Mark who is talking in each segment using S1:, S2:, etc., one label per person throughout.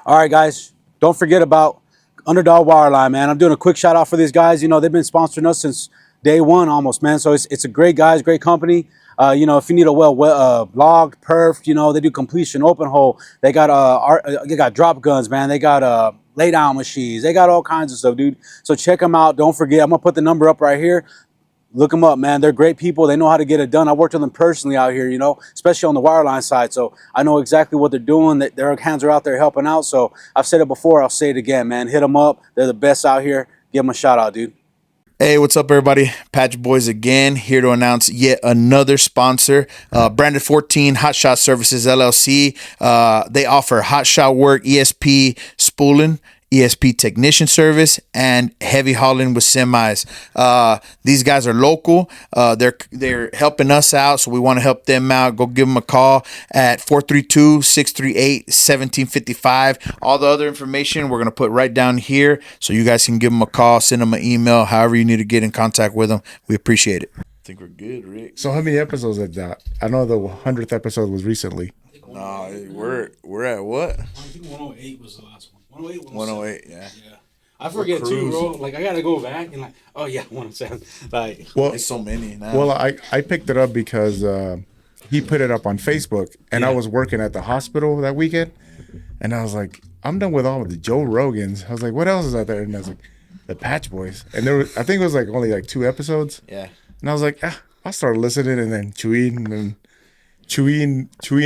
S1: All right, guys, don't forget about Underdog Wireline, man. I'm doing a quick shout out for these guys. You know, they've been sponsoring us since day one almost, man. So it's a great guys, great company. You know, if you need a logged, perfed, you know, they do completion, open hole. They got drop guns, man. They got lay down machines. They got all kinds of stuff, dude. So check them out. Don't forget, I'm gonna put the number up right here. Look them up, man. They're great people. They know how to get it done. I worked with them personally out here, you know, especially on the wireline side. So I know exactly what they're doing. Their hands are out there helping out. So I've said it before. I'll say it again, man. Hit them up. They're the best out here. Give them a shout out, dude.
S2: Hey, what's up, everybody? Patch Boyz again, here to announce yet another sponsor, Branded 14 Hot Shot Services LLC. They offer hot shot work, ESP spooling, ESP technician service, and heavy hauling with semis. These guys are local. They're helping us out, so we want to help them out. Go give them a call at 432-638-1755. All the other information we're going to put right down here, so you guys can give them a call, send them an email, however you need to get in contact with them. We appreciate it. I think we're good, Rick.
S3: So how many episodes is that? I know the 100th episode was recently.
S2: No, we're at what?
S1: I think 108 was the last one.
S2: 108, yeah.
S1: I forget too, bro. Like I gotta go back and like, oh yeah, 107. Like,
S3: Well,
S2: There's so many now.
S3: well, I picked it up because he put it up on Facebook, and I was working at the hospital that weekend, and I was like, I'm done with all of the Joe Rogans. I was like, what else is out there? And I was like, the Patch Boys, and I think it was like only like 2 episodes.
S2: Yeah.
S3: And I was like, I'll start listening, and then Chuyin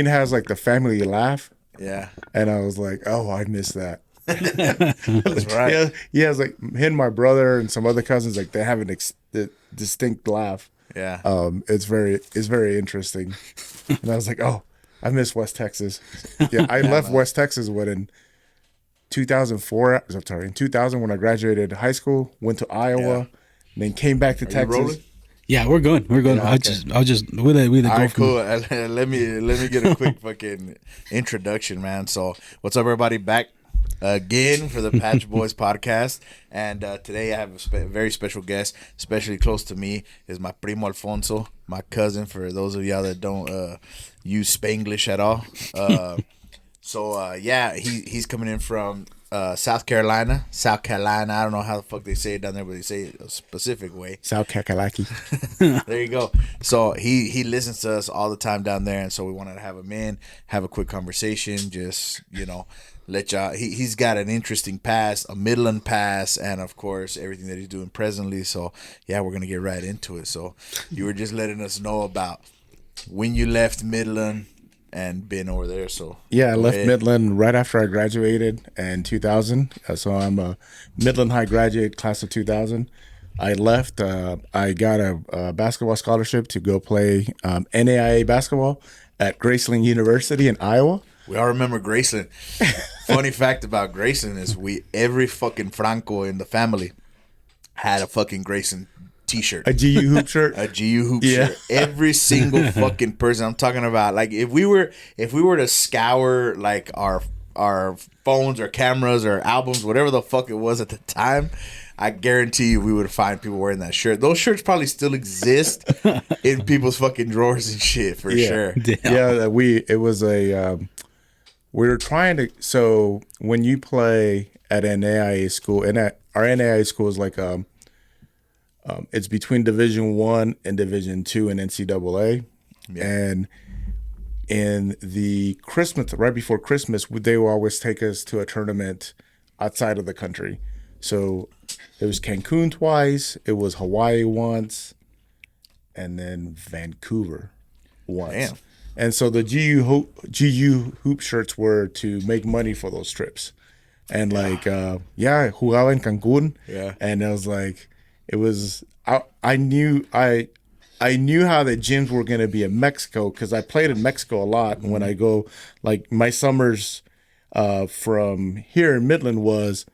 S3: has like the family laugh,
S2: Yeah.
S3: and I was like, oh, I missed that.
S2: That's right.
S3: Yeah, he has like him and my brother and some other cousins, like they have a distinct laugh.
S2: Yeah.
S3: It's very interesting. And I was like, oh, I miss West Texas. Yeah, I left West Texas in 2004. I'm sorry, in 2000 when I graduated high school, went to Iowa, and then came back to Texas.
S2: rolling?
S1: yeah, we're good. We're good.
S3: Yeah, okay.
S1: I'll just we the
S2: All
S1: go
S2: right,
S1: from
S2: cool. Let me get a quick fucking introduction, man. So, what's up, everybody? Back again for the Patch Boyz podcast, and today I have a very special guest, especially close to me, is my primo Alfonso, my cousin. For those of y'all that don't use Spanglish at all, yeah, he's coming in from South Carolina. I don't know how the fuck they say it down there, but they say it a specific way.
S3: South Kakalaki.
S2: There you go. So he listens to us all the time down there, and so we wanted to have him in, have a quick conversation, just, you know, let y'all. He's got an interesting past, a Midland past, and of course everything that he's doing presently. So yeah, we're gonna get right into it. So you were just letting us know about when you left Midland and been over there. So
S3: Yeah, I left Midland right after I graduated in 2000. So I'm a Midland High graduate, class of 2000. I left. I got a basketball scholarship to go play NAIA basketball at Graceland University in Iowa.
S2: we all remember Graceland. Funny fact about Graceland is every fucking Franco in the family had a fucking Graceland t-shirt.
S3: A GU hoop shirt.
S2: A GU hoop shirt. Every single fucking person. I'm talking about, like, if we were to scour like our phones or cameras or albums, whatever the fuck it was at the time, I guarantee you we would find people wearing that shirt. Those shirts probably still exist in people's fucking drawers and shit for sure.
S3: Yeah, we were trying to. So when you play at an NAIA school, and our NAIA school is like it's between Division I and Division II in NCAA, and in the Christmas, right before Christmas, they will always take us to a tournament outside of the country. So it was Cancun twice, it was Hawaii once, and then Vancouver once.
S2: Damn.
S3: And so the GU hoop shirts were to make money for those trips. And like, jugaba in Cancun.
S2: Yeah.
S3: And I was like, I knew how the gyms were going to be in Mexico because I played in Mexico a lot. And when I go, like, my summers from here in Midland was,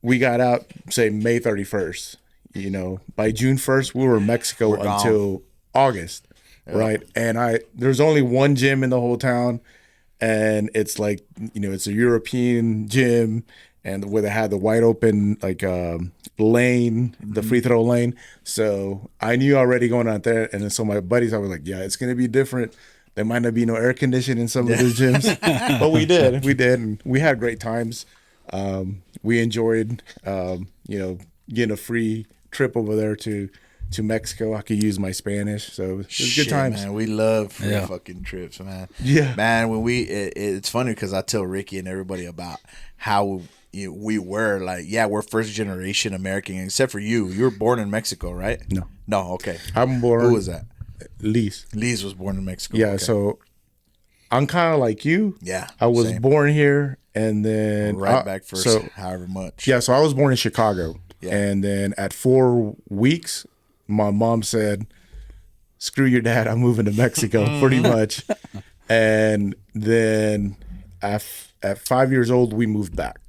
S3: we got out, say, May 31st. You know, by June 1st, we were in Mexico until August, right? And there's only one gym in the whole town, and it's like, you know, it's a European gym, and where they had the wide open, like, lane, the free throw lane. So I knew already going out there, and then so my buddies, I was like, yeah, it's going to be different. There might not be no air conditioning in some of the gyms, but we did, and we had great times. We enjoyed, getting a free trip over there to Mexico. I could use my Spanish, so it was good times.
S2: Man, we love free fucking trips, man.
S3: Yeah,
S2: man. When it's funny because I tell Ricky and everybody about how we were like, we're first generation American, except for you. You were born in Mexico, right? No. Okay.
S3: I'm born.
S2: Who was that?
S3: Liz
S2: was born in Mexico.
S3: Yeah,
S2: okay.
S3: So I'm kind of like you.
S2: Yeah,
S3: I was
S2: same.
S3: born here, and then
S2: back first, however much.
S3: Yeah, so I was born in Chicago, and then at 4 weeks, my mom said, "Screw your dad, I'm moving to Mexico," pretty much. And then at 5 years old, we moved back.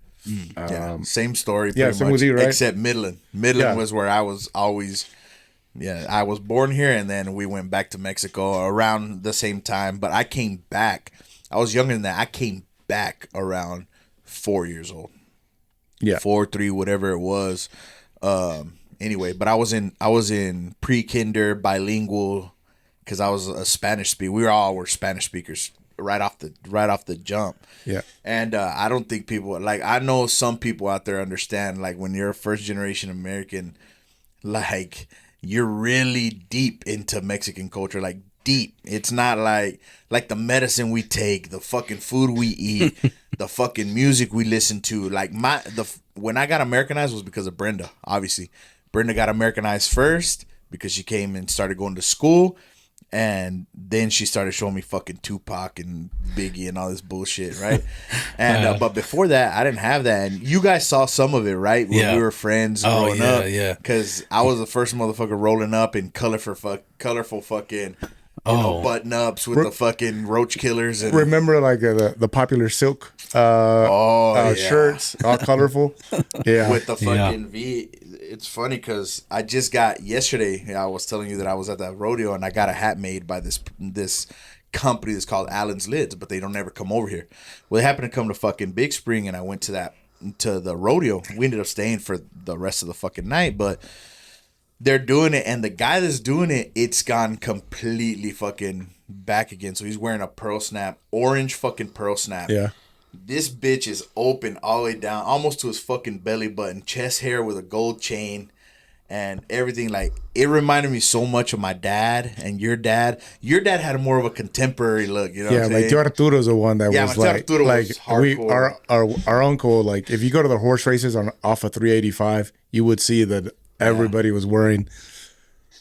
S2: Same story.
S3: Yeah, same with you, right?
S2: Except Midland. Midland was where I was always. Yeah, I was born here, and then we went back to Mexico around the same time. But I came back. I was younger than that. I came back around 4 years old.
S3: Yeah,
S2: 4, 3, whatever it was. Anyway, but I was in pre-kinder, bilingual, because I was a Spanish speaker. We were Spanish speakers right off the jump.
S3: Yeah,
S2: and I don't think people like. I know some people out there understand, like, when you're a first generation American, like, you're really deep into Mexican culture, like deep. It's not like the medicine we take, the fucking food we eat, the fucking music we listen to. Like when I got Americanized was because of Brenda. Obviously, Brenda got Americanized first because she came and started going to school, and then she started showing me fucking Tupac and Biggie and all this bullshit, right? And but before that, I didn't have that. And you guys saw some of it, right? When we were friends growing up.
S1: Yeah.
S2: Because I was the first motherfucker rolling up in colorful fucking button ups with the fucking roach killers. And
S3: remember like the popular silk shirts, all colorful. Yeah,
S2: with the fucking V. It's funny because I just got yesterday. I was telling you that I was at that rodeo and I got a hat made by this company that's called Allen's Lids, but they don't ever come over here. Well, they happened to come to fucking Big Spring, and I went to the rodeo. We ended up staying for the rest of the fucking night, but they're doing it, and the guy that's doing it, it's gone completely fucking back again. So he's wearing a pearl snap, orange fucking pearl snap.
S3: Yeah.
S2: This bitch is open all the way down, almost to his fucking belly button, chest hair with a gold chain and everything. Like, it reminded me so much of my dad and your dad. Your dad had more of a contemporary look, you know what I'm saying?
S3: Like Arturo's the one that was like,
S2: Arturo was hardcore.
S3: Our uncle, like, if you go to the horse races off of 385, you would see that everybody was wearing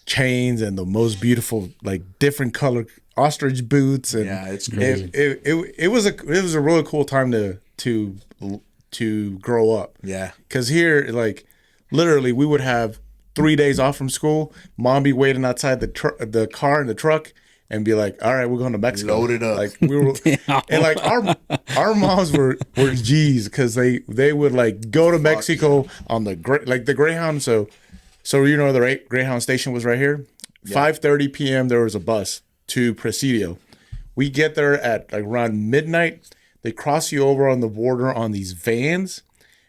S3: chains and the most beautiful, like, different color ostrich boots, and
S2: it's crazy.
S3: It was a really cool time to grow up.
S2: Yeah,
S3: because here, like, literally, we would have 3 days off from school. Mom be waiting outside the car in the truck and be like, "All right, we're going to Mexico."
S2: Load it up.
S3: Like, we were, and like our moms were G's, because they would like go to Mexico on the Greyhound. So the Greyhound station was right here. 5:30 p.m. there was a bus to Presidio. We get there at like around midnight. They cross you over on the border on these vans,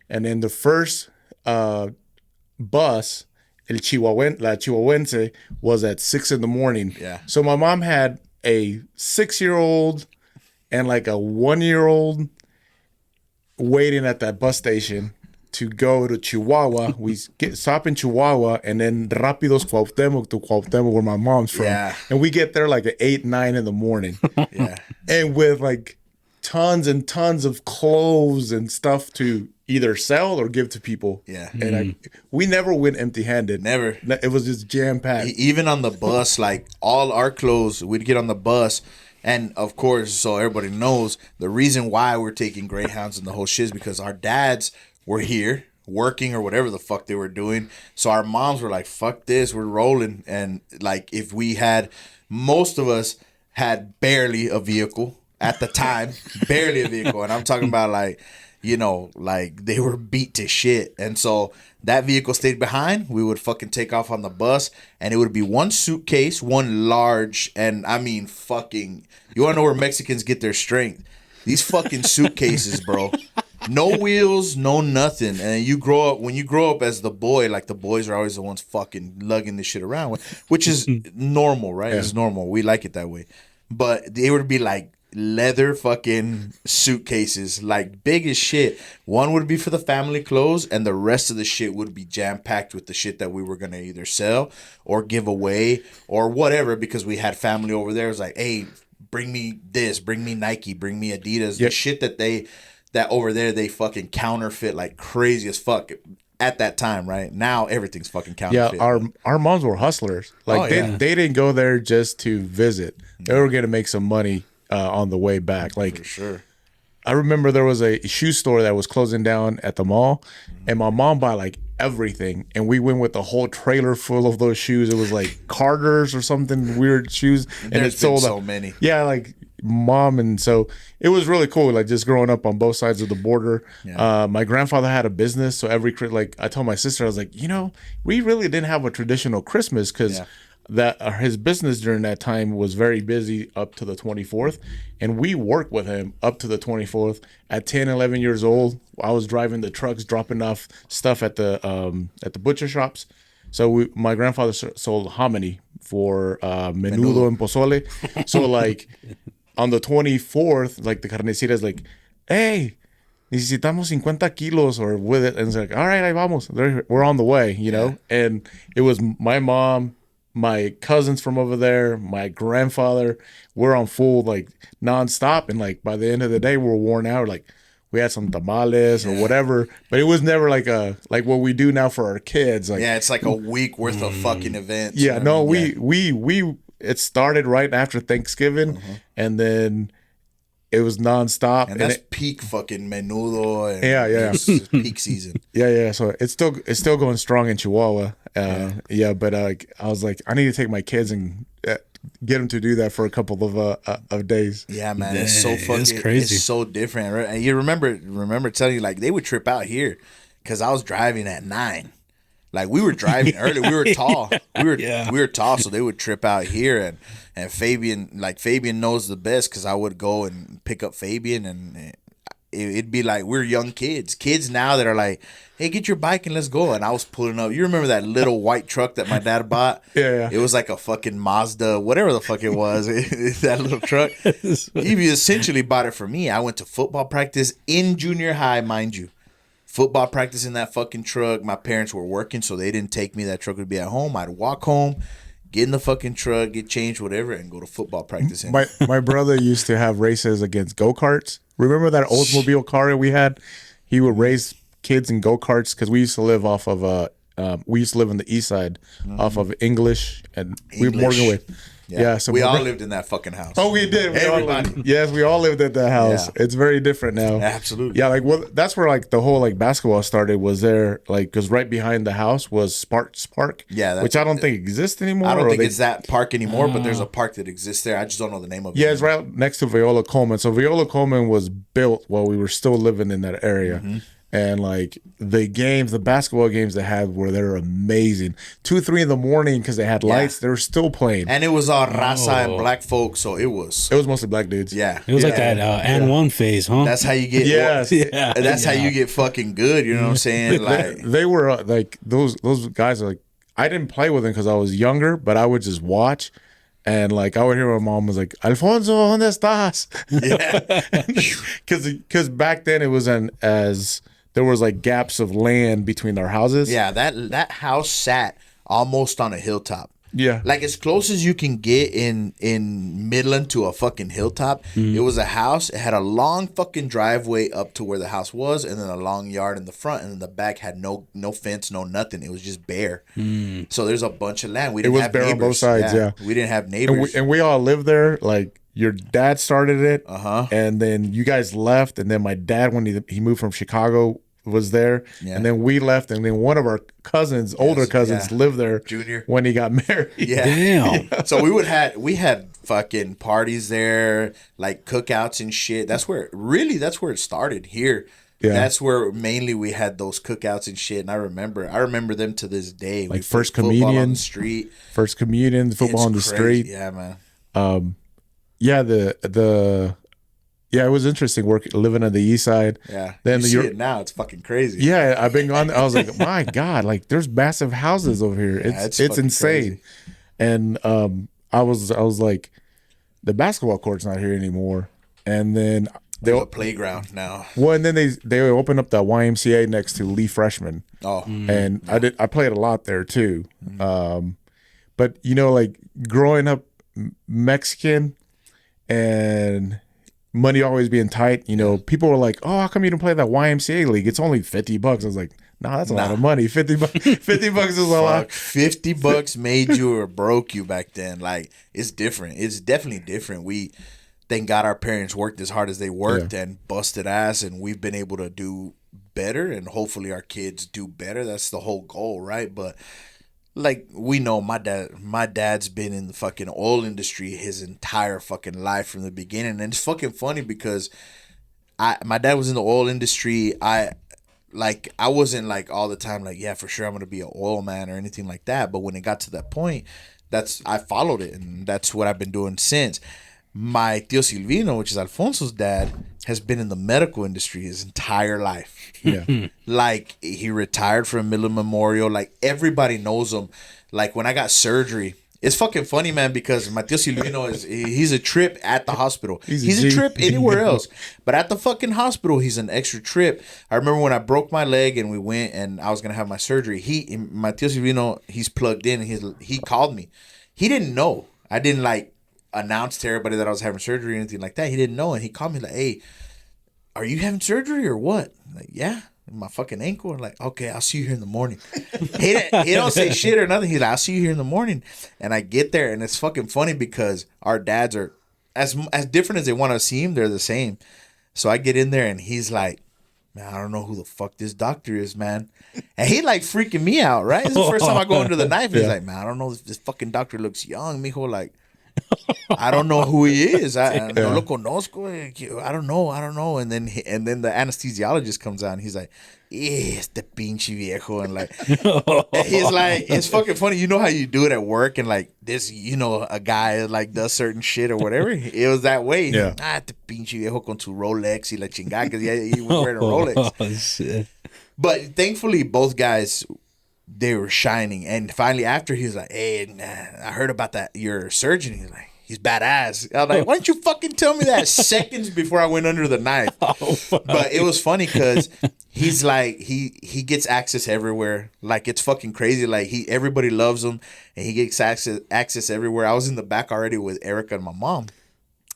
S3: and then the first bus, La Chihuahuense, was at 6 a.m.
S2: Yeah.
S3: So my mom had a 6-year-old and like a 1-year-old waiting at that bus station to go to Chihuahua. We stop in Chihuahua, and then Rápidos Cuauhtémoc to Cuauhtémoc, where my mom's from.
S2: Yeah.
S3: And we get there like at 8, 9 in the morning.
S2: Yeah.
S3: And with like tons and tons of clothes and stuff to either sell or give to people.
S2: Yeah.
S3: And we never went empty-handed.
S2: Never.
S3: It was just jam-packed.
S2: Even on the bus, like, all our clothes, we'd get on the bus. And, of course, so everybody knows, the reason why we're taking Greyhounds and the whole shit is because our dads were here working or whatever the fuck they were doing. So our moms were like, fuck this, we're rolling. And, like, if we had, most of us had barely a vehicle at the time. Barely a vehicle. And I'm talking about, like, you know, like, they were beat to shit. And so that vehicle stayed behind. We would fucking take off on the bus, and it would be one suitcase, one large, and I mean fucking, you want to know where Mexicans get their strength? These fucking suitcases, bro. No wheels, no nothing. And when you grow up as the boy, like, the boys are always the ones fucking lugging this shit around, which is normal, right?
S3: Yeah.
S2: It's normal. We like it that way. but they would be like leather fucking suitcases, like big as shit. One would be for the family clothes, and the rest of the shit would be jam packed with the shit that we were gonna either sell or give away or whatever, because we had family over there. It was like, hey, bring me this, bring me Nike, bring me Adidas. The shit that over there they fucking counterfeit like crazy as fuck at that time. Right now everything's fucking counterfeit.
S3: Yeah, our moms were hustlers. Like they didn't go there just to visit. They were gonna make some money on the way back. Like,
S2: for sure.
S3: I remember there was a shoe store that was closing down at the mall, and my mom bought like everything, and we went with the whole trailer full of those shoes. It was like Carter's or something weird shoes, and it sold
S2: so many.
S3: Yeah, like mom, and so it was really cool. Like just growing up on both sides of the border. Yeah. My grandfather had a business, so like I told my sister, I was like, we really didn't have a traditional Christmas because. That his business during that time was very busy up to the 24th, and we worked with him up to the 24th. At 10, 11 years old, I was driving the trucks, dropping off stuff at the butcher shops. So my grandfather sold hominy for menudo and pozole. So like on the 24th, like the carnicera is like, hey, necesitamos 50 kilos or with it, and it's like, all right, ahí vamos, we're on the way, And it was my mom, my cousins from over there, my grandfather, we're on full like nonstop, and like by the end of the day we're worn out. Like we had some tamales or whatever, but it was never like what we do now for our kids. Like
S2: it's like a week worth of fucking events.
S3: Yeah, no, we it started right after Thanksgiving, and then it was nonstop,
S2: and that's peak fucking menudo. And
S3: it's
S2: peak season.
S3: Yeah. So it's still going strong in Chihuahua. But I was like, I need to take my kids and get them to do that for a couple of days.
S2: Yeah, man, it's so fucking it's crazy. It's so different, right? And you remember telling you like they would trip out here because I was driving at 9. Like we were driving early. We were tall. We were tall, so they would trip out here. And Fabian knows the best because I would go and pick up Fabian, and it'd be like we're young kids now that are like, hey, get your bike and let's go. And I was pulling up. You remember that little white truck that my dad bought?
S3: Yeah.
S2: It was like a fucking Mazda, whatever the fuck it was. That little truck. He essentially bought it for me. I went to football practice in junior high, mind you. Football practice in that fucking truck. My parents were working, so they didn't take me. That truck would be at home. I'd walk home, get in the fucking truck, get changed, whatever, and go to football practice.
S3: My brother used to have races against go-karts. Remember that Oldsmobile car we had? He would race kids in go-karts because we used to live off of we used to live on the east side off of English, and we were Morgan Way. Yeah, so
S2: we all lived in that fucking house.
S3: Oh, we did.
S2: Everybody.
S3: Yes, we all lived at that house. Yeah. It's very different now.
S2: Absolutely.
S3: Yeah, that's where like the whole like basketball started, was there, like, because right behind the house was Sparks Park.
S2: Yeah,
S3: which I don't think exists anymore.
S2: I don't think it's that park anymore, but there's a park that exists there. I just don't know the name of it.
S3: Yeah, it's right next to Viola Coleman. So Viola Coleman was built while we were still living in that area. Mm-hmm. And like the basketball games they had they're amazing. 2, 3 in the morning because they had lights. They were still playing,
S2: and it was all raza and black folk, so it was
S3: mostly black dudes.
S2: Yeah,
S4: it was like that and one phase, huh?
S2: That's how you get. That's how you get fucking good. You know what I'm saying? Like
S3: they were like those guys are like, I didn't play with them because I was younger, but I would just watch. And like I would hear my mom was like, Alfonso, ¿dónde estás?
S2: Yeah,
S3: because back then it wasn't as. There was like gaps of land between our houses.
S2: Yeah, that house sat almost on a hilltop.
S3: Yeah,
S2: like as close as you can get in Midland to a fucking hilltop. Mm. It was a house. It had a long fucking driveway up to where the house was, and then a long yard in the front, and then the back had no fence, no nothing. It was just bare. Mm. So there's a bunch of land. We didn't have neighbors. It was bare on both sides. Yeah, we didn't have neighbors,
S3: and we all lived there. Like your dad started it, and then you guys left, and then my dad, when he moved from Chicago, was there, and then we left, and then one of our cousins, older cousins, lived there,
S2: Junior,
S3: when he got married.
S2: Yeah,
S4: damn.
S2: Yeah. So we had fucking parties there, like cookouts and shit. That's where it started here. Yeah. That's where mainly we had those cookouts and shit. And I remember them to this day.
S3: Like first communion
S2: on the street,
S3: football on the street.
S2: Yeah, man.
S3: Yeah, it was interesting living on the east side.
S2: Yeah, then you see it now. It's fucking crazy.
S3: Yeah, I've been gone. I was like, my God, like there's massive houses over here. It's insane. Crazy. And I was like, the basketball court's not here anymore. And then
S2: There's a playground now.
S3: well, and then they opened up the YMCA next to Lee Freshman.
S2: Oh,
S3: And I played a lot there too. But you know, like growing up Mexican and money always being tight, you know, people were like, "Oh, how come you don't play that YMCA league? It's only $50." I was like, "No, that's a lot of money. 50 bucks. 50 bucks is a lot."
S2: $50 made you or broke you back then. Like, it's different. It's definitely different. We thank God our parents worked as hard as they worked and busted ass, and we've been able to do better, and hopefully our kids do better. That's the whole goal, right? But like, we know my dad's been in the fucking oil industry his entire fucking life from the beginning. And it's fucking funny because my dad was in the oil industry. I wasn't like all the time like, yeah, for sure I'm gonna be an oil man or anything like that. But when it got to that point, I followed it, and that's what I've been doing since. My tío Silvino, which is Alfonso's dad, has been in the medical industry his entire life.
S3: Yeah.
S2: Like, he retired from Midland Memorial. Like, everybody knows him. Like, when I got surgery, it's fucking funny, man, because my tío Silvino he's a trip at the hospital. He's a trip anywhere else. But at the fucking hospital, he's an extra trip. I remember when I broke my leg and we went and I was going to have my surgery. My tío Silvino, he's plugged in. And he called me. He didn't know. I didn't, like, announced to everybody that I was having surgery or anything like that. He didn't know, and he called me like, "Hey, are you having surgery or what?" I'm like, "Yeah, my fucking ankle." I'm like, "Okay, I'll see you here in the morning." he don't say shit or nothing. He's like, "I'll see you here in the morning." And I get there, and it's fucking funny because our dads are as different as they want to seem. They're the same. So I get in there, and he's like, "Man, I don't know who the fuck this doctor is, man." And he like freaking me out, right? It's the first time I go under the knife. He's like, "Man, I don't know. This fucking doctor looks young, mijo." Like, I don't know who he is. No lo conozco. I don't know. And then the anesthesiologist comes out and he's like, este pinche viejo. And like, he's like, it's fucking funny. You know how you do it at work and like this, you know, a guy like does certain shit or whatever. It was that way.
S3: Yeah.
S2: Este pinche viejo con su Rolex y la chingada, because he was wearing a Rolex.
S4: Oh, shit.
S2: But thankfully, both guys, they were shining. And finally, after, he was like, "Hey, I heard about that. Your surgeon." He's like, "He's badass." I was like, "Why didn't you fucking tell me that seconds before I went under the knife?" But it was funny because he's like, he gets access everywhere. Like, it's fucking crazy. Like, everybody loves him, and he gets access everywhere. I was in the back already with Erica and my mom.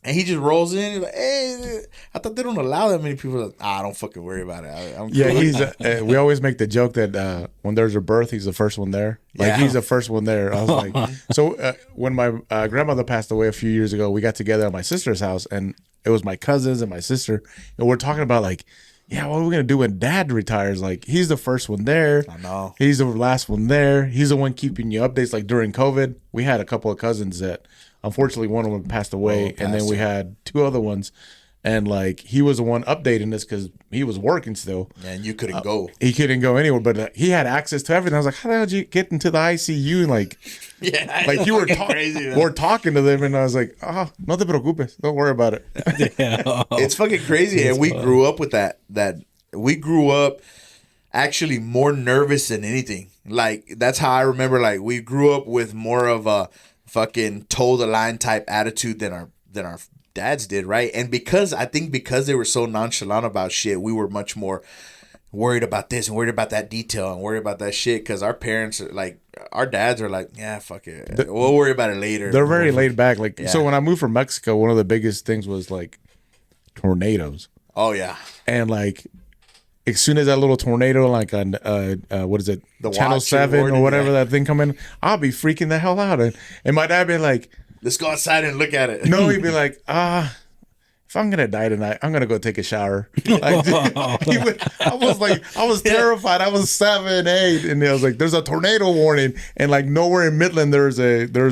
S2: And he just rolls in. He's like, "Hey, I thought they don't allow that many people." Like, don't fucking worry about it. I'm
S3: Yeah,
S2: cool.
S3: he's. We always make the joke that when there's a birth, he's the first one there. Like,
S2: Yeah.
S3: he's the first one there. I was like, so when my grandmother passed away a few years ago, we got together at my sister's house, and it was my cousins and my sister, and we're talking about like, yeah, what are we gonna do when Dad retires? Like, he's the first one there.
S2: I know.
S3: He's the last one there. He's the one keeping you updates. Like, during COVID, we had a couple of cousins that, unfortunately, one of them passed away, and then we had two other ones, and like, he was the one updating us because he was working still.
S2: And you couldn't go.
S3: He couldn't go anywhere, but he had access to everything. I was like, "How the hell did you get into the ICU?" And like,
S2: Yeah,
S3: like you were
S2: crazy.
S3: we're talking to them, and I was like, no te preocupes, don't worry about it."
S2: It's fucking crazy, and we grew up with that. We grew up actually more nervous than anything. Like, that's how I remember. Like, we grew up with more of a fucking toe the line type attitude than our dads did, right? And because they were so nonchalant about shit, we were much more worried about this and worried about that detail and worried about that shit. Because our parents are like, our dads are like, "Yeah, fuck it, we'll worry about it later."
S3: They're very laid back. Like,
S2: Yeah.
S3: so when I moved from Mexico, one of the biggest things was like tornadoes,
S2: Oh yeah,
S3: and like, as soon as that little tornado, like on what is it,
S2: The
S3: Channel
S2: watch
S3: 7
S2: or
S3: or whatever
S2: yeah.
S3: that thing come in, I'll be freaking the hell out. And my dad be like,
S2: let's go outside and look at it.
S3: no, he'd be like, if I'm gonna die tonight, I'm gonna go take a shower. Like, I was terrified. I was 7, 8, and I was like, "There's a tornado warning," and like nowhere in Midland there's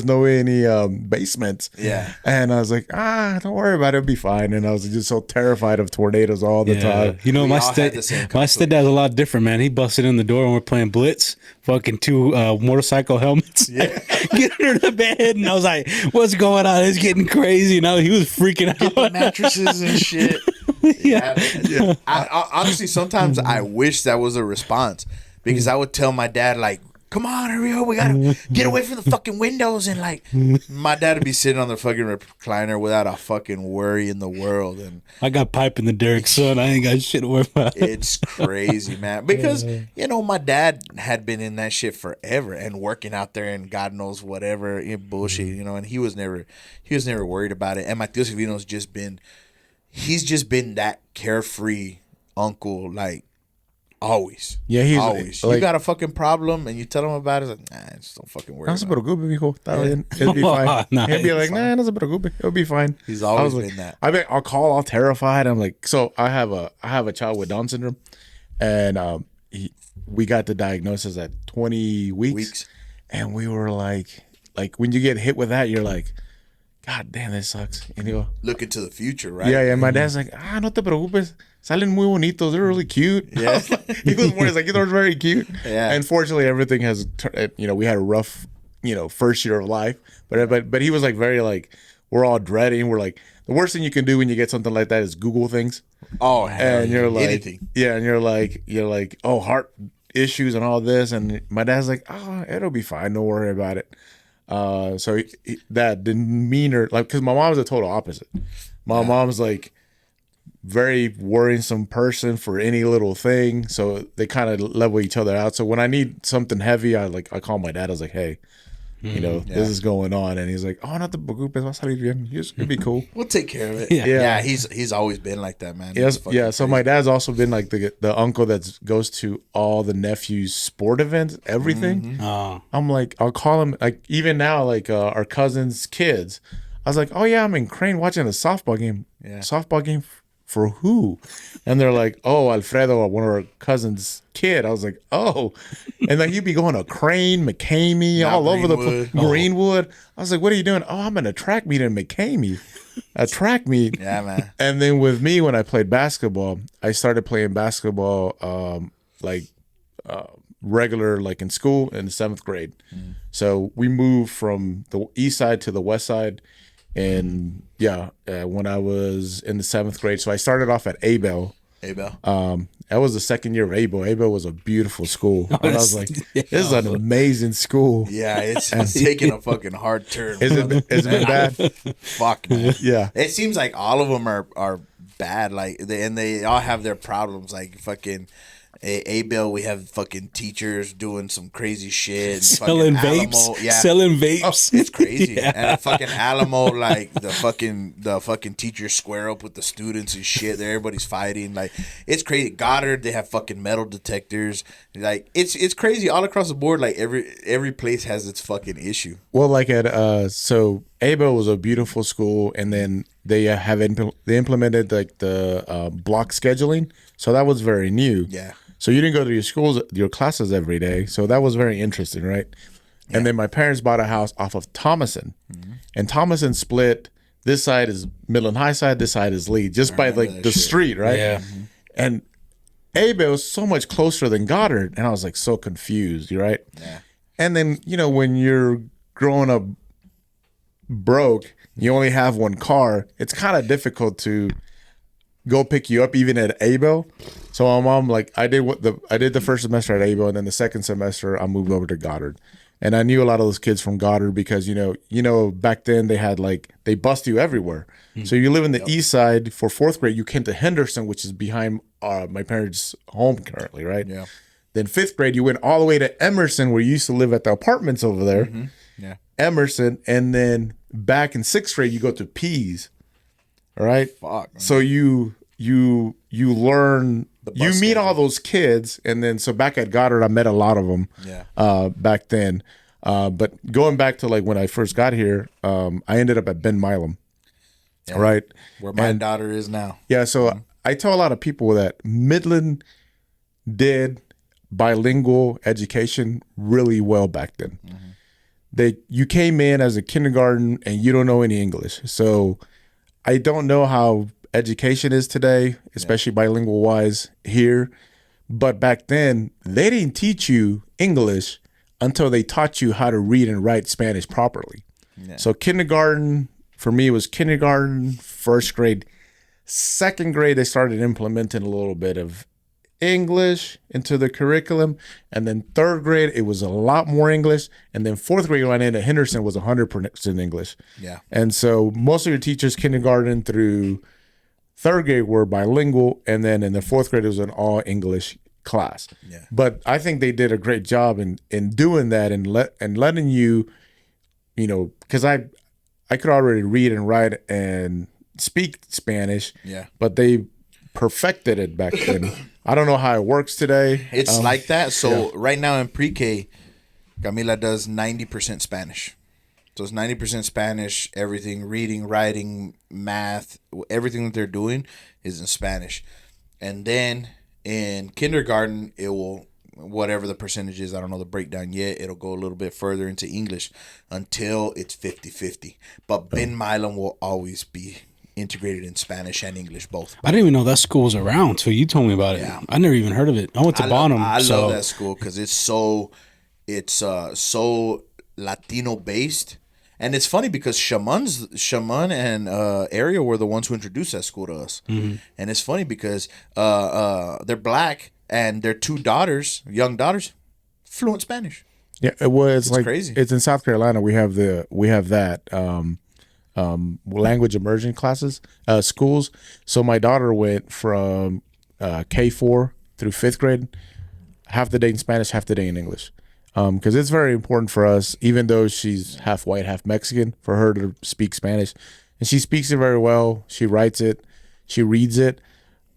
S3: no any basements.
S2: Yeah.
S3: And I was like, don't worry about it, it'll be fine. And I was just so terrified of tornadoes all the time.
S4: You know,
S2: We
S4: my
S2: all had the same
S4: stepdad's a lot different, man. He busted in the door when we're playing Blitz, fucking 2 motorcycle helmets.
S2: Yeah.
S4: Get under the bed, and I was like, "What's going on? It's getting crazy." Now he was freaking out.
S2: Mattresses and shit. Yeah. I honestly, sometimes I wish that was a response, because I would tell my dad, like, come on, hurry up, we gotta get away from the fucking windows. And like, my dad would be sitting on the fucking recliner without a fucking worry in the world. And
S4: I got pipe in the derrick, son. I ain't got shit to worry about.
S2: it's crazy, man. Because my dad had been in that shit forever and working out there and God knows whatever bullshit, and he was never worried about it. And my tío Silvino's he's just been that carefree uncle, like always.
S3: Yeah, he's
S2: always.
S3: like,
S2: you got a fucking problem and you tell him about it, it's like, nah, just don't fucking worry.
S3: No se
S2: about it.
S3: preocupe, mijo. It'll be fine.
S4: Nice.
S3: He'll be like, nah, no se preocupe. It'll be fine.
S2: He's always
S3: like,
S2: been that.
S3: I'll call all terrified. I'm like, so I have a child with Down syndrome, and we got the diagnosis at 20 weeks. And we were like when you get hit with that, you're like, God damn, that sucks. And you go,
S2: look into the future, right?
S3: Yeah. My dad's like, no te preocupes. Salen muy bonitos. They're really cute.
S2: Yeah.
S3: He was more like, they're very cute.
S2: Yeah.
S3: And fortunately, everything has, we had a rough, first year of life. But he was like very like, we're all dreading. We're like, the worst thing you can do when you get something like that is Google things.
S2: Oh, hell
S3: and you're like,
S2: anything.
S3: Yeah, and you're like, oh, heart issues and all this. And my dad's like, it'll be fine. Don't worry about it. So that demeanor, like, because my mom's the total opposite. My mom's like very worrisome person for any little thing. So they kind of level each other out. So when I need something heavy, I call my dad. I was like, hey, this is going on. And he's like, oh, not the preocupes, va a salir bien. It'll be cool.
S2: We'll take care of it.
S3: Yeah.
S2: He's always been like that, man.
S3: Yes, yeah. So my dad's also been like the uncle that goes to all the nephews' sport events, everything. I'm like, I'll call him, like, even now, like our cousin's kids. I was like, oh yeah, I'm in Crane watching the softball game.
S2: Yeah.
S3: Softball game for who? And they're like, oh, Alfredo, one of our cousin's kid. I was like, oh. And then he'd be going to Crane, McCamey, all over the place. Greenwood. I was like, what are you doing? Oh, I'm in a track meet in McCamey. A track meet.
S2: Yeah, man.
S3: And then with me, when I played basketball, I started playing basketball regular, like in school in the 7th grade. So we moved from the east side to the west side. And when I was in the 7th grade, so I started off at Abel. That was the second year of Abel. Abel was a beautiful school. And I was like, this is an amazing school.
S2: Yeah, it's taking a fucking hard turn.
S3: Is it bad?
S2: Fuck, man.
S3: Yeah.
S2: It seems like all of them are bad. Like, they all have their problems. Like fucking Abel, we have fucking teachers doing some crazy shit.
S4: Selling vapes.
S2: Alamo,
S4: Selling vapes.
S2: It's crazy. And at fucking Alamo, like the fucking teachers square up with the students and shit. Everybody's fighting. Like, it's crazy. Goddard, they have fucking metal detectors. Like, it's crazy all across the board. Like, every place has its fucking issue.
S3: Well, like so Abel was a beautiful school, and then they they implemented like the block scheduling. So that was very new.
S2: Yeah.
S3: So you didn't go to your classes every day. So that was very interesting, right? Yeah. And then my parents bought a house off of Thomason. And Thomason split. This side is Midland High side, this side is Lee, just by like the street, right?
S4: Yeah.
S3: And Abel was so much closer than Goddard. And I was like so confused, right?
S2: Yeah.
S3: And then, when you're growing up broke, you only have one car, it's kind of difficult to go pick you up even at Abel. So my mom, like, I did the first semester at Abel, and then the second semester I moved over to Goddard. And I knew a lot of those kids from Goddard because back then they bust you everywhere. So you live in the east side for 4th grade, you came to Henderson, which is behind my parents' home currently, right?
S2: Yeah.
S3: Then 5th grade you went all the way to Emerson, where you used to live at the apartments over there.
S2: Yeah.
S3: Emerson, and then back in 6th grade you go to Pease. All right.
S2: Fuck, man.
S3: So you learn, you meet
S2: schedule.
S3: all those kids, and then so back at Goddard, I met a lot of them.
S2: Yeah.
S3: Back then, but going back to like when I first got here, I ended up at Ben Milam.
S2: Yeah.
S3: Right.
S2: Where my daughter is now.
S3: Yeah. So I tell a lot of people that Midland did bilingual education really well back then. You came in as a kindergarten and you don't know any English, so I don't know how education is today, especially bilingual wise here. But back then, they didn't teach you English until they taught you how to read and write Spanish properly. Yeah. So kindergarten, for me, was kindergarten, 1st grade. 2nd grade, they started implementing a little bit of English into the curriculum, and then third grade it was a lot more English, and then fourth grade when I went to Henderson was 100% English.
S2: Yeah.
S3: And so most of your teachers, kindergarten through third grade, were bilingual, and then in the fourth grade it was an all English class.
S2: Yeah.
S3: But I think they did a great job in doing that and letting you, because I could already read and write and speak Spanish.
S2: Yeah.
S3: But they perfected it back then. I don't know how it works today.
S2: It's like that. So right now in pre-K, Camila does 90% Spanish. So it's 90% Spanish. Everything, reading, writing, math, everything that they're doing is in Spanish. And then in kindergarten, it will, whatever the percentage is, I don't know the breakdown yet, it'll go a little bit further into English until it's 50-50. But Ben Milam will always be integrated in Spanish and English both.
S4: I didn't even know that school was around until you told me about it.
S2: Yeah.
S4: I never even heard of it. I went to Bonham.
S2: I love that school because it's so Latino based. And it's funny because Shaman and Ariel were the ones who introduced that school to us. Mm-hmm. And it's funny because they're black and their two daughters, young daughters, fluent Spanish.
S3: Yeah, it's like
S2: crazy.
S3: It's in South Carolina. We have that language immersion classes, schools. So my daughter went from K4 through 5th grade, half the day in Spanish, half the day in English. Because it's very important for us, even though she's half white, half Mexican, for her to speak Spanish. And she speaks it very well. She writes it. She reads it.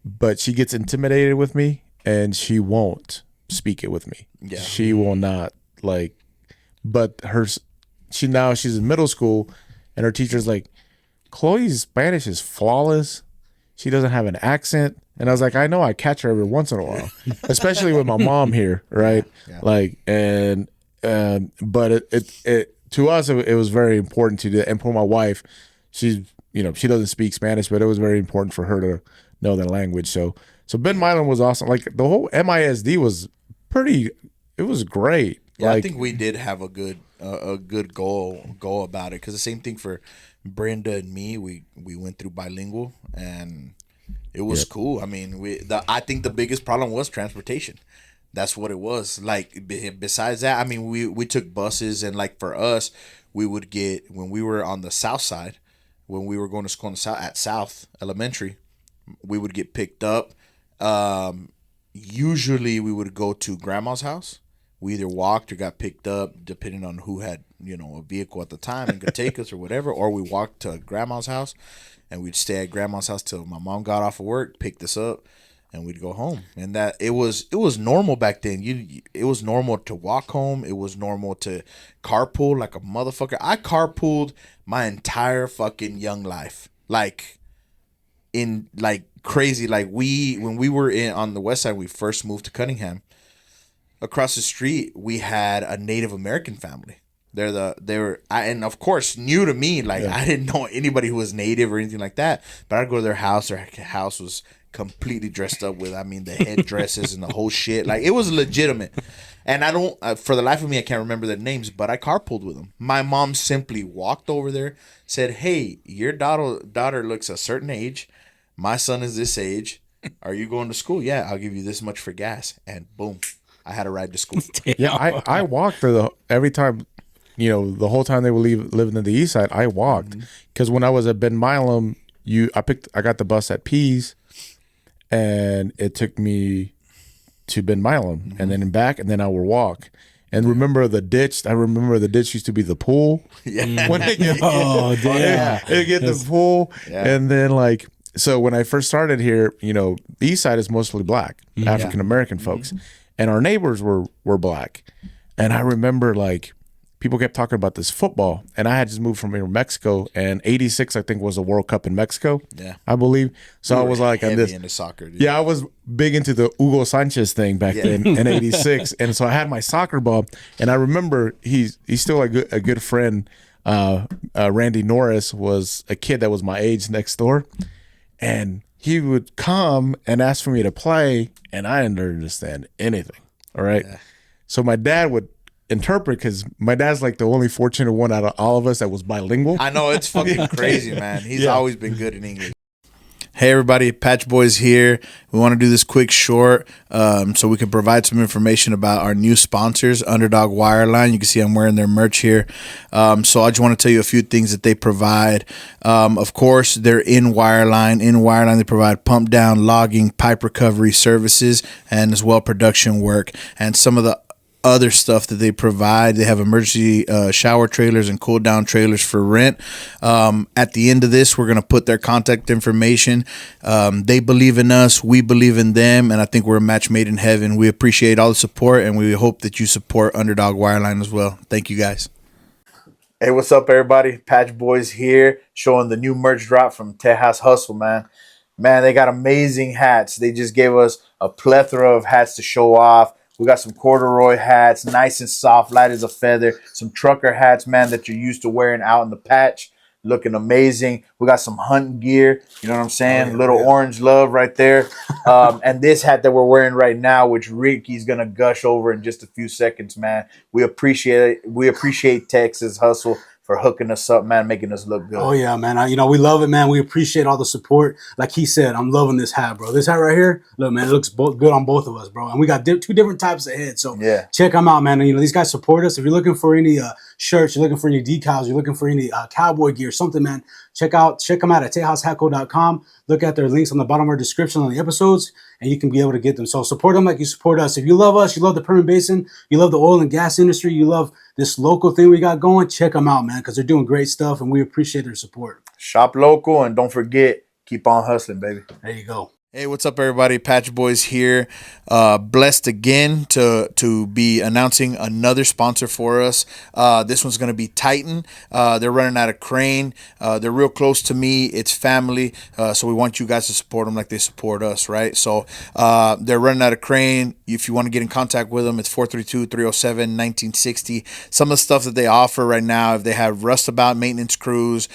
S3: But she gets intimidated with me, and she won't speak it with me.
S2: Yeah.
S3: She will not, but she's in middle school, and her teacher's like, Chloe's Spanish is flawless. She doesn't have an accent. And I was like, I know, I catch her every once in a while, especially with my mom here, right? Yeah. But it to us, it was very important to do. And for my wife, she doesn't speak Spanish, but it was very important for her to know the language. So Ben Milam was awesome. Like the whole MISD was it was great.
S2: Yeah, I think we did have a good goal about it, because the same thing for Brenda and me, we went through bilingual, and it was cool. I mean, I think the biggest problem was transportation. That's what it was. Like, besides that, I mean, we took buses, and like for us, we would get, when we were on the south side, when we were going to school at South Elementary, we would get picked up. Usually we would go to grandma's house. We either walked or got picked up, depending on who had, a vehicle at the time and could take us or whatever. Or we walked to grandma's house, and we'd stay at grandma's house till my mom got off of work, picked us up, and we'd go home. And that it was normal back then. It was normal to walk home. It was normal to carpool like a motherfucker. I carpooled my entire fucking young life, crazy. Like when we were on the west side, we first moved to Cunningham. Across the street, we had a Native American family. And of course, new to me. I didn't know anybody who was Native or anything like that. But I'd go to their house. Their house was completely dressed up with, the headdresses and the whole shit. Like, it was legitimate. And I don't, for the life of me, I can't remember their names, but I carpooled with them. My mom simply walked over there, said, "Hey, your daughter looks a certain age. My son is this age. Are you going to school? Yeah, I'll give you this much for gas." And boom, I had a ride to school.
S3: Yeah, I walked every time, the whole time they were living in the east side, I walked. Because when I was at Ben Milam, I got the bus at Pease, and it took me to Ben Milam, and then back, and then I would walk. And remember the ditch? I remember the ditch used to be the pool.
S2: Yeah.
S3: When they get, they get the pool, and then so when I first started here, the east side is mostly black, African American folks, and our neighbors were black. And I remember people kept talking about this football, and I had just moved from here, Mexico, and '86 I think was the World Cup in Mexico. Yeah, I believe. So I was
S2: into soccer. Dude.
S3: Yeah, I was big into the Hugo Sanchez thing back then in '86, and so I had my soccer ball, and I remember he's still a good friend. Randy Norris was a kid that was my age next door, and he would come and ask for me to play, and I didn't understand anything. All right, so my dad would interpret, because my dad's the only fortunate one out of all of us that was bilingual.
S2: I know, it's fucking crazy, man. He's always been good in English. Hey everybody, Patch Boyz here. We want to do this quick short so we can provide some information about our new sponsors, Underdog Wireline. You can see I'm wearing their merch here. So I just want to tell you a few things that they provide. Of course, they're in Wireline. In Wireline, they provide pump down, logging, pipe recovery services, and as well production work. And some of the other stuff that they provide, they have emergency shower trailers and cool down trailers for rent. At the end of this, we're going to put their contact information. They believe in us, we believe in them, and I think we're a match made in heaven. We appreciate all the support, and we hope that you support Underdog Wireline as well. Thank you guys. Hey, what's up everybody? Patch Boyz here, showing the new merch drop from Tejas Hustle, man. Man, they got amazing hats. They just gave us a plethora of hats to show off. We got some corduroy hats, nice and soft, light as a feather. Some trucker hats, man, that you're used to wearing out in the patch. Looking amazing. We got some hunting gear. You know what I'm saying? Little orange love right there. And this hat that we're wearing right now, which Ricky's going to gush over in just a few seconds, man. We appreciate it. We appreciate Texas Hustle for hooking us up, man, making us look good.
S1: Oh, yeah, man. We love it, man. We appreciate all the support. Like he said, I'm loving this hat, bro. This hat right here, look, man, it looks good on both of us, bro. And we got two different types of heads. So check them out, man. And, these guys support us. If you're looking for any shirts, you're looking for any decals, you're looking for any cowboy gear, something, man, check them out at tejashatco.com. Look at their links on the bottom of our description on the episodes, and you can be able to get them. So support them like you support us. If you love us, you love the Permian Basin, you love the oil and gas industry, you love this local thing we got going, check them out, man, because they're doing great stuff, and we appreciate their support.
S2: Shop local, and don't forget, keep on hustling, baby.
S1: There you go.
S2: Hey, what's up, everybody? Patch Boyz here. Blessed again to be announcing another sponsor for us. This one's going to be Titan. They're running out of crane. They're real close to me. It's family. So we want you guys to support them like they support us, right? So they're running out of crane. If you want to get in contact with them, it's 432-307-1960. Some of the stuff that they offer right now, if they have rustabout maintenance crews,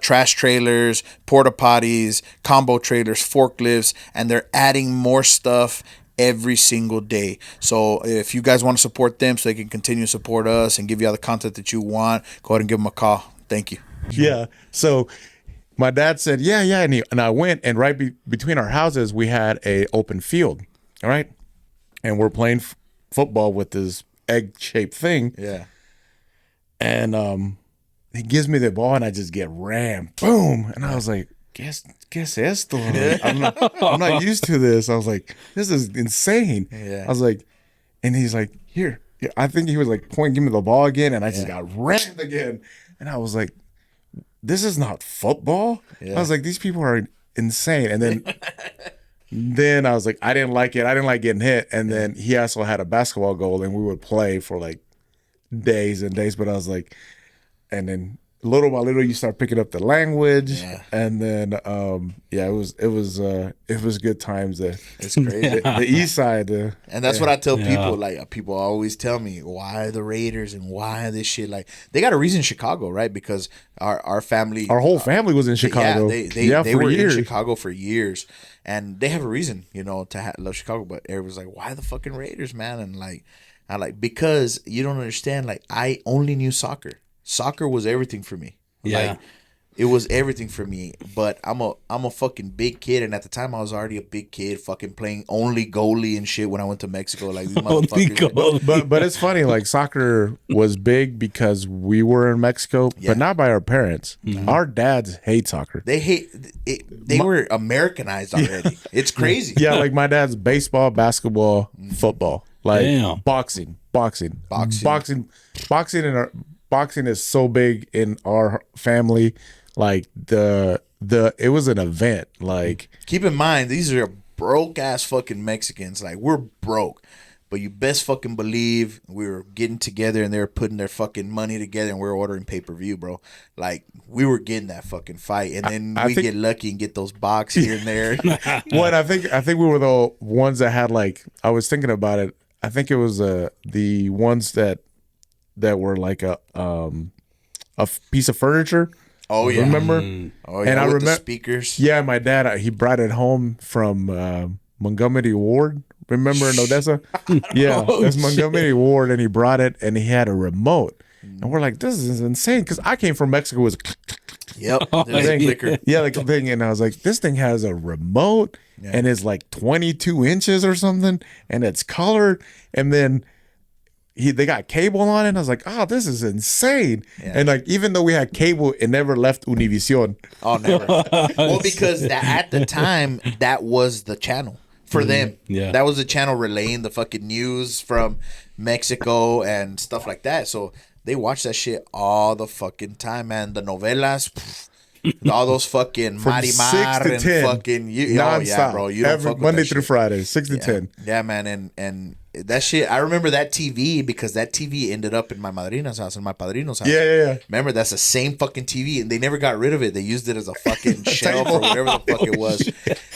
S2: trash trailers, porta potties, combo trailers, forklifts, and they're adding more stuff every single day. So if you guys want to support them so they can continue to support us and give you all the content that you want, go ahead and give them a call. Thank you.
S3: Yeah. So my dad said, yeah. And I went, and right between our houses, we had a open field. All right. And we're playing football with this egg-shaped thing.
S2: Yeah.
S3: And he gives me the ball, and I just get rammed. Boom. And I was like, ¿Qué es esto? I'm not used to this. I was like, this is insane.
S2: Yeah.
S3: I was like, and he's like, here. I think he was like, give me the ball again, and I just got rammed again. And I was like, this is not football.
S2: Yeah.
S3: I was like, these people are insane. And then I was like, I didn't like it. I didn't like getting hit. And then he also had a basketball goal, and we would play for like days and days. But I was like, and then little by little you start picking up the language, and then it was good times.
S2: It's crazy.
S3: The east side,
S2: and that's what I tell people. Like, people always tell me, why the Raiders and why this shit. Like, they got a reason in Chicago, right? Because our family,
S3: our whole family was in Chicago.
S2: They were in Chicago for years, and they have a reason, to love Chicago. But everyone's like, why the fucking Raiders, man? And because you don't understand. Like, I only knew soccer. Soccer was everything for me.
S4: Yeah.
S2: Like, it was everything for me. But I'm a fucking big kid, and at the time I was already a big kid, fucking playing only goalie and shit when I went to Mexico. Like, these motherfuckers.
S3: But it's funny, like, soccer was big because we were in Mexico, but not by our parents. Mm-hmm. Our dads hate soccer.
S2: They hate it. They were Americanized already. It's crazy.
S3: Yeah, like my dad's baseball, basketball, football, like boxing. Boxing is so big in our family. Like, it was an event. Like,
S2: keep in mind, these are broke ass fucking Mexicans. Like, we're broke, but you best fucking believe we were getting together and they were putting their fucking money together and we were ordering pay-per-view, bro. Like, we were getting that fucking fight, and then we get lucky and get those box here and there.
S3: Well, I think we were the ones that had, like, I was thinking about it. I think it was the ones that were like a piece of furniture.
S2: Oh yeah,
S3: remember?
S2: Oh yeah, and I remember the speakers.
S3: Yeah, my dad, he brought it home from Montgomery Ward. Remember in Odessa? Yeah, that's Montgomery Ward, and he brought it, and he had a remote, and we're like, this is insane, because I came from Mexico. It was
S2: Yep. There's a clicker.
S3: Yeah, like a thing. And I was like, this thing has a remote and it's like 22 inches or something, and it's colored. And then they got cable on it. And I was like, oh, this is insane.
S2: Yeah.
S3: And like, even though we had cable, it never left Univision.
S2: Oh, never. Well, because at the time, that was the channel for them.
S4: Yeah.
S2: That was the channel relaying the fucking news from Mexico and stuff like that. So they watch that shit all the fucking time, man. The novelas, all those fucking
S3: From
S2: Marimar
S3: 6 to
S2: and
S3: 10,
S2: fucking
S3: nonstop,
S2: yeah, bro. You don't
S3: every
S2: fuck with
S3: Monday
S2: that
S3: through
S2: shit.
S3: Friday, 6 to 10.
S2: Yeah, man, and that shit. I remember that TV because that TV ended up in my madrina's house and my padrino's house.
S3: Yeah.
S2: Remember, that's the same fucking TV, and they never got rid of it. They used it as a fucking shelf or whatever the fuck it was.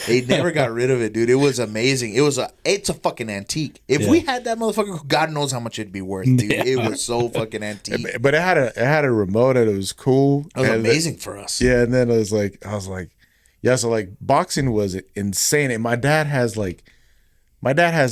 S2: They never got rid of it, dude. It was amazing. It's a fucking antique. If we had that motherfucker, God knows how much it'd be worth, dude.
S4: Yeah.
S2: It was so fucking antique.
S3: But it had a remote and it was cool.
S2: It was
S3: And
S2: amazing for us.
S3: Yeah, and then I was like, yeah, so like boxing was insane. And my dad has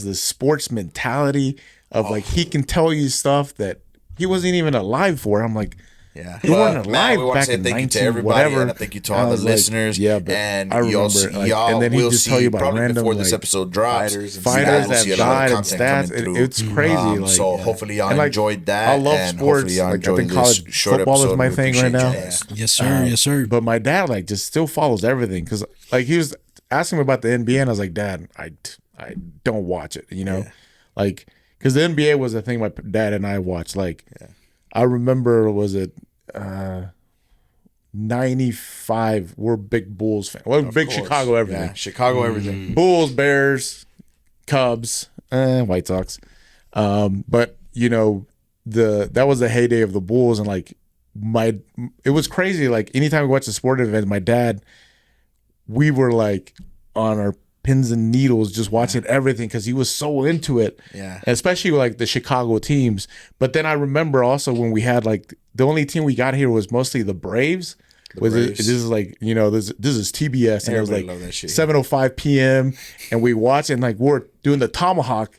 S3: this sports mentality of like, he can tell you stuff that he wasn't even alive for. I'm like,
S2: Yeah,
S3: he wasn't
S2: man,
S3: alive
S2: we want to
S3: back
S2: say
S3: in
S2: thank you to
S3: 19
S2: everybody,
S3: whatever.
S2: and thank you to
S3: And I
S2: all the
S3: was like,
S2: listeners.
S3: yeah, but
S2: and
S3: I
S2: y'all,
S3: remember, like,
S2: y'all
S3: and then he'd
S2: will
S3: just
S2: see
S3: tell you about
S2: probably
S3: random,
S2: before this
S3: like,
S2: episode drops.
S3: fighters
S2: we'll
S3: that
S2: see a lot
S3: died
S2: of
S3: and
S2: content
S3: stats.
S2: coming through.
S3: It's crazy. Like,
S2: So hopefully y'all
S3: and, like,
S2: enjoyed that.
S3: I love
S2: and
S3: sports.
S2: hopefully y'all
S3: Like, I
S2: enjoyed
S3: think
S2: this
S3: college
S2: short
S3: football is
S2: episode.
S3: my
S2: We
S3: thing right
S2: appreciate
S3: now.
S2: y'all guys.
S4: Yes, sir. Yes, sir.
S3: But my dad like just still follows everything because like he was asking me about the NBA and I was like, Dad, I don't watch it, you know, like because the NBA was the thing my dad and I watched. Like, I remember, was it 95? We're big Bulls fans. We're big
S2: course.
S3: Chicago everything.
S2: Yeah, Chicago everything.
S3: Bulls, Bears, Cubs, White Sox. But you know, that was the heyday of the Bulls, and like it was crazy. Like anytime we watched a sport event, my dad, we were like on our pins and needles just watching everything because he was so into it.
S2: Yeah.
S3: Especially like the Chicago teams. But then I remember also when we had like the only team we got here was mostly the Braves.
S2: Braves.
S3: This is like, you know, this is TBS, and
S2: Everybody
S3: it
S2: loved that
S3: was
S2: shit.
S3: like 7:05 p.m. and we watched, and like we're doing the tomahawk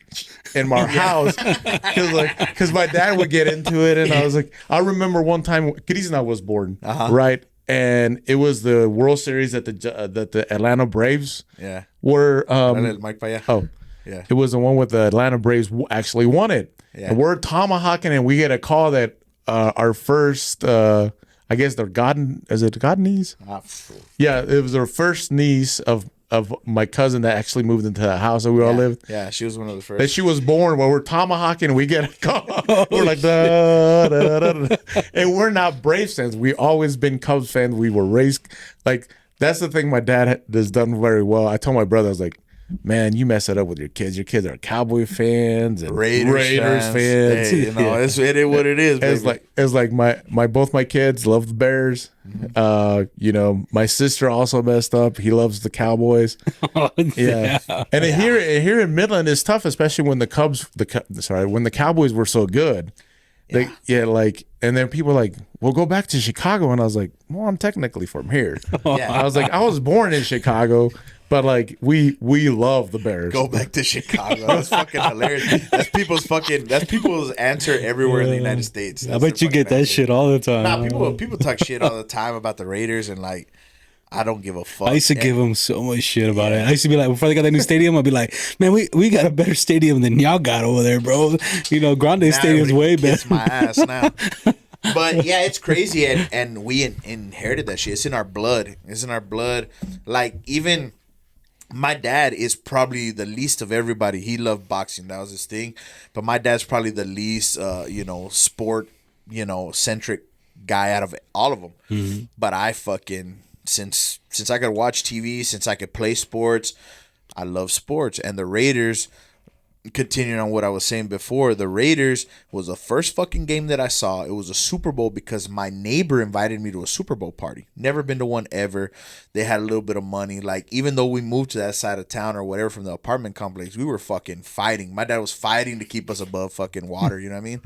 S3: in our house because my dad would get into it, and I was like, I remember one time Grisna was born, right, and it was the World Series that the Atlanta Braves
S2: Yeah.
S3: were.
S2: Dale el mic para allá.
S3: Oh,
S2: Yeah.
S3: it was the one with the Atlanta Braves actually won it,
S2: Yeah.
S3: and we're tomahawking, and we get a call that our first. I guess they're godniece? Yeah, it was our first niece of my cousin that actually moved into the house that we all lived.
S2: Yeah, she was one of the first.
S3: And she was born while we're tomahawking, and we get a call. We're like, da, da, da, da. And we're not Braves fans. We always been Cubs fans. We were raised like that's the thing my dad has done very well. I told my brother, I was like, man, you mess it up with your kids. Your kids are Cowboy fans and Raiders fans.
S2: Hey, you know, it is what it is.
S3: It's like my both my kids love the Bears. You know, my sister also messed up. He loves the Cowboys. Yeah. And here in Midland it's tough, especially when when the Cowboys were so good. And then people were like, well, go back to Chicago. And I was like, well, I'm technically from here. I was like, I was born in Chicago, but like we love the Bears.
S2: Go back to Chicago. That's fucking hilarious. That's people's answer everywhere in the United States.
S4: I bet you get that shit all the time.
S2: Nah, people talk shit all the time about the Raiders, and like, I don't give a fuck.
S4: I used to give them so much shit about it. I used to be like, before they got that new stadium, I'd be like, man, we got a better stadium than y'all got over there, bro. You know, Grande Stadium's way better.
S2: My ass now. But yeah, it's crazy, and we inherited that shit. It's in our blood. It's in our blood. Like, even my dad is probably the least of everybody. He loved boxing. That was his thing. But my dad's probably the least, sport, centric guy out of all of them. Mm-hmm. But I fucking, since I could watch TV, since I could play sports, I love sports. And the Raiders, continuing on what I was saying before, the Raiders was the first fucking game that I saw. It was a Super Bowl because my neighbor invited me to a Super Bowl party. Never been to one ever. They had a little bit of money. Like, even though we moved to that side of town or whatever from the apartment complex, we were fucking fighting. My dad was fighting to keep us above fucking water, you know what I mean?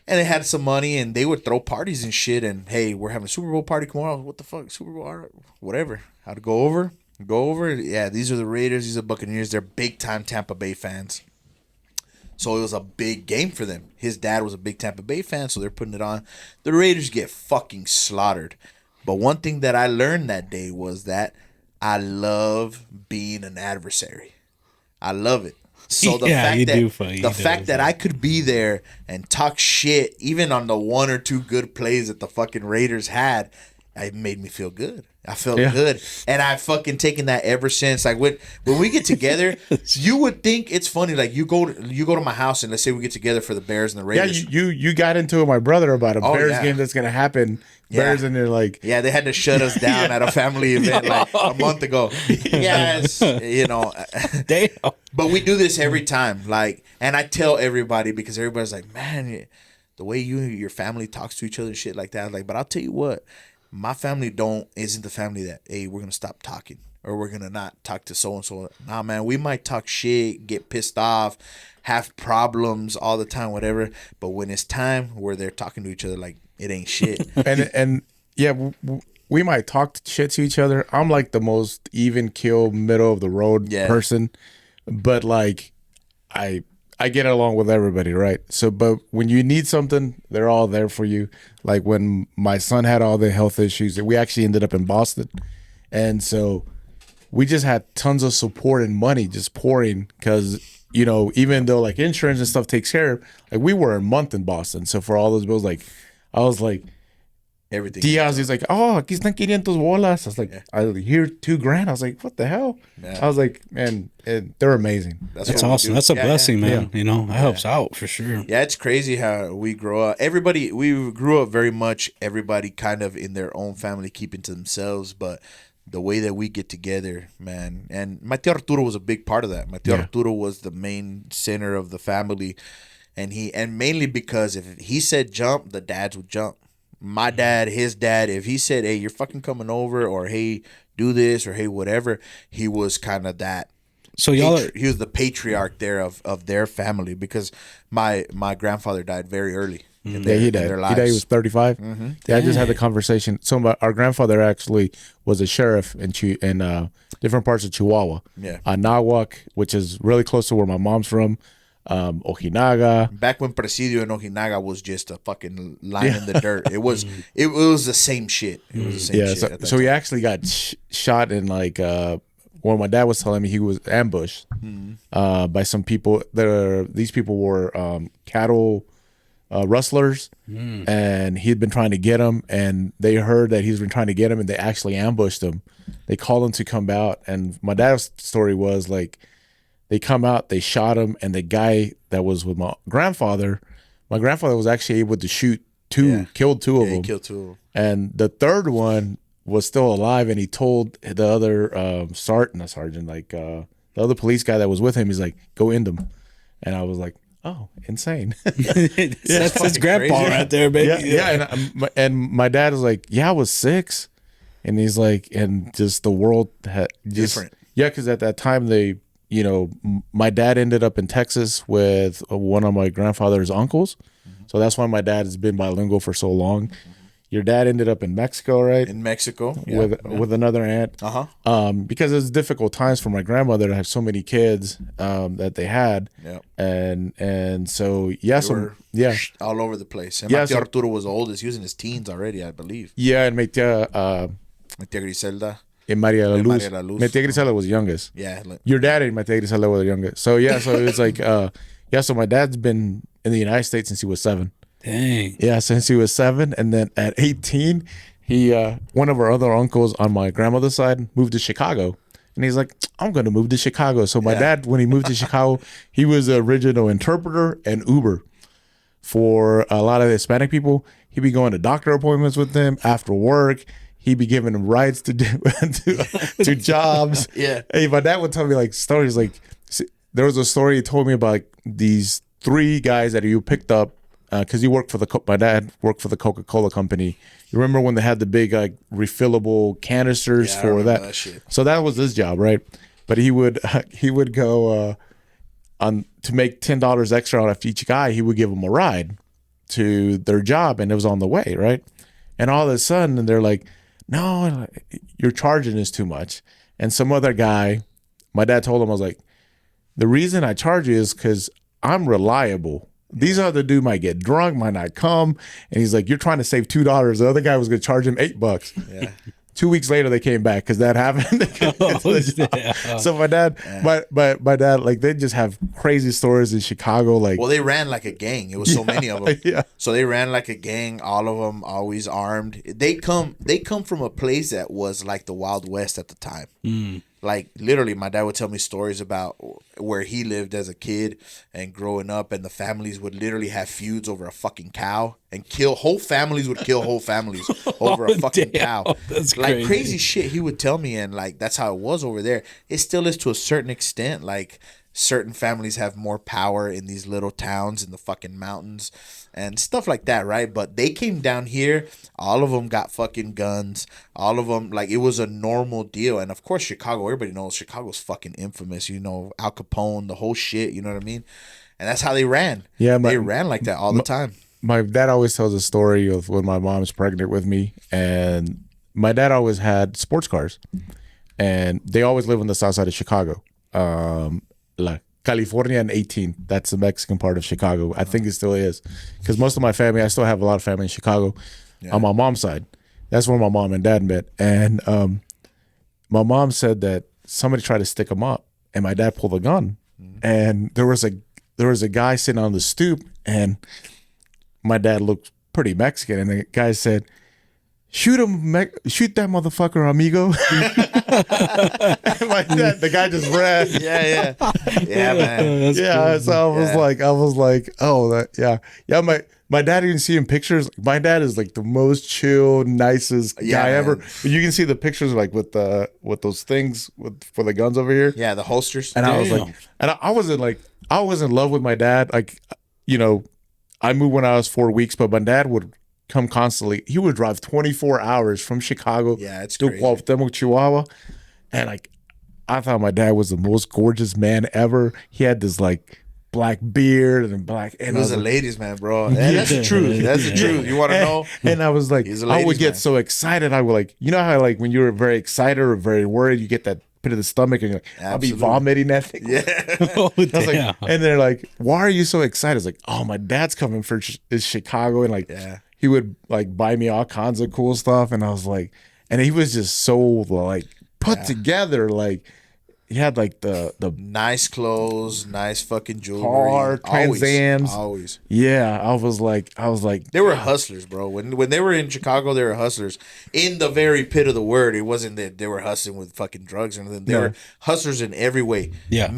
S2: And they had some money, and they would throw parties and shit. And, hey, we're having a Super Bowl party tomorrow. What the fuck? Super Bowl? All right. Whatever. How to go over? Yeah, these are the Raiders. These are Buccaneers. They're big-time Tampa Bay fans. So it was a big game for them. His dad was a big Tampa Bay fan, so they're putting it on. The Raiders get fucking slaughtered. But one thing that I learned that day was that I love being an adversary. I love it. So the fact that I could be there and talk shit, even on the 1 or 2 good plays that the fucking Raiders had, it made me feel good. I felt good, and I've fucking taken that ever since. Like when we get together, you would think it's funny. Like you go to my house, and let's say we get together for the Bears and the Raiders.
S3: Yeah, you got into it with my brother about a Bears game that's gonna happen. Bears, and they're like,
S2: yeah, they had to shut us down at a family event like a month ago. Yes,
S4: Damn.
S2: But we do this every time. Like, and I tell everybody because everybody's like, man, the way you and your family talks to each other and shit like that. Like, but I'll tell you what. My family isn't the family that, hey, we're gonna stop talking or we're gonna not talk to so and so. Nah, man, we might talk shit, get pissed off, have problems all the time, whatever. But when it's time, we're there talking to each other like it ain't shit.
S3: and yeah, we might talk shit to each other. I'm like the most even keel, middle of the road person, but like I get along with everybody, right? So, but when you need something, they're all there for you. Like when my son had all the health issues, we actually ended up in Boston. And so we just had tons of support and money just pouring because, even though like insurance and stuff takes care of, like we were a month in Boston. So for all those bills, like I was like,
S2: everything.
S3: Diaz, he's like, oh, aquí están 500 bolas. I was like, I hear $2,000. I was like, what the hell? Yeah. I was like, man, they're amazing.
S4: That's awesome. That's a blessing, man. That helps out for sure.
S2: Yeah, it's crazy how we grow up. We grew up very much, everybody kind of in their own family, keeping to themselves. But the way that we get together, man, and my tío Arturo was a big part of that. My tío Arturo was the main center of the family. And mainly because if he said jump, the dads would jump. My dad, his dad, if he said, hey, you're fucking coming over, or hey, do this, or hey, whatever, he was kind of that.
S4: So
S2: he was the patriarch there of their family because my grandfather died very early.
S3: He died. He was 35. Mm-hmm. Yeah, I just had the conversation. So our grandfather actually was a sheriff in different parts of Chihuahua. Yeah. Nahuac, which is really close to where my mom's from. Ojinaga.
S2: Back when Presidio and Ojinaga was just a fucking line in the dirt. It was the same shit. It was the same shit.
S3: So he actually got shot in like when my dad was telling me he was ambushed by some people. These people were cattle rustlers, and he had been trying to get him, and they heard that he's been trying to get him, and they actually ambushed him. They called him to come out, and my dad's story was like, they come out, they shot him, and the guy that was with my grandfather was actually able to shoot killed two of them.
S2: He killed 2 of them.
S3: And the third one was still alive, and he told the other sergeant, like the other police guy that was with him, he's like, go end him. And I was like, oh, insane.
S4: That's his grandpa right there, baby.
S3: Yeah. And my dad was like, yeah, I was 6. And he's like, and just the world had just different. Yeah, because at that time my dad ended up in Texas with one of my grandfather's uncles. Mm-hmm. So that's why my dad has been bilingual for so long. Mm-hmm. Your dad ended up in Mexico, right?
S2: In Mexico.
S3: With another aunt. Uh-huh. Because it was difficult times for my grandmother to have so many kids that they had. Yeah. And so,
S2: all over the place. And my tío Arturo was the oldest. He was in his teens already, I believe.
S3: Yeah, and my tía
S2: Griselda.
S3: And Maria La Luz. My tía Griselda was youngest.
S2: Yeah.
S3: Your dad and my tía Griselda were the youngest. So, so it was like, so my dad's been in the United States since he was 7.
S4: Dang.
S3: Yeah, since he was 7. And then at 18, he, one of our other uncles on my grandmother's side moved to Chicago. And he's like, I'm going to move to Chicago. So my dad, when he moved to Chicago, he was the original interpreter and Uber for a lot of Hispanic people. He'd be going to doctor appointments with them after work. He'd be giving them rides to jobs. Yeah. Hey, my dad would tell me like stories. Like there was a story he told me about like, these 3 guys that he picked up because my dad worked for the Coca-Cola company. You remember when they had the big like refillable canisters for that shit. So that was his job, right? But he would go on to make $10 extra off each guy. He would give them a ride to their job, and it was on the way, right? And all of a sudden, they're like, no, you're charging us too much. And some other guy, my dad told him, I was like, the reason I charge you is because I'm reliable. These other dude might get drunk, might not come. And he's like, you're trying to save $2. The other guy was going to charge him $8.
S2: Yeah.
S3: 2 weeks later, they came back because that happened.
S4: Yeah.
S3: So my dad, my dad, like they just have crazy stories in Chicago. Like,
S2: Well, they ran like a gang. It was so many of them.
S3: Yeah.
S2: So they ran like a gang. All of them always armed. They come from a place that was like the Wild West at the time. Like literally, my dad would tell me stories about where he lived as a kid and growing up, and the families would literally have feuds over a fucking cow and whole families over a fucking cow.
S4: That's
S2: like crazy shit he would tell me, and like that's how it was over there. It still is to a certain extent. Like certain families have more power in these little towns in the fucking mountains and stuff like that, right? But they came down here, all of them got fucking guns, all of them, like it was a normal deal. And of course Chicago, everybody knows Chicago's fucking infamous, you know, Al Capone, the whole shit, you know what I mean? And that's how they ran.
S3: Yeah,
S2: they ran like that all the time.
S3: My dad always tells a story of when my mom's pregnant with me, and my dad always had sports cars, and they always live on the south side of Chicago. La California and 18. That's the Mexican part of Chicago. I think it still is, because most of my family, I still have a lot of family in Chicago on my mom's side. That's where my mom and dad met. And my mom said that somebody tried to stick him up, and my dad pulled a gun. And there was a guy sitting on the stoop, and my dad looked pretty Mexican, and the guy said, shoot him, shoot that motherfucker, amigo. My dad, the guy just ran.
S2: Yeah, man.
S3: Yeah, so I was like, oh, yeah. My dad, you can see in pictures. My dad is like the most chill, nicest guy ever. But you can see the pictures like with those things for the guns over here.
S2: Yeah, the holsters.
S3: And I was like, and I was in love with my dad. Like, you know, I moved when I was 4 weeks, but my dad would come constantly. He would drive 24 hours from Chicago
S2: it's
S3: to
S2: crazy.
S3: Cuauhtemoc, Chihuahua. And like, I thought my dad was the most gorgeous man ever. He had this like black beard and black. And
S2: he was a ladies man, bro. And that's the truth. That's the truth. You want to know?
S3: And I was like, I would get
S2: man.
S3: so excited. I would like, you know how like when you're very excited or very worried, you get that pit of the stomach and you're like, I'll be vomiting that thing.
S2: Yeah.
S4: Oh,
S3: I was like, and they're like, why are you so excited? It's like, oh, my dad's coming for Chicago. And like, he would like buy me all kinds of cool stuff. And I was like, and he was just so like put together. Like he had like the
S2: nice clothes, nice fucking jewelry.
S3: car, Trans Ams.
S2: Always.
S3: Yeah. I was like,
S2: they were hustlers, bro. When they were in Chicago, they were hustlers. In the very pit of the word, it wasn't that they were hustling with fucking drugs or anything. They were hustlers in every way.
S4: Yeah.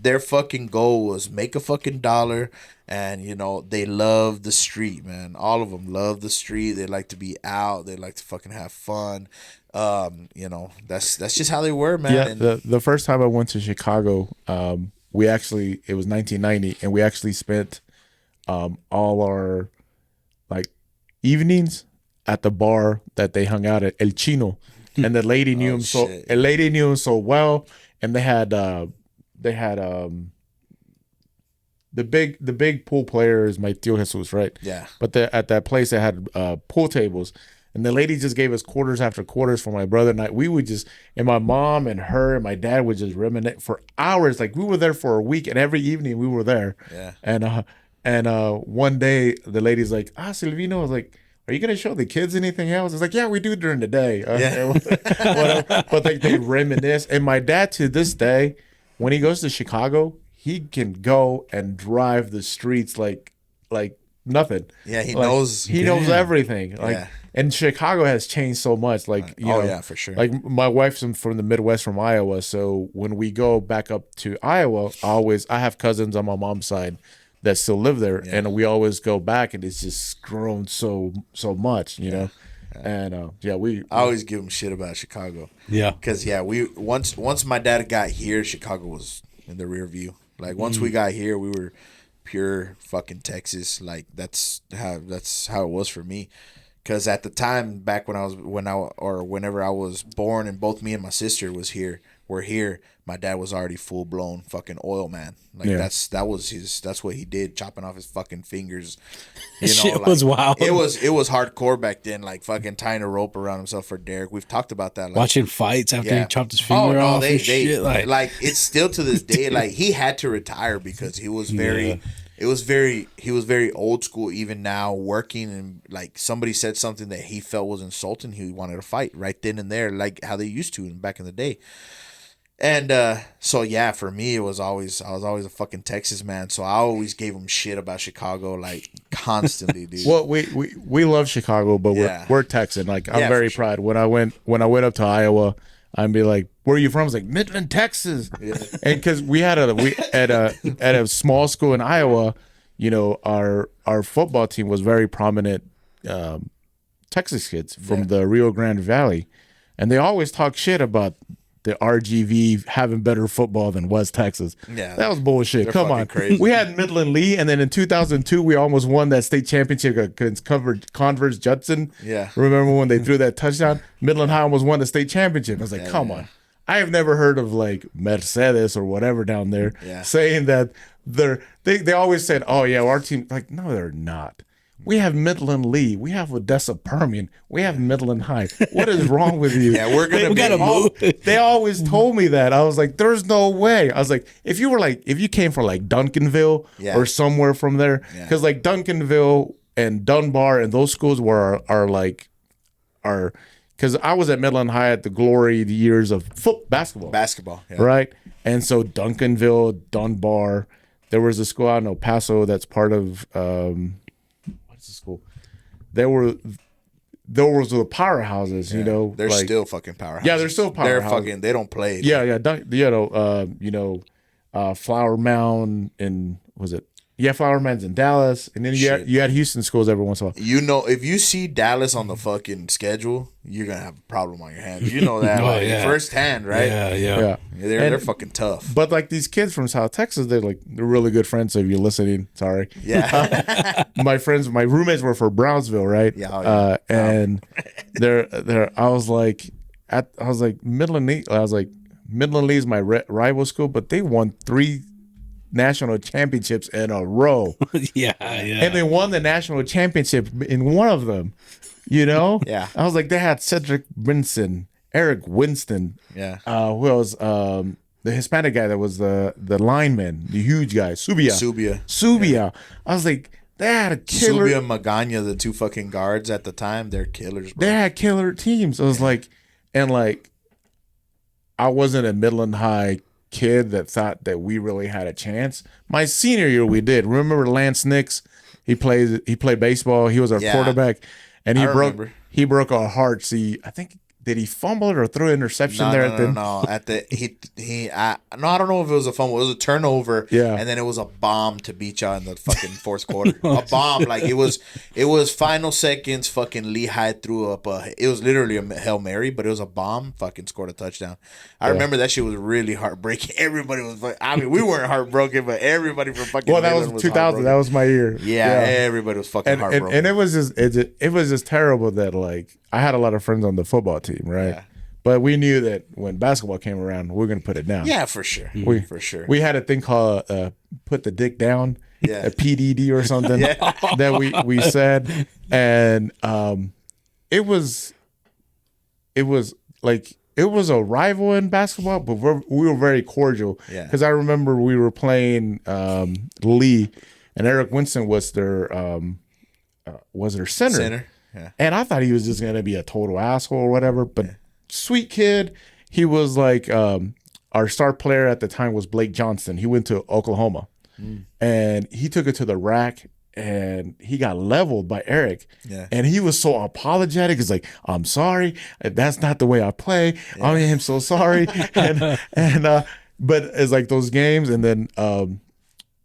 S2: Their fucking goal was make a fucking dollar. And, you know, they love the street, man. All of them love the street. They like to be out. They like to fucking have fun. You know, that's just how they were, man.
S3: Yeah,
S2: And
S3: the first time I went to Chicago, it was 1990, and we actually spent all our like evenings at the bar that they hung out at, El Chino, and the lady knew him so well, and they had the big pool player is my Tio Jesus, right?
S2: Yeah.
S3: But at that place they had pool tables. And the lady just gave us quarters after quarters for my brother and I. We would just, and my mom and her and my dad would just reminisce for hours. Like we were there for a week, and every evening we were there.
S2: Yeah.
S3: And one day the lady's like, Silvino was like, are you gonna show the kids anything else? It's like, yeah, we do during the day. But like they reminisce. And my dad to this day, when he goes to Chicago, he can go and drive the streets like nothing.
S2: Yeah, he
S3: like,
S2: knows.
S3: He knows everything. Like.
S2: Yeah.
S3: And Chicago has changed so much. Like, you know,
S2: yeah, for sure.
S3: Like my wife's from the Midwest, from Iowa. So when we go back up to Iowa, I have cousins on my mom's side that still live there, and we always go back, and it's just grown so much, you know. And I
S2: always give them shit about Chicago.
S4: Yeah,
S2: because we once my dad got here, Chicago was in the rear view. Like once we got here, we were pure fucking Texas. Like that's how it was for me. Because at the time, back whenever I was born, and both me and my sister were here, my dad was already full blown fucking oil man. Like that's what he did, chopping off his fucking fingers. You know,
S4: shit was wild.
S2: It was hardcore back then, like fucking tying a rope around himself for Derek. We've talked about that. Like,
S4: watching fights after he chopped his finger off. Shit,
S2: like it's still to this day. Like he had to retire because he was very. he was very old school. Even now, working, and like somebody said something that he felt was insulting, he wanted to fight right then and there, like how they used to back in the day. And so yeah, for me, I was always a fucking Texas man. So I always gave him shit about Chicago, like constantly, dude.
S3: Well, we love Chicago, but we're Texan. Like I'm very proud. When I went up to Iowa, I'd be like, "Where are you from?" I was like, "Midland, Texas." Yeah. And because we at a small school in Iowa, you know, our football team was very prominent Texas kids from the Rio Grande Valley, and they always talk shit about the RGV having better football than West Texas. Yeah, that was bullshit. Come on, crazy. We had Midland Lee, and then in 2002 we almost won that state championship against Converse Judson. Yeah, remember when they threw that touchdown? Midland High almost won the state championship. I was like, come on. I have never heard of like Mercedes or whatever down there saying that they always said, oh yeah, our team. Like, no, they're not. We have Midland Lee. We have Odessa Permian. We have Midland High. What is wrong with you?
S2: Yeah, we gotta
S3: move. They always told me that. I was like, there's no way. I was like, if you came from like Duncanville or somewhere from there, because like Duncanville and Dunbar and those schools are because I was at Midland High at the glory years of basketball, right? And so Duncanville, Dunbar, there was a school out in El Paso that's part of. School. There was the powerhouses, you know.
S2: They're like, still fucking powerhouses.
S3: Yeah, they're still powerhouses.
S2: They don't play.
S3: Flower Mound and was it? Yeah, Flower Mound's in Dallas, and then you had Houston schools every once in a while.
S2: You know, if you see Dallas on the fucking schedule, you're gonna have a problem on your hands. You know that firsthand, right?
S3: Yeah.
S2: They're fucking tough.
S3: But like these kids from South Texas, they're really good friends. So if you're listening, sorry.
S2: Yeah.
S3: My roommates were from Brownsville, right?
S2: Yeah.
S3: And I was like Midland Lee. I was like Midland Lee is my rival school, but they won 3 national championships in a row.
S4: Yeah.
S3: And they won the national championship in one of them. You know?
S2: Yeah.
S3: I was like, they had Cedric Brinson, Eric Winston.
S2: Yeah.
S3: Who else? The Hispanic guy that was the lineman, the huge guy, Subia. I was like, they had a killer.
S2: Subia and Magana, the 2 fucking guards at the time, they're killers, bro.
S3: They had killer teams. I was like, I wasn't a Midland High kid that thought that we really had a chance. My senior year, we did. Remember Lance Nix? He played baseball. He was our quarterback, and he broke our hearts. I think did he fumble it or throw an interception
S2: No. I don't know if it was a fumble. It was a turnover.
S3: Yeah,
S2: and then it was a bomb to beat y'all in the fucking fourth quarter. A bomb, like it was final seconds. Fucking Lehigh threw up it was literally a Hail Mary, but it was a bomb. Fucking scored a touchdown. I remember that shit was really heartbreaking. Everybody was like, I mean, we weren't heartbroken, but everybody from fucking.
S3: Well, that was 2000. That was my year.
S2: Yeah, everybody was fucking heartbroken.
S3: And it was just terrible that like I had a lot of friends on the football team, right? Yeah. But we knew that when basketball came around, we were going to put it down.
S2: Yeah, for sure. For sure.
S3: We had a thing called put the dick down, a PDD or something that we said. And it was a rival in basketball, but we were very cordial.
S2: Yeah.
S3: Because I remember we were playing Lee, and Eric Winston was their center.
S2: Yeah.
S3: And I thought he was just going to be a total asshole or whatever, but sweet kid. He was like our star player at the time was Blake Johnston. He went to Oklahoma, and he took it to the rack, and he got leveled by Eric.
S2: Yeah.
S3: And he was so apologetic. He's like, "I'm sorry. That's not the way I play. Yeah. I am so sorry." But it's like those games, and then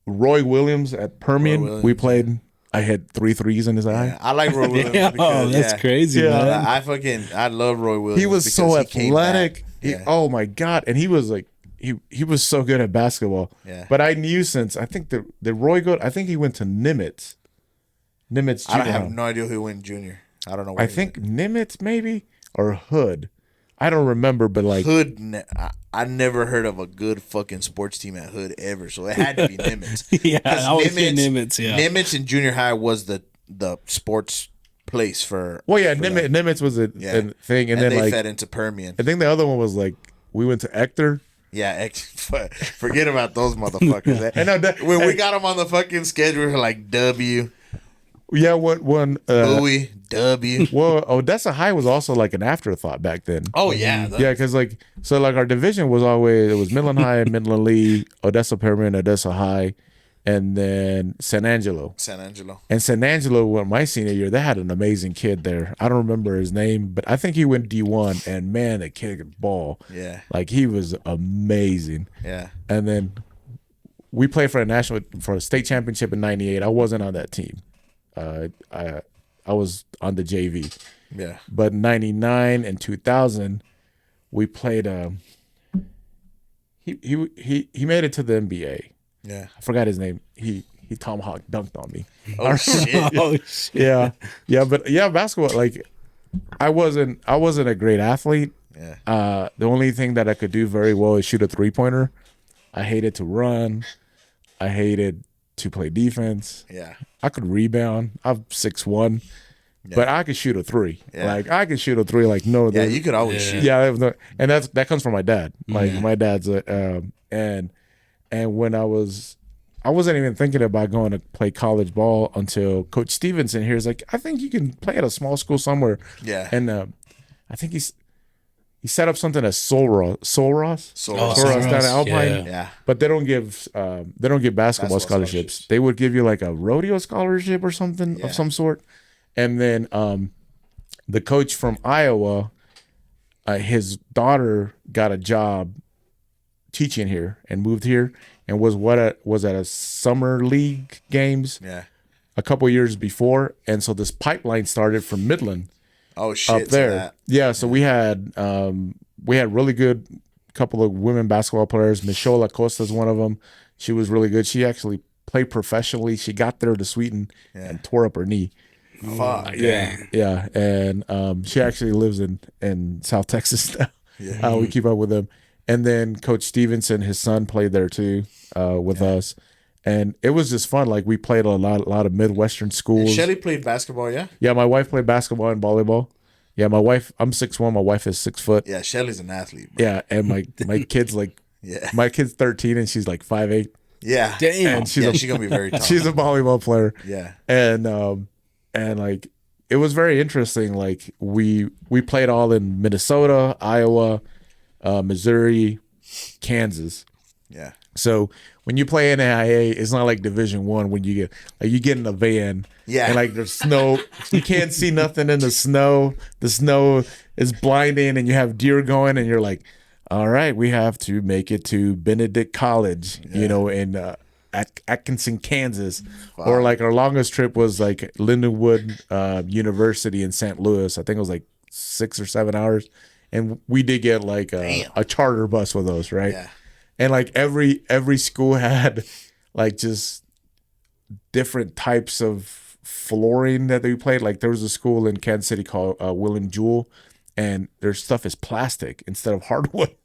S3: Roy Williams at Permian, we played. I had 3 threes in his eye.
S2: I like Roy Williams.
S4: That's crazy, man.
S2: I love Roy Williams.
S3: He was so athletic. Oh my God. And he was like, he was so good at basketball.
S2: Yeah.
S3: But I knew since, I think the Roy I think he went to Nimitz. Nimitz Junior.
S2: I have no idea who went junior. I don't know.
S3: I think Nimitz maybe or Hood. I don't remember, but like
S2: Hood, I never heard of a good fucking sports team at Hood ever, so it had to be Nimitz.
S4: I always say Nimitz. Yeah,
S2: Nimitz in junior high was the sports place for.
S3: Well, yeah, Nimitz was a thing, and then
S2: they
S3: like
S2: fed into Permian.
S3: I think the other one was like we went to Ector.
S2: Yeah, forget about those motherfuckers. And when we got them on the fucking schedule, we're like W,
S3: Yeah, what one?
S2: Bowie, W.
S3: Well, Odessa High was also like an afterthought back then.
S2: Oh yeah,
S3: Yeah, because like our division was always, it was Midland High, Midland Lee, Odessa Pyramid, Odessa High, and then San Angelo.
S2: San Angelo.
S3: And San Angelo, when my senior year, they had an amazing kid there. I don't remember his name, but I think he went D1. And man, the kid could ball.
S2: Yeah.
S3: Like he was amazing.
S2: Yeah.
S3: And then we played for a state championship in '98. I wasn't on that team. I was on the JV.
S2: Yeah.
S3: But '99 and 2000, we played. He made it to the NBA.
S2: Yeah.
S3: I forgot his name. He tomahawk dunked on me.
S2: Oh shit.
S4: Oh shit.
S3: Yeah, but basketball. Like, I wasn't a great athlete.
S2: Yeah.
S3: The only thing that I could do very well is shoot a 3-pointer. I hated to run. I hated to play defense.
S2: Yeah.
S3: I could rebound. I'm 6'1", but I could shoot a 3.
S2: Yeah.
S3: Like I could shoot a 3. Like no.
S2: Yeah, you could always shoot.
S3: Yeah, and that comes from my dad. Like my dad's and when I wasn't even thinking about going to play college ball until Coach Stevenson here is like, I think you can play at a small school somewhere.
S2: Yeah.
S3: And I think he set up something at Solros down at Alpine.
S2: Yeah.
S3: But they don't give basketball scholarships. They would give you like a rodeo scholarship or something of some sort. And then the coach from Iowa, his daughter got a job teaching here and moved here and was at a summer league games a couple years before, and so this pipeline started from Midland.
S2: Oh shit!
S3: Up there, So we had really good couple of women basketball players. Michelle Acosta's one of them. She was really good. She actually played professionally. She got there to Sweden and tore up her knee.
S2: Fuck.
S3: Yeah, and she actually lives in South Texas now.
S2: Yeah.
S3: We keep up with them. And then Coach Stevenson, his son, played there too with us. And it was just fun. Like we played a lot of Midwestern schools.
S2: And Shelly played basketball, yeah?
S3: Yeah, my wife played basketball and volleyball. Yeah, my wife, I'm 6'1", my wife is 6 foot.
S2: Yeah, Shelly's an athlete, bro.
S3: Yeah, and my kid's like, my kid's 13 and she's like 5'8".
S2: Yeah.
S4: Damn.
S3: And
S2: She's gonna be very tall.
S3: She's a volleyball player.
S2: Yeah.
S3: And like it was very interesting. Like we played all in Minnesota, Iowa, Missouri, Kansas.
S2: Yeah.
S3: So when you play NAIA, it's not like Division I when you get in a van.
S2: Yeah.
S3: And like there's snow. You can't see nothing in the snow. The snow is blinding and you have deer going and you're like, all right, we have to make it to Benedict College, in Atkinson, Kansas. Wow. Or like our longest trip was like Lindenwood University in St. Louis. I think it was like 6 or 7 hours. And we did get like a charter bus with those, right?
S2: Yeah.
S3: And like every school had like just different types of flooring that they played. Like there was a school in Kansas City called William Jewell, and their stuff is plastic instead of hardwood.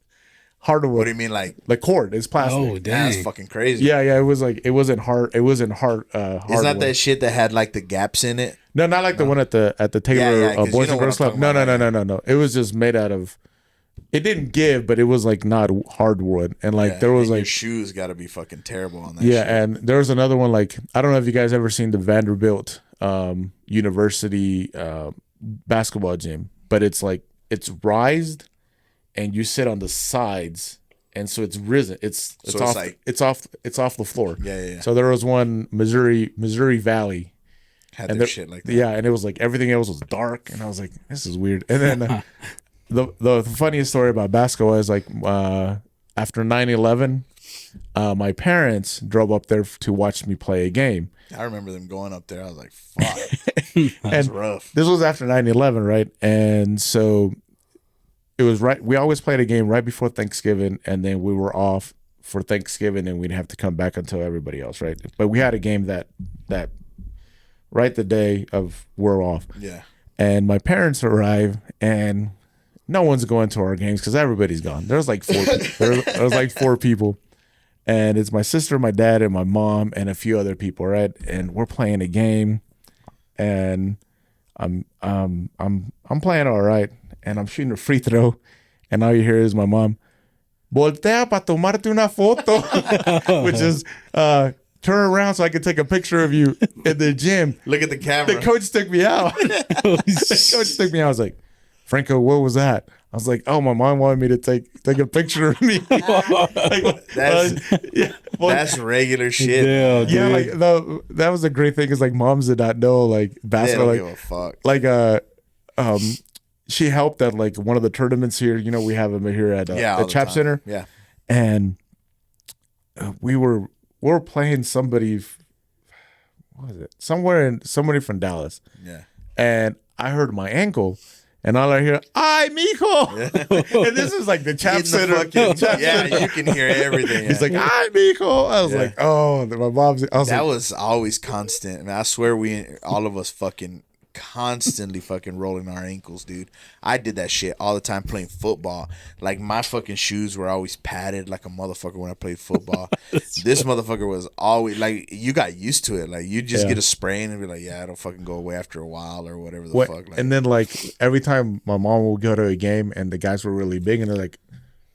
S3: Hardwood.
S2: What do you mean, like
S3: cord? It's plastic.
S4: Oh, dang.
S2: That's fucking crazy.
S3: Yeah. It wasn't hard. It wasn't hard.
S2: It's not that shit that had like the gaps in it.
S3: No, not like the one at the Taylor Boys and Girls Club. No. It was just made out of. It didn't give, but it was like not hardwood, and like there was
S2: and
S3: like
S2: your shoes got to be fucking terrible on that.
S3: Yeah,
S2: shit.
S3: and there was another one like I don't know if you guys ever seen the Vanderbilt University basketball gym, but it's like it's rised, and you sit on the sides, and so it's risen. It's off the floor.
S2: Yeah.
S3: So there was one Missouri Valley.
S2: Had their shit like that.
S3: Yeah, and it was like everything else was dark, and I was like, this is weird. And then the funniest story about basketball is like after 9/11, my parents drove up there to watch me play a game.
S2: I remember them going up there. I was like, fuck. That's rough.
S3: This was after 9/11, right? And so it was right. We always played a game right before Thanksgiving, and then we were off for Thanksgiving, and we'd have to come back until everybody else, right? But we had a game that right the day of we're off.
S2: Yeah.
S3: And my parents arrive, and no one's going to our games because everybody's gone. There's like four. there was like 4 people, and it's my sister, my dad, and my mom, and a few other people, right? And we're playing a game, and I'm playing all right, and I'm shooting a free throw, and all you hear is my mom, voltea para tomarte una foto, which is turn around so I can take a picture of you in the gym.
S2: Look at the camera.
S3: The coach took me out. The coach took me out. I was like, Franco, what was that? I was like, oh, my mom wanted me to take a picture of me.
S2: That's regular shit.
S3: Yeah, like that was a great thing. Is like moms did not know like basketball.
S2: They don't give a fuck.
S3: Like she helped at like one of the tournaments here. You know, we have them here at Chap Center.
S2: Yeah,
S3: and we were playing somebody. What was it? Somebody from Dallas.
S2: Yeah,
S3: and I hurt my ankle. And all I hear, "Ay, mijo," and this is like the Chap Center.
S2: You can hear everything.
S3: He's like, "Ay, mijo." I was like, "Oh, my mom's."
S2: That was always constant. I mean, I swear, all of us fucking constantly fucking rolling our ankles, dude. I did that shit all the time playing football. Like my fucking shoes were always padded like a motherfucker when I played football. This motherfucker was always like, you got used to it. Like you just get a sprain and be like, yeah, it'll fucking go away after a while or whatever the fuck. Like,
S3: and then like every time my mom would go to a game and the guys were really big and they're like,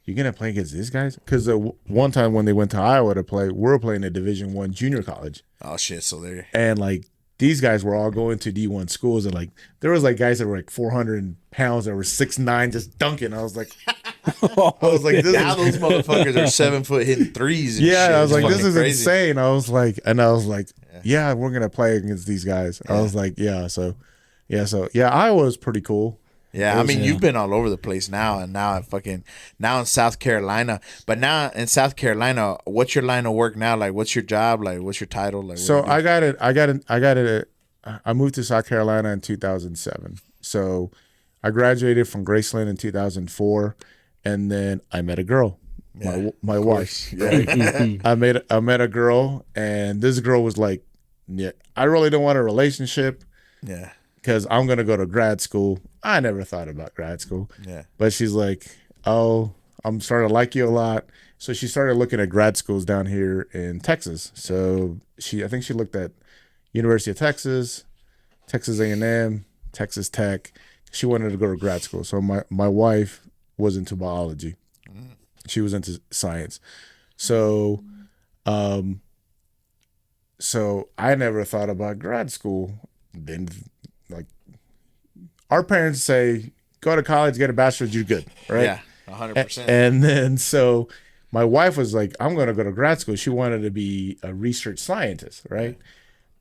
S3: "You gonna play against these guys?" Because one time when they went to Iowa to play, we were playing a Division I junior college.
S2: Oh shit! So there.
S3: And like these guys were all going to D1 schools, and like there was like guys that were like 400 pounds that were 6'9", just dunking. I was like, this
S2: now those motherfuckers are 7 foot hitting threes. And
S3: shit.
S2: I
S3: was like, this is crazy. Insane. I was like, yeah, we're gonna play against these guys. I was like, so Iowa was pretty cool.
S2: Yeah, I mean, you've been all over the place now, and now in South Carolina. But now in South Carolina, what's your line of work now? Like, what's your job? Like, what's your title? Like,
S3: so I got it. I moved to South Carolina in 2007. So I graduated from Graceland in 2004, and then I met a girl, my wife. Yeah. I met a girl, and this girl was like, "Yeah, I really don't want a relationship."
S2: Yeah.
S3: Because I'm going to go to grad school. I never thought about grad school.
S2: Yeah.
S3: But she's like, "Oh, I'm starting to like you a lot." So she started looking at grad schools down here in Texas. So I think she looked at University of Texas, Texas A&M, Texas Tech. She wanted to go to grad school. So my wife was into biology. She was into science. So so I never thought about grad school. Then like our parents say, go to college, get a bachelor's, you're good, right?
S2: Yeah, 100%.
S3: And then so my wife was like, I'm going to go to grad school. She wanted to be a research scientist, right?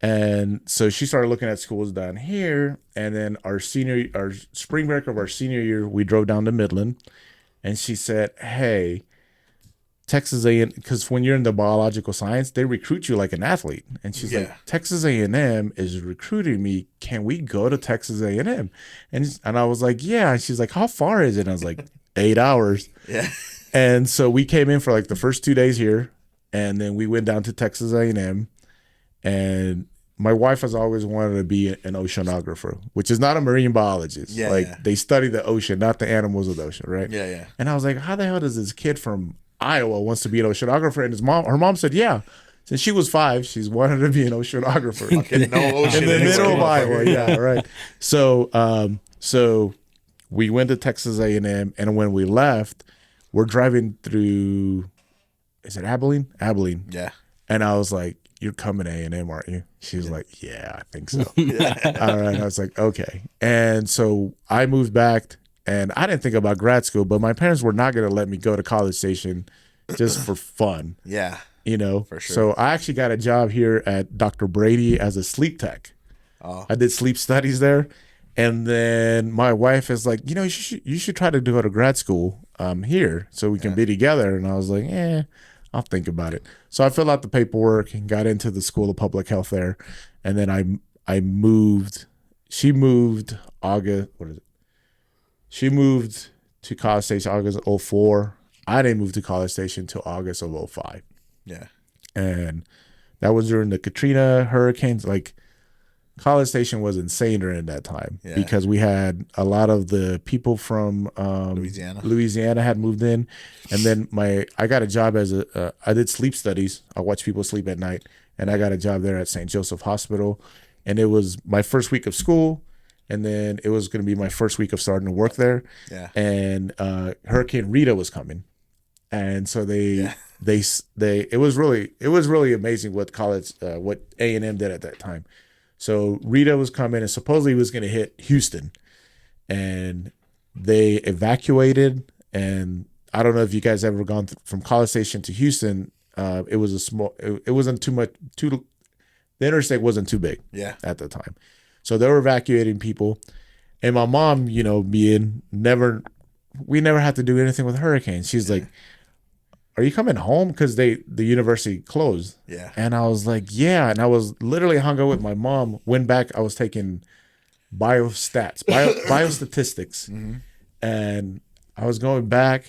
S3: And so she started looking at schools down here. And then our spring break of our senior year, we drove down to Midland, and she said, "Hey, Texas A&M," because when you're in the biological science, they recruit you like an athlete. And she's like, "Texas A&M is recruiting me. Can we go to Texas A&M?" And I was like, "Yeah." And she's like, "How far is it?" And I was like, 8 hours.
S2: Yeah.
S3: And so we came in for like the first 2 days here, and then we went down to Texas A&M. And my wife has always wanted to be an oceanographer, which is not a marine biologist. They study the ocean, not the animals of the ocean, right?
S2: Yeah, yeah.
S3: And I was like, how the hell does this kid from Iowa wants to be an oceanographer? And her mom said, yeah. Since she was 5, she's wanted to be an oceanographer.
S2: No ocean
S3: in the middle of Iowa. Yeah, right. So we went to Texas A&M, and when we left, we're driving through, is it Abilene? Abilene.
S2: Yeah.
S3: And I was like, "You're coming to A&M, aren't you?" She was like, "Yeah, I think so." All right. I was like, okay. And so I moved back, and I didn't think about grad school, but my parents were not going to let me go to College Station just for fun.
S2: Yeah.
S3: You know?
S2: For sure.
S3: So I actually got a job here at Dr. Brady as a sleep tech.
S2: Oh.
S3: I did sleep studies there. And then my wife is like, you should try to go to grad school here so we can be together. And I was like, I'll think about it. So I filled out the paperwork and got into the School of Public Health there. And then I moved. She moved August. What is it? She moved to College Station August of 2004. I didn't move to College Station until August of 2005.
S2: Yeah.
S3: And that was during the Katrina hurricanes. Like, College Station was insane during that time because we had a lot of the people from Louisiana had moved in. And then I got a job as I did sleep studies. I watch people sleep at night. And I got a job there at St. Joseph Hospital. And it was my first week of school. And then it was going to be my first week of starting to work there.
S2: Yeah.
S3: And Hurricane Rita was coming. and so they it was really amazing what A&M did at that time. So Rita was coming, and supposedly was going to hit Houston, and they evacuated. And I don't know if you guys ever gone from College Station to Houston. It was a small. It wasn't too much. The interstate wasn't too big.
S2: Yeah.
S3: At the time, so they were evacuating people, and my mom, we never had to do anything with hurricanes. She's like, "Are you coming home?" Because the university closed.
S2: Yeah.
S3: And I was like, "Yeah." And I was literally hung out with my mom. Went back. I was taking biostatistics,
S2: Mm-hmm.
S3: and I was going back,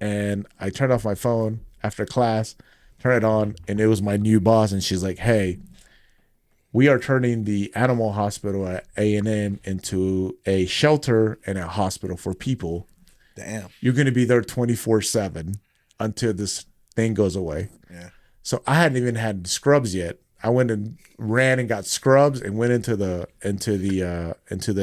S3: and I turned off my phone after class, turned it on, and it was my new boss, and she's like, "Hey, we are turning the animal hospital at A&M into a shelter and a hospital for people.
S2: Damn.
S3: You're going to be there 24/7 until this thing goes away."
S2: Yeah.
S3: So I hadn't even had scrubs yet. I went and ran and got scrubs and went into the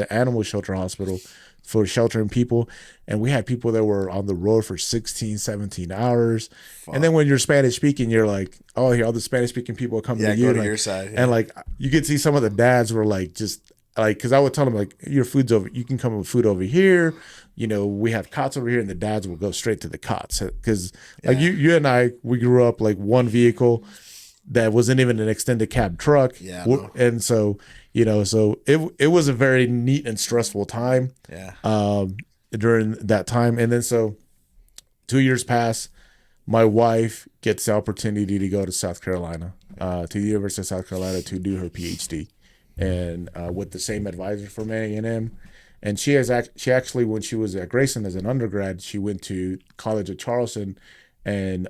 S3: animal shelter hospital for sheltering people. And we had people that were on the road for 16, 17 hours. Fuck. And then when you're Spanish speaking, you're like, oh, here, all the Spanish speaking people are coming to you.
S2: Go to
S3: like,
S2: your side. Yeah.
S3: And like, you could see some of the dads were like, just like, cause I would tell them like, your food's over, you can come with food over here. We have cots over here, and the dads will go straight to the cots. Cause like you and I, we grew up like one vehicle that wasn't even an extended cab truck.
S2: Yeah.
S3: And so, so it was a very neat and stressful time.
S2: Yeah.
S3: During that time. And then so 2 years pass, my wife gets the opportunity to go to South Carolina, to the University of South Carolina to do her PhD, and with the same advisor from A&M. And she actually, when she was at Graceland as an undergrad, she went to College of Charleston, and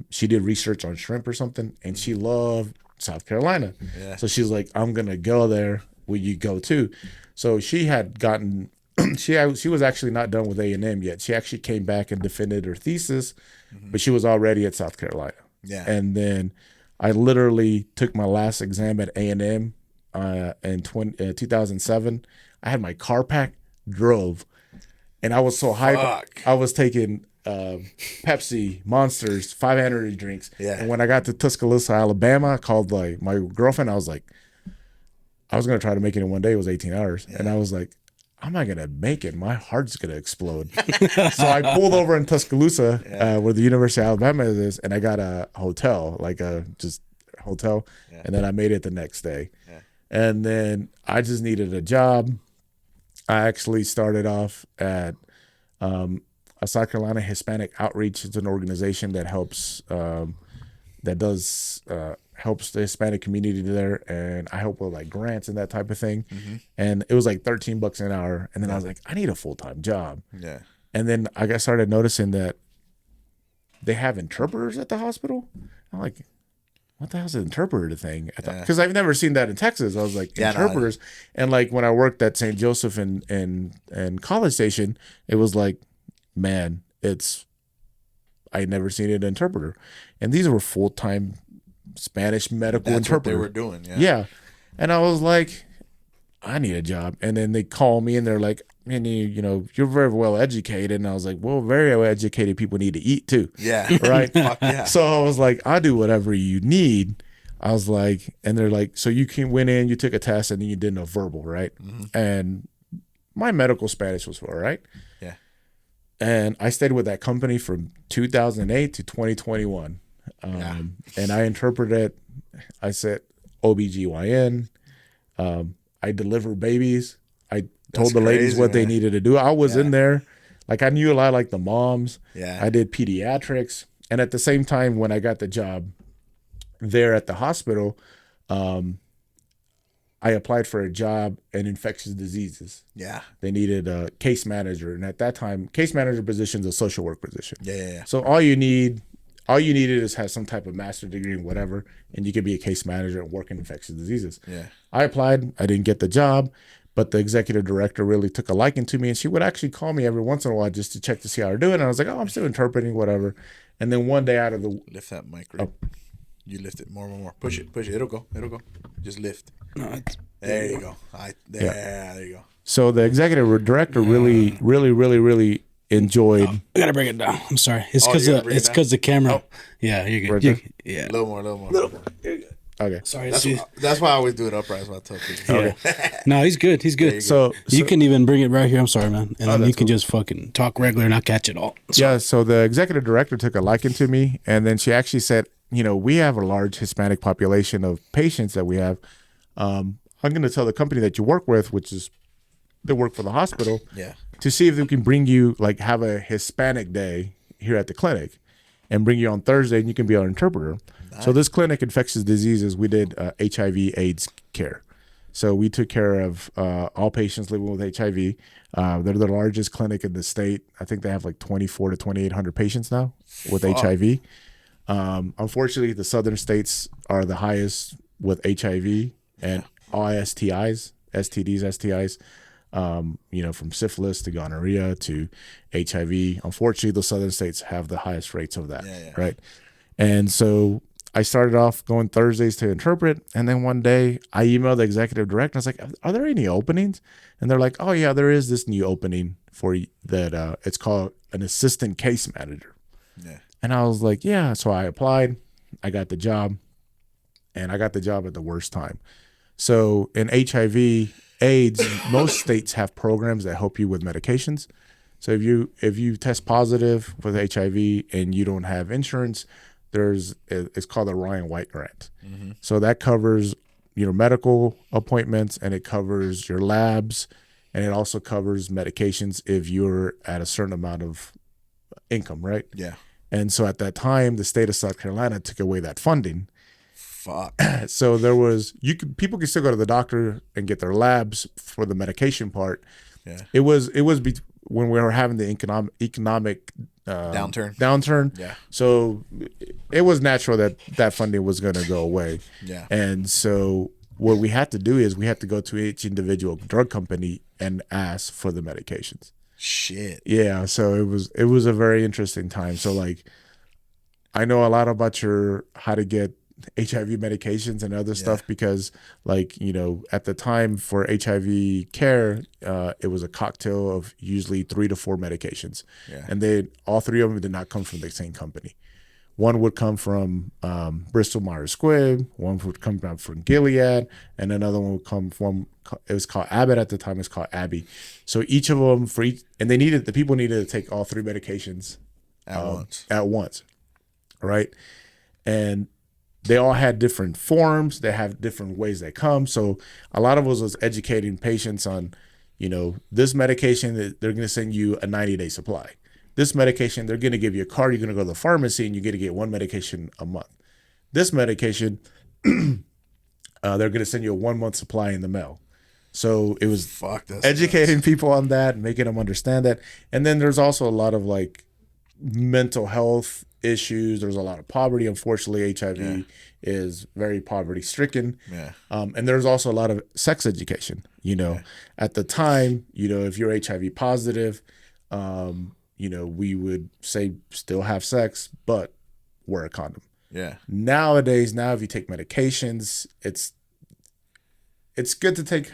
S3: she did research on shrimp or something, and she loved South Carolina.
S2: Yeah.
S3: So she's like, I'm gonna go there. Will you go too? So she had gotten, she was actually not done with A&M yet. She actually came back and defended her thesis, but she was already at South Carolina.
S2: Yeah.
S3: And then I literally took my last exam at A&M in 2007. I had my car packed, drove, and I was so hyped.
S2: Fuck.
S3: I was taking Pepsi, Monsters, 5 energy drinks.
S2: Yeah.
S3: And when I got to Tuscaloosa, Alabama, I called my girlfriend. I was like, I was going to try to make it in one day. It was 18 hours. Yeah. And I was like, I'm not going to make it. My heart's going to explode. So I pulled over in Tuscaloosa, where the University of Alabama is, and I got a hotel, like a just hotel. Yeah. And then I made it the next day. Yeah. And then I just needed a job. I actually started off at a South Carolina Hispanic Outreach. It's an organization that helps helps the Hispanic community there, and I help with like grants and that type of thing. Mm-hmm. And it was like $13 an hour. And then I was like, I need a full-time job. Yeah. And then I started noticing that they have interpreters at the hospital. I'm like, what the hell's an interpreter thing? Because I've never seen that in Texas. I was like, interpreters. No. And like when I worked at St. Joseph and College Station, it was like, man, I had never seen an interpreter. And these were full-time Spanish medical interpreter.
S2: What they were doing,
S3: yeah. And I was like, I need a job. And then they call me and they're like, man, you're very well educated. And I was like, well, very well educated people need to eat too.
S2: Yeah.
S3: Right.
S2: Yeah.
S3: So I was like, I'll do whatever you need. I was like, and they're like, so you went in, you took a test, and then you did no verbal, right? Mm-hmm. And my medical Spanish was all right.
S2: Yeah.
S3: And I stayed with that company from 2008 to 2021. And I interpreted, I said OBGYN. I delivered babies. I told the ladies what they needed to do. I was in there. Like I knew a lot, like the moms.
S2: Yeah.
S3: I did pediatrics. And at the same time, when I got the job there at the hospital, I applied for a job in infectious diseases.
S2: Yeah.
S3: They needed a case manager. And at that time, case manager position is a social work position.
S2: Yeah.
S3: So all you needed is have some type of master's degree in whatever, and you could be a case manager and work in infectious diseases.
S2: Yeah.
S3: I applied. I didn't get the job, but the executive director really took a liking to me, and she would actually call me every once in a while just to check to see how I'm doing. And I was like, oh, I'm still interpreting, whatever. And then one day out of the...
S2: Lift that mic, right? You lift it more. Push it. It'll go. Just lift. No, there you go. There you go.
S3: So the executive director really enjoyed.
S4: I gotta bring it down. I'm sorry. It's because the camera. Yeah, you're good. Yeah,
S2: A little more.
S3: Okay.
S4: sorry.
S2: That's why I always do it upright. That's why I tell people.
S4: Yeah. No, he's good. He's good.
S3: So
S4: You can even bring it right here. I'm sorry, man. And then you can just fucking talk regular and I'll catch it all.
S3: yeah, so the executive director took a liking to me, and then she actually said, we have a large Hispanic population of patients that we have. I'm going to tell the company that you work with, which is they work for the hospital, to see if they can bring you, like, have a Hispanic day here at the clinic and bring you on Thursday, and you can be our interpreter. Nice. So this clinic, infectious diseases, we did HIV AIDS care. So we took care of all patients living with HIV. They're the largest clinic in the state. I think they have like 2,400 to 2,800 patients now with HIV. Unfortunately, the southern states are the highest with HIV and all STIs, STDs, STIs. From syphilis to gonorrhea to HIV. Unfortunately, the southern states have the highest rates of that, right? And so I started off going Thursdays to interpret, and then one day I emailed the executive director. I was like, "Are there any openings?" And they're like, "Oh yeah, there is this new opening for that. It's called an assistant case manager." Yeah. And I was like, "Yeah." So I applied. I got the job, and I got the job at the worst time. So in HIV AIDS, most states have programs that help you with medications. So if you test positive with HIV and you don't have insurance, it's called the Ryan White grant. Mm-hmm. So that covers your medical appointments, and it covers your labs, and it also covers medications if you're at a certain amount of income, right? Yeah. And so at that time, the state of South Carolina took away that funding. Fuck. So people can still go to the doctor and get their labs for the medication part. Yeah. It was when we were having the economic downturn. Yeah. So it was natural that funding was going to go away. Yeah. And so what we had to do is we had to go to each individual drug company and ask for the medications. Shit. Yeah. So it was a very interesting time. So like, I know a lot about how to get HIV medications and other stuff because, like, at the time for HIV care, it was a cocktail of usually 3 to 4 medications. Yeah. And all 3 of them did not come from the same company. One would come from Bristol Myers Squibb, one would come from Gilead, and another one would come from, it was called Abbott at the time, it's called Abby. So each of them and the people needed to take all 3 medications at once. Right. And they all had different forms. They have different ways they come. So a lot of us was educating patients on, this medication, they're going to send you a 90-day supply. This medication, they're going to give you a card. You're going to go to the pharmacy and you get to get 1 medication a month. This medication, they're going to send you a 1-month supply in the mail. So it was educating people on that, making them understand that. And then there's also a lot of like mental health issues. There's a lot of poverty. Unfortunately, HIV is very poverty stricken. Yeah. And there's also a lot of sex education. At the time, if you're HIV positive, we would say still have sex, but wear a condom. Yeah. Nowadays, if you take medications, it's good to take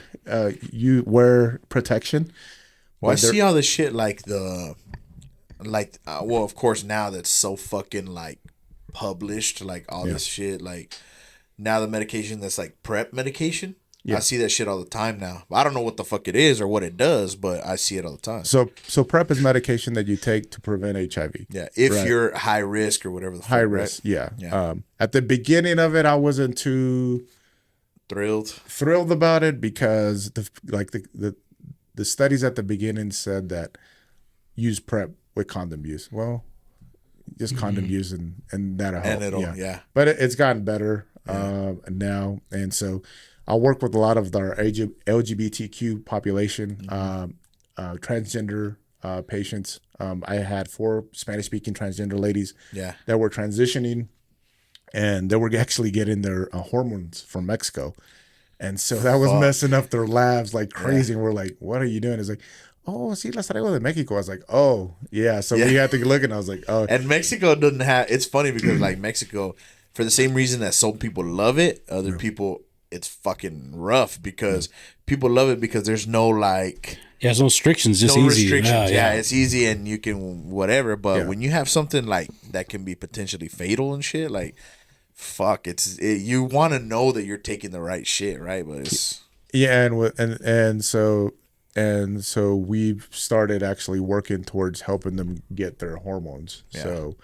S3: you wear protection.
S2: Well, I see all this shit well, of course, now that's so fucking like published, like all this shit, like now the medication that's like PrEP medication. Yeah. I see that shit all the time now. I don't know what the fuck it is or what it does, but I see it all the time.
S3: So PrEP is medication that you take to prevent HIV.
S2: Yeah, if you're high risk or whatever the fuck.
S3: High risk, right? Yeah. At the beginning of it, I wasn't too thrilled about it because the studies at the beginning said that use PrEP with condom use. Well, just condom use and that'll help. And but it's gotten better now, and so I'll work with a lot of our LGBTQ population, transgender patients. I had 4 Spanish-speaking transgender ladies that were transitioning, and they were actually getting their hormones from Mexico, and so that was messing up their labs like crazy. And we're like, "What are you doing?" It's like, "Oh, sí, las traigo de Mexico." I was like, "Oh, yeah." So we had to look, and I was like, "Oh."
S2: And Mexico doesn't have. It's funny because like Mexico, for the same reason that some people love it, other people it's fucking rough because people love it because there's no like
S4: Yeah, there's no restrictions, just
S2: no
S4: easy.
S2: restrictions.
S4: Yeah,
S2: It's easy and you can whatever. But
S3: Yeah.
S2: when you have something like that can be potentially fatal and shit, like fuck, you want to know that you're taking the right shit, right? But it's
S3: Yeah, and so we've started actually working towards helping them get their hormones.
S2: Yeah.
S3: So,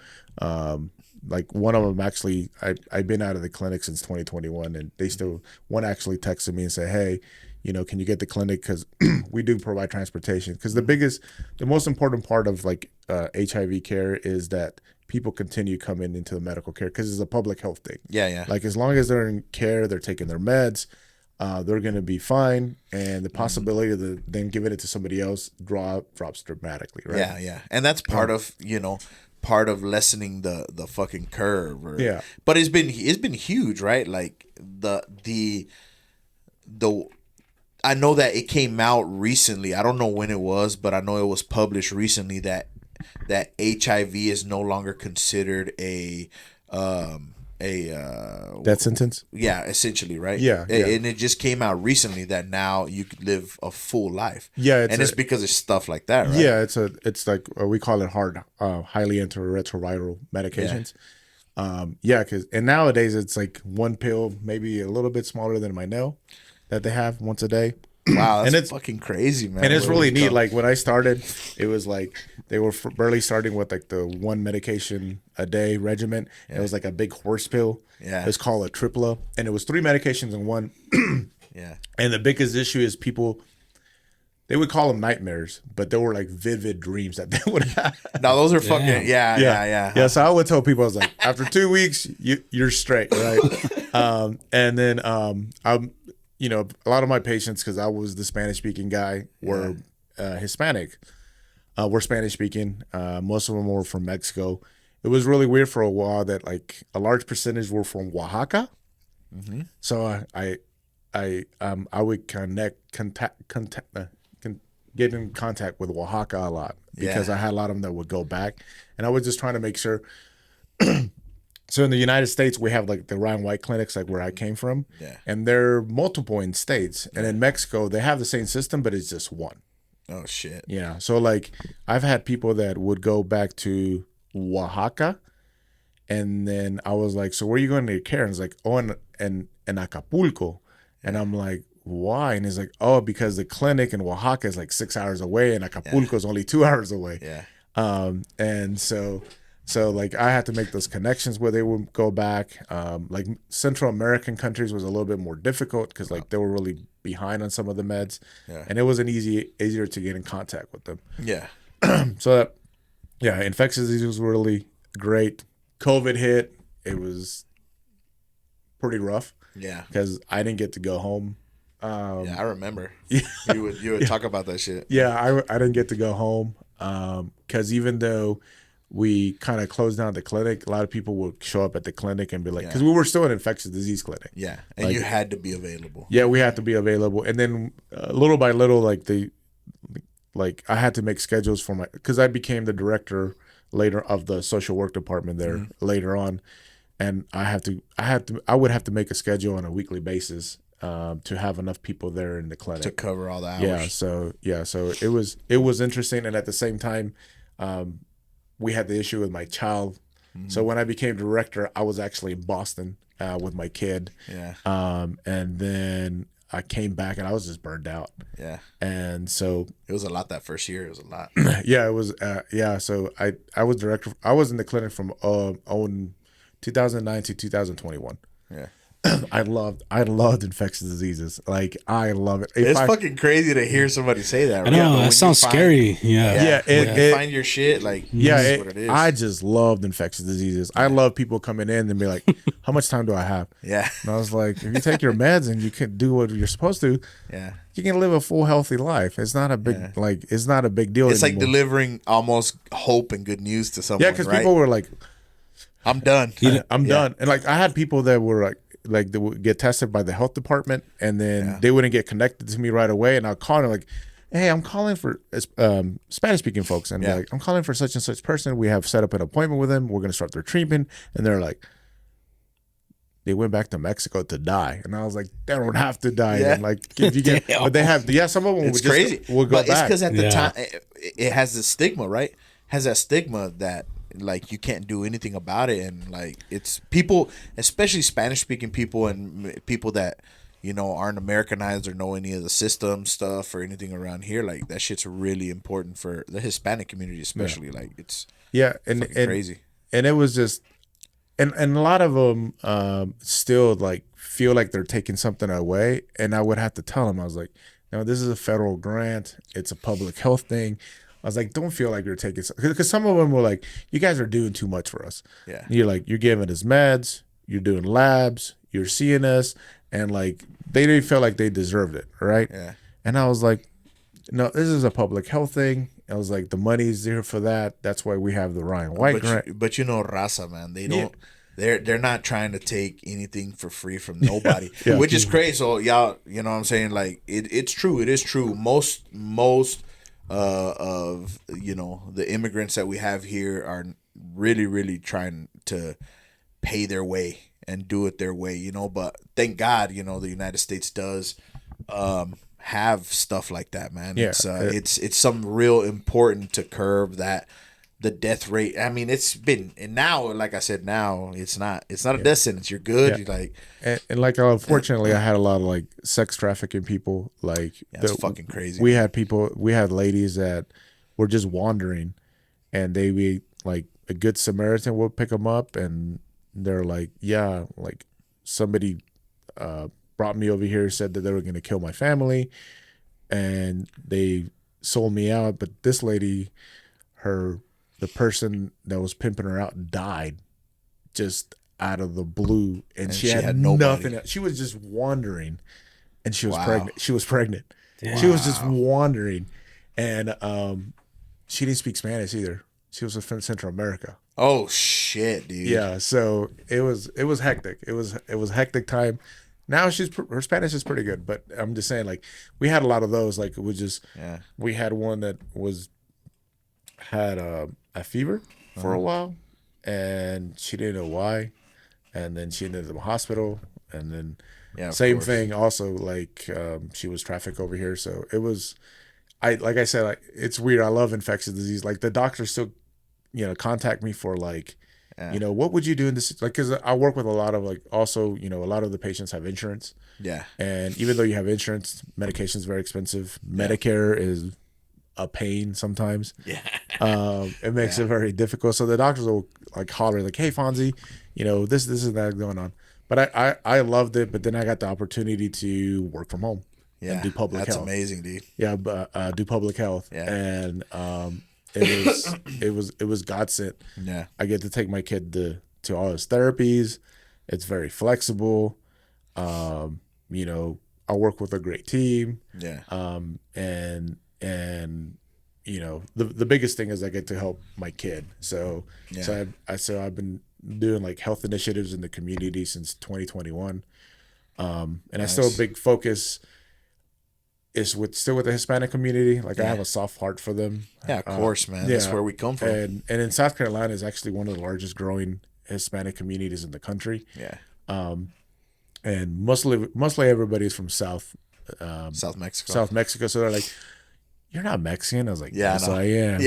S3: like one of them actually, I've been out of the clinic since 2021, and one actually texted me and said, "Hey, can you get the clinic, because we do provide transportation." Because the most important part of like HIV care is that people continue coming into the medical care, because it's a public health thing.
S2: yeah.
S3: Like as long as they're in care, they're taking their meds, they're going to be fine, and the possibility of them giving it to somebody else drops dramatically, right?
S2: Yeah. And that's part of part of lessening the fucking curve.
S3: Yeah.
S2: But it's been huge, right? Like the I know that it came out recently. I don't know when it was, but I know it was published recently that HIV is no longer considered a
S3: Death sentence.
S2: yeah, essentially, right?
S3: Yeah.
S2: And it just came out recently that now you could live a full life.
S3: Yeah,
S2: it's because of stuff like that, right?
S3: Yeah, it's like we call it highly antiretroviral medications. Yeah, and nowadays it's like one pill, maybe a little bit smaller than my nail, that they have once a day.
S2: Wow, that's
S3: And it's
S2: fucking crazy, man.
S3: And it's
S2: Where
S3: really
S2: we
S3: neat.
S2: come-
S3: Like when I started, it was like they were barely starting with like the one medication a day regimen. It was like a big horse pill.
S2: Yeah.
S3: It's called a tripla, and it was 3 medications in one.
S2: Yeah.
S3: And the biggest issue is they would call them nightmares, but they were like vivid dreams that they would have.
S2: No, those are fucking yeah.
S3: So I would tell people, I was like, after 2 weeks, you're straight, right? And then I'm, a lot of my patients, because I was the Spanish speaking guy, were Hispanic. We're Spanish speaking. Most of them were from Mexico. It was really weird for a while that like a large percentage were from Oaxaca.
S2: Mm-hmm.
S3: So I would get in contact with Oaxaca a lot, because I had a lot of them that would go back, and I was just trying to make sure. So in the United States, we have like the Ryan White clinics, like where I came from, and they're multiple in states. And in Mexico, they have the same system, but it's just one.
S2: Oh shit.
S3: Yeah. So like I've had people that would go back to Oaxaca, and then I was like, "So where are you going to get care?" And it's like, "Oh, in Acapulco," and I'm like, "Why?" And he's like, "Oh, because the clinic in Oaxaca is like 6 hours away, and Acapulco is only 2 hours away."
S2: Yeah.
S3: And so like I had to make those connections where they would go back. Like Central American countries was a little bit more difficult, because like they were really behind on some of the meds, and it wasn't easier to get in contact with them.
S2: Yeah.
S3: So infectious disease was really great. COVID hit. It was pretty rough.
S2: Yeah.
S3: Because I didn't get to go home.
S2: I remember. You would talk about that shit.
S3: Yeah, I didn't get to go home, because even though we kind of closed down the clinic, a lot of people would show up at the clinic and be like, because we were still an infectious disease clinic.
S2: Yeah, and you had to be available.
S3: Yeah, we had to be available. And then little by little, like I had to make schedules for because I became the director later of the social work department there later on. And I would have to make a schedule on a weekly basis to have enough people there in the clinic
S2: to cover all the hours.
S3: So it was interesting. And at the same time, we had the issue with my child. So when I became director, I was actually in Boston with my kid.
S2: Yeah.
S3: And then I came back and I was just burned out.
S2: Yeah.
S3: And so
S2: it was a lot that first year. It was a lot.
S3: Yeah, it was. So I was director. I was in the clinic from 2009 to 2021.
S2: Yeah.
S3: I loved infectious diseases. Like I love it.
S2: It's fucking crazy to hear somebody say that.
S4: I know, that sounds scary. Yeah.
S2: Find your shit. Like,
S3: yeah,
S2: what it is.
S3: I just loved infectious diseases. I love people coming in and be like, "How much time do I have?"
S2: Yeah.
S3: And I was like, "If you take your meds and you can do what you're supposed to, you can live a full, healthy life. It's not a big it's not a big deal.
S2: It's
S3: anymore."
S2: like delivering almost hope and good news to someone.
S3: Yeah, because people were like,
S2: "I'm done.
S3: I'm done." And like I had people that were like they would get tested by the health department, and then they wouldn't get connected to me right away, and I'll call them like, "Hey, I'm calling for Spanish speaking folks," and like, "I'm calling for such and such person. We have set up an appointment with them. We're going to start their treatment," and they're like, they went back to Mexico to die. And I was like, they don't have to die.
S2: Yeah.
S3: And like, if you get, but they have, some of them
S2: It's
S3: would
S2: crazy.
S3: just would go
S2: but
S3: back.
S2: it's because at the time it has the stigma, right? Has that stigma that like you can't do anything about it, and like it's people, especially Spanish speaking people and people that aren't Americanized or know any of the system stuff or anything around here. Like that shit's really important for the Hispanic community, especially. Like it's
S3: and
S2: crazy.
S3: And it was just, and a lot of them still like feel like they're taking something away. And I would have to tell them, I was like, no, this is a federal grant. It's a public health thing. I was like, don't feel like you're taking, because some of them were like, you guys are doing too much for us.
S2: Yeah.
S3: You're like, you're giving us meds, you're doing labs, you're seeing us, and like they didn't feel like they deserved it, right?
S2: Yeah.
S3: And I was like, no, this is a public health thing. I was like, the money's there for that. That's why we have the Ryan White grant.
S2: But Raza, man, they don't. They're not trying to take anything for free from nobody, which is crazy. So y'all, you know what I'm saying? Like it's true. It is true. Most of the immigrants that we have here are really, really trying to pay their way and do it their way, but thank God, the United States does have stuff like that, man.
S3: Yeah.
S2: It's something real important to curb that the death rate. I mean, it's been, and now, like I said, now it's not a death sentence. You're good.
S3: Yeah.
S2: You're like,
S3: and like unfortunately, I had a lot of like sex trafficking people. Like
S2: that's fucking crazy.
S3: We had ladies that were just wandering, and they be like a good Samaritan will pick them up, and they're like, yeah, like somebody brought me over here, said that they were going to kill my family, and they sold me out. But this lady, the person that was pimping her out died just out of the blue, and she had nothing. She was just wandering, and she was pregnant. She was pregnant. Wow. She was just wandering, and she didn't speak Spanish either. She was from Central America.
S2: Oh shit, dude.
S3: Yeah, so it was hectic. It was a hectic time. Now her Spanish is pretty good, but I'm just saying, like, we had a lot of those. Like, it was just we had one that had a fever for a while, and she didn't know why, and then she ended up in the hospital, and then same thing also, like she was trafficked over here. So it was, like I said, like, it's weird. I love infectious disease. Like the doctors still contact me for like what would you do in this, like, because I work with a lot of like, also a lot of the patients have insurance, and even though you have insurance, medication is very expensive. Medicare is a pain sometimes. It makes it very difficult. So the doctors will like holler like, hey Fonzie, this and that going on. But I loved it. But then I got the opportunity to work from home and do public health. That's
S2: amazing, dude.
S3: Yeah, but do public health. And it was God sent. Yeah, I get to take my kid to all his therapies. It's very flexible. I work with a great team. And the biggest thing is I get to help my kid. So I've been doing like health initiatives in the community since 2021. And I still a big focus is with the Hispanic community. Like I have a soft heart for them.
S2: Yeah, of course, man. That's where we come from.
S3: And in South Carolina is actually one of the largest growing Hispanic communities in the country. And mostly everybody is from South Mexico. So they're like, you're not Mexican? I was like, yes, I am.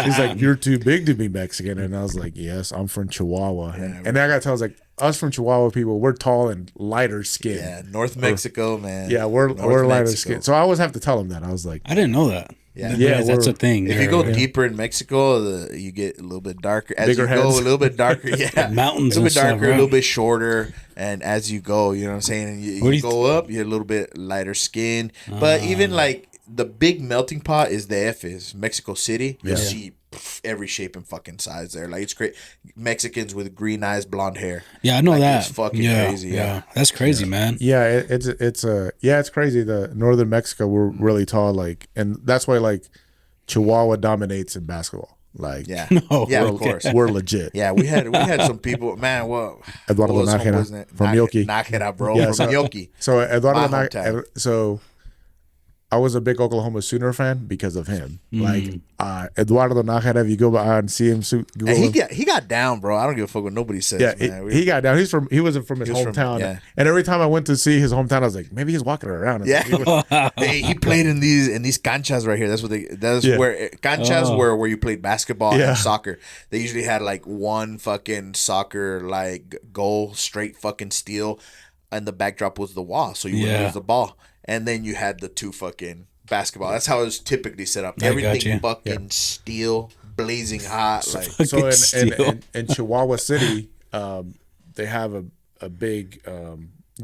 S3: He's like, you're too big to be Mexican. And I was like, yes, I'm from Chihuahua. And then I got to tell, I was like, us from Chihuahua people, we're tall and lighter skin.
S2: Yeah, North Mexico, man.
S3: Yeah, we're lighter skin. So I always have to tell them that. I was like,
S4: I didn't know that.
S3: Yeah,
S4: that's a thing.
S2: If you go deeper in Mexico, you get a little bit darker. As
S3: bigger
S2: you
S3: heads.
S2: go, a little bit darker. Yeah,
S4: mountains,
S2: a little bit darker,
S4: stuff, right?
S2: a little bit shorter, and as you go, you know what I'm saying. And you go up, you're a little bit lighter skin. But even like the big melting pot is Mexico City. You see every shape and fucking size there. Like it's great. Mexicans with green eyes, blonde hair.
S4: Yeah, I know that.
S2: It's fucking crazy. Yeah,
S4: that's crazy, man.
S3: Yeah, it's crazy. The northern Mexico, we're really tall, like, and that's why like Chihuahua dominates in basketball. Like,
S2: of course,
S3: we're legit.
S2: Yeah, we had some people, man. Well,
S3: Eduardo Nájera from Milky.
S2: Nájera, bro, from
S3: so,
S2: Milky.
S3: So Eduardo Nájera. So I was a big Oklahoma Sooner fan because of him. Like Eduardo Nájera, if you go by and see him, Google
S2: And
S3: him.
S2: he got down, bro. I don't give a fuck what nobody says.
S3: Yeah,
S2: man.
S3: he got down. He wasn't from his hometown.
S2: yeah.
S3: And every time I went to see his hometown, I was like, maybe he's walking around.
S2: Yeah,
S3: Like,
S2: he played in these canchas right here. That's what where canchas where you played basketball and soccer. They usually had like one fucking soccer like goal, straight fucking steel, and the backdrop was the wall, so you wouldn't lose the ball. And then you had the two fucking basketball. That's how it was typically set up. Everything fucking steel, blazing hot. Like
S3: so in Chihuahua City, they have a big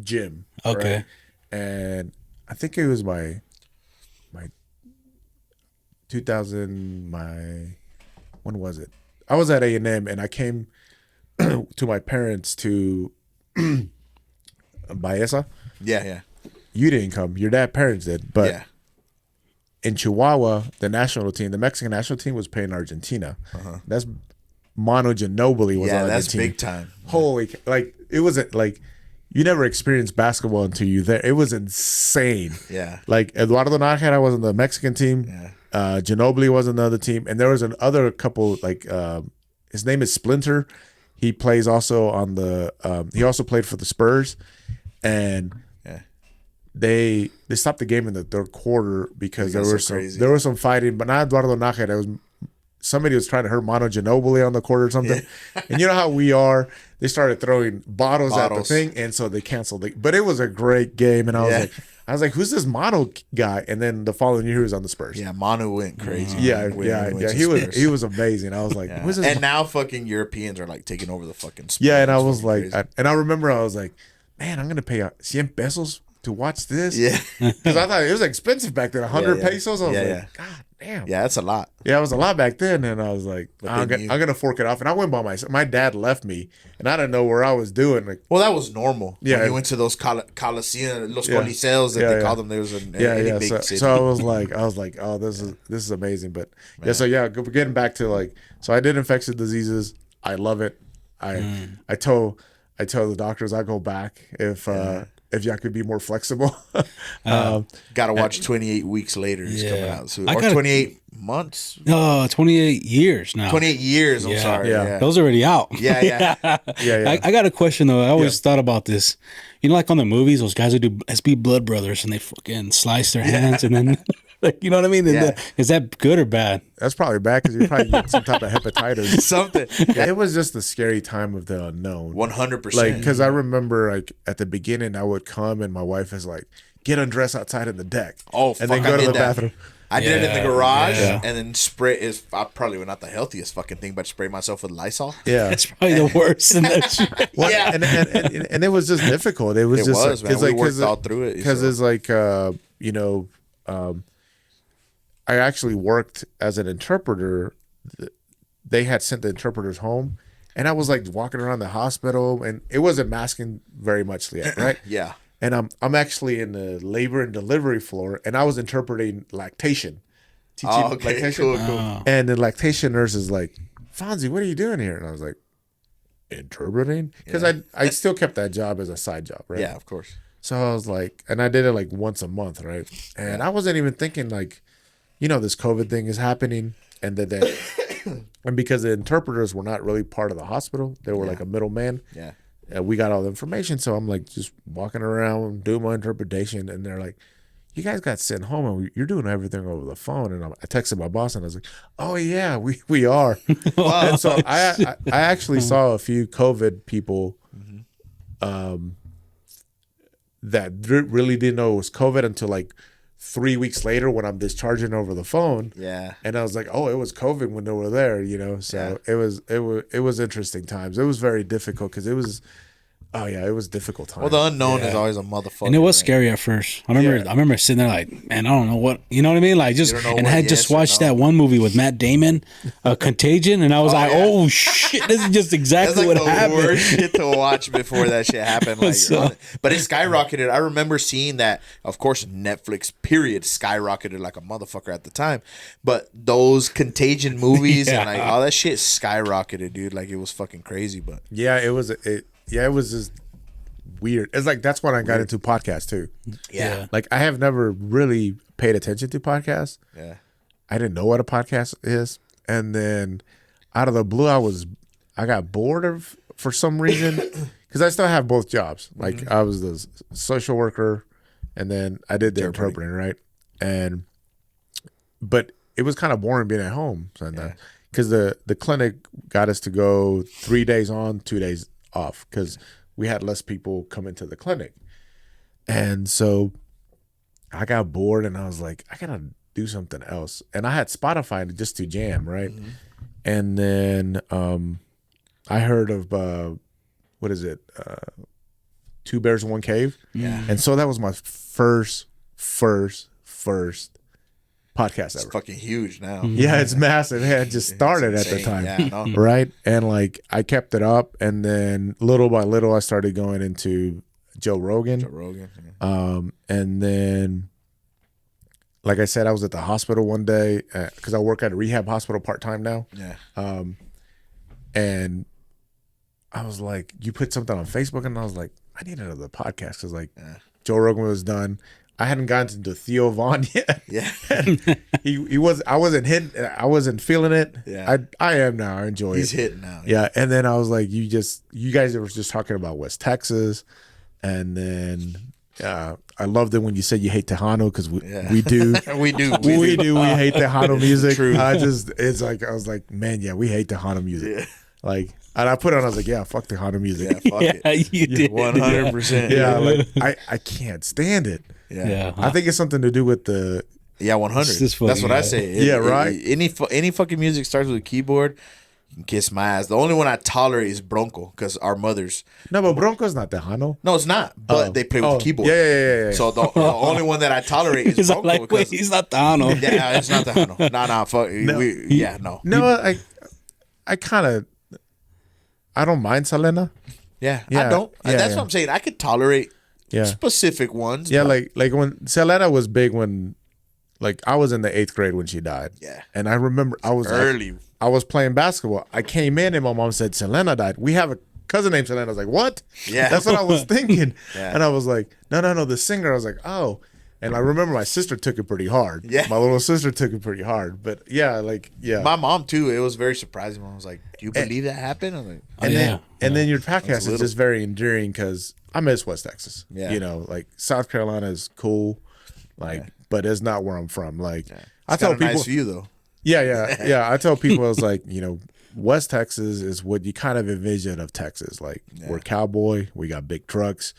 S3: gym.
S4: Okay.
S3: Right? And I think it was my 2000 when was it? I was at A&M and I came to my parents to Baeza.
S2: yeah.
S3: You didn't come. Your dad parents did, but in Chihuahua, the Mexican national team was playing Argentina. That's Manu Ginobili was on the
S2: that's
S3: team.
S2: big time.
S3: Holy, like it wasn't like you never experienced basketball until you there. It was insane.
S2: Yeah.
S3: Like Eduardo Nájera was on the Mexican team.
S2: Yeah.
S3: Ginobili was on the other team, and there was another couple. Like his name is Splinter. He plays also on the. He also played for the Spurs, and they stopped the game in the third quarter because there was some fighting, but not Eduardo Nájera. It was somebody was trying to hurt Manu Ginobili on the court or something. Yeah. And you know how we are. They started throwing bottles at the thing, and so they canceled it. But it was a great game, and I was like, who's this Manu guy? And then the following year he was on the Spurs.
S2: Yeah, Manu went crazy.
S3: Yeah. He was amazing. I was like, who's this?
S2: And now fucking Europeans are like taking over the fucking Spurs.
S3: Yeah, and I was like, I remember I was like, man, I'm gonna pay 100 pesos to watch this.
S2: Yeah.
S3: Because I thought it was expensive back then, 100 pesos. I was like, God damn.
S2: Yeah, that's a lot.
S3: Yeah, it was a lot back then. And I was like, I'm going to fork it off. And I went by myself. My dad left me, and I didn't know where I was doing. Like,
S2: well, that was normal.
S3: Yeah.
S2: When you went to those Coliseum, Los Coliseos that they called them. There was in any big city.
S3: So I was like, oh, this is amazing. But getting back to like, so I did infectious diseases. I love it. I told the doctors I go back if y'all could be more flexible.
S2: Gotta watch 28 weeks later. It's coming out soon. Or 28 months.
S4: No, 28 years now.
S2: 28 years. I'm sorry.
S3: Yeah.
S4: Those are already out.
S2: Yeah.
S4: I got a question though. I always thought about this. You know, like on the movies, those guys who do SB Blood Brothers and they fucking slice their hands and then, like, you know what I mean? Is that good or bad?
S3: That's probably bad because you're probably getting some type of hepatitis.
S2: Something.
S3: It was just the scary time of the unknown.
S2: 100%.
S3: Like, because I remember, like, at the beginning, I would come and my wife is like, get undressed outside in the deck.
S2: Oh,
S3: and then go to the bathroom.
S2: I did it in the garage and then spray probably not the healthiest fucking thing, but spray myself with Lysol.
S3: Yeah.
S4: That's probably the worst in that shit.
S3: Well, yeah. And it was just difficult. It was just
S2: man. We worked all through it.
S3: Because it's like, I actually worked as an interpreter. They had sent the interpreters home, and I was like walking around the hospital, and it wasn't masking very much yet, right?
S2: Yeah.
S3: And I'm actually in the labor and delivery floor, and I was interpreting lactation.
S2: Teaching lactation. Cool.
S3: And the lactation nurse is like, Fonzie, what are you doing here? And I was like, interpreting? Because I still kept that job as a side job, right?
S2: Yeah, of course.
S3: So I was like, and I did it like once a month, right? And I wasn't even thinking like, this COVID thing is happening, and and because the interpreters were not really part of the hospital, they were like a middleman. Yeah. And we got all the information, so I'm like just walking around doing my interpretation, and they're like, "You guys got sent home, and you're doing everything over the phone." And I texted my boss, and I was like, "Oh yeah, we are." And so I actually saw a few COVID people, that really didn't know it was COVID until like 3 weeks later when I'm discharging over the phone.
S2: Yeah.
S3: And I was like, oh, it was COVID when they were there, So it was interesting times. It was very difficult because it was difficult times.
S2: Well, the unknown is always a motherfucker.
S4: And it was scary at first. I remember sitting there like, man, I don't know what, you know what I mean? Like just, and I had just watched that one movie with Matt Damon, Contagion, and I was oh shit, this is just exactly what happened.
S2: That's like the worst shit to watch before that shit happened. Like, but it skyrocketed. I remember seeing that, of course, Netflix period skyrocketed like a motherfucker at the time. But those Contagion movies and like all that shit skyrocketed, dude. Like it was fucking crazy. But
S3: it was just weird. It's like that's when I got into podcasts too.
S2: Yeah.
S3: Like I have never really paid attention to podcasts.
S2: Yeah.
S3: I didn't know what a podcast is, and then out of the blue, I got bored of for some reason because I still have both jobs. Like I was the social worker, and then I did the interpreting, right? But it was kind of boring being at home sometimes because the clinic got us to go 3 days on, 2 days off because we had less people come into the clinic, and so I got bored and I was like, I gotta do something else. And I had Spotify just to jam, right? And then I heard of what is it? Two Bears One Cave.
S2: Yeah.
S3: And so that was my first podcast
S2: It's
S3: ever.
S2: fucking huge now.
S3: Yeah, it's massive. It had just started at the
S2: insane.
S3: time.
S2: Yeah, I know.
S3: Right? And like I kept it up, and then little by little I started going into Joe Rogan. And then like I said, I was at the hospital one day because I work at a rehab hospital part-time now.
S2: Yeah.
S3: And I was like, you put something on Facebook, and I was like, I need another podcast because like Joe Rogan was done. I hadn't gotten into Theo Vaughn yet.
S2: Yeah.
S3: he was. I wasn't hitting. I wasn't feeling it.
S2: Yeah.
S3: I am now. I enjoy
S2: He's
S3: it.
S2: hitting now.
S3: Yeah. And then I was like, you guys were just talking about West Texas, and then I loved it when you said you hate Tejano because we do.
S2: we do.
S3: We do. We hate Tejano music.
S2: True.
S3: I was like, man, yeah, we hate Tejano music.
S2: Yeah.
S3: Like, and I put on. I was like, yeah, fuck Tejano music.
S2: Yeah, fuck it.
S4: You did.
S2: 100%.
S3: Yeah, like I can't stand it.
S2: Yeah.
S3: I think it's something to do with the.
S2: Yeah, 100.
S4: It's just
S2: That's what I
S4: fucking-
S2: say.
S3: Yeah, right?
S2: Any fucking music starts with a keyboard, you can kiss my ass. The only one I tolerate is Bronco because our mothers.
S3: No, but Bronco's not Tejano.
S2: No, it's not. But they play with the keyboard.
S3: Yeah.
S2: So the only one that I tolerate is
S4: He's
S2: Bronco.
S4: like, wait,
S2: because,
S4: he's not Tejano.
S2: yeah, it's not Tejano. Nah, fuck. No.
S3: No, I kind of. I don't mind Selena.
S2: Yeah,
S3: Yeah,
S2: I don't.
S3: yeah,
S2: That's
S3: yeah.
S2: what I'm saying. I could tolerate
S3: Yeah.
S2: specific ones.
S3: Yeah,
S2: but-
S3: like when Selena was big when, like I was in the 8th grade when she died.
S2: Yeah.
S3: And I remember I was
S2: early.
S3: I was playing basketball. I came in and my mom said Selena died. We have a cousin named Selena. I was like, what?
S2: Yeah.
S3: That's what I was thinking.
S2: Yeah.
S3: And I was like, no, the singer. I was like, oh. And I remember my sister took it pretty hard.
S2: Yeah.
S3: My little sister took it pretty hard. But yeah, like, yeah.
S2: My mom too. It was very surprising. I was like, "Do you believe that happened?" I was like,
S3: And then your podcast is
S2: little.
S3: just very endearing because I miss West Texas.
S2: Yeah.
S3: You know, like South Carolina is cool, like, but it's not where I'm from. Like, I
S2: "It's
S3: tell
S2: got a
S3: people,
S2: nice view though."
S3: yeah. I tell people, I was like, you know, West Texas is what you kind of envision of Texas. Like, we're cowboy, we got big trucks.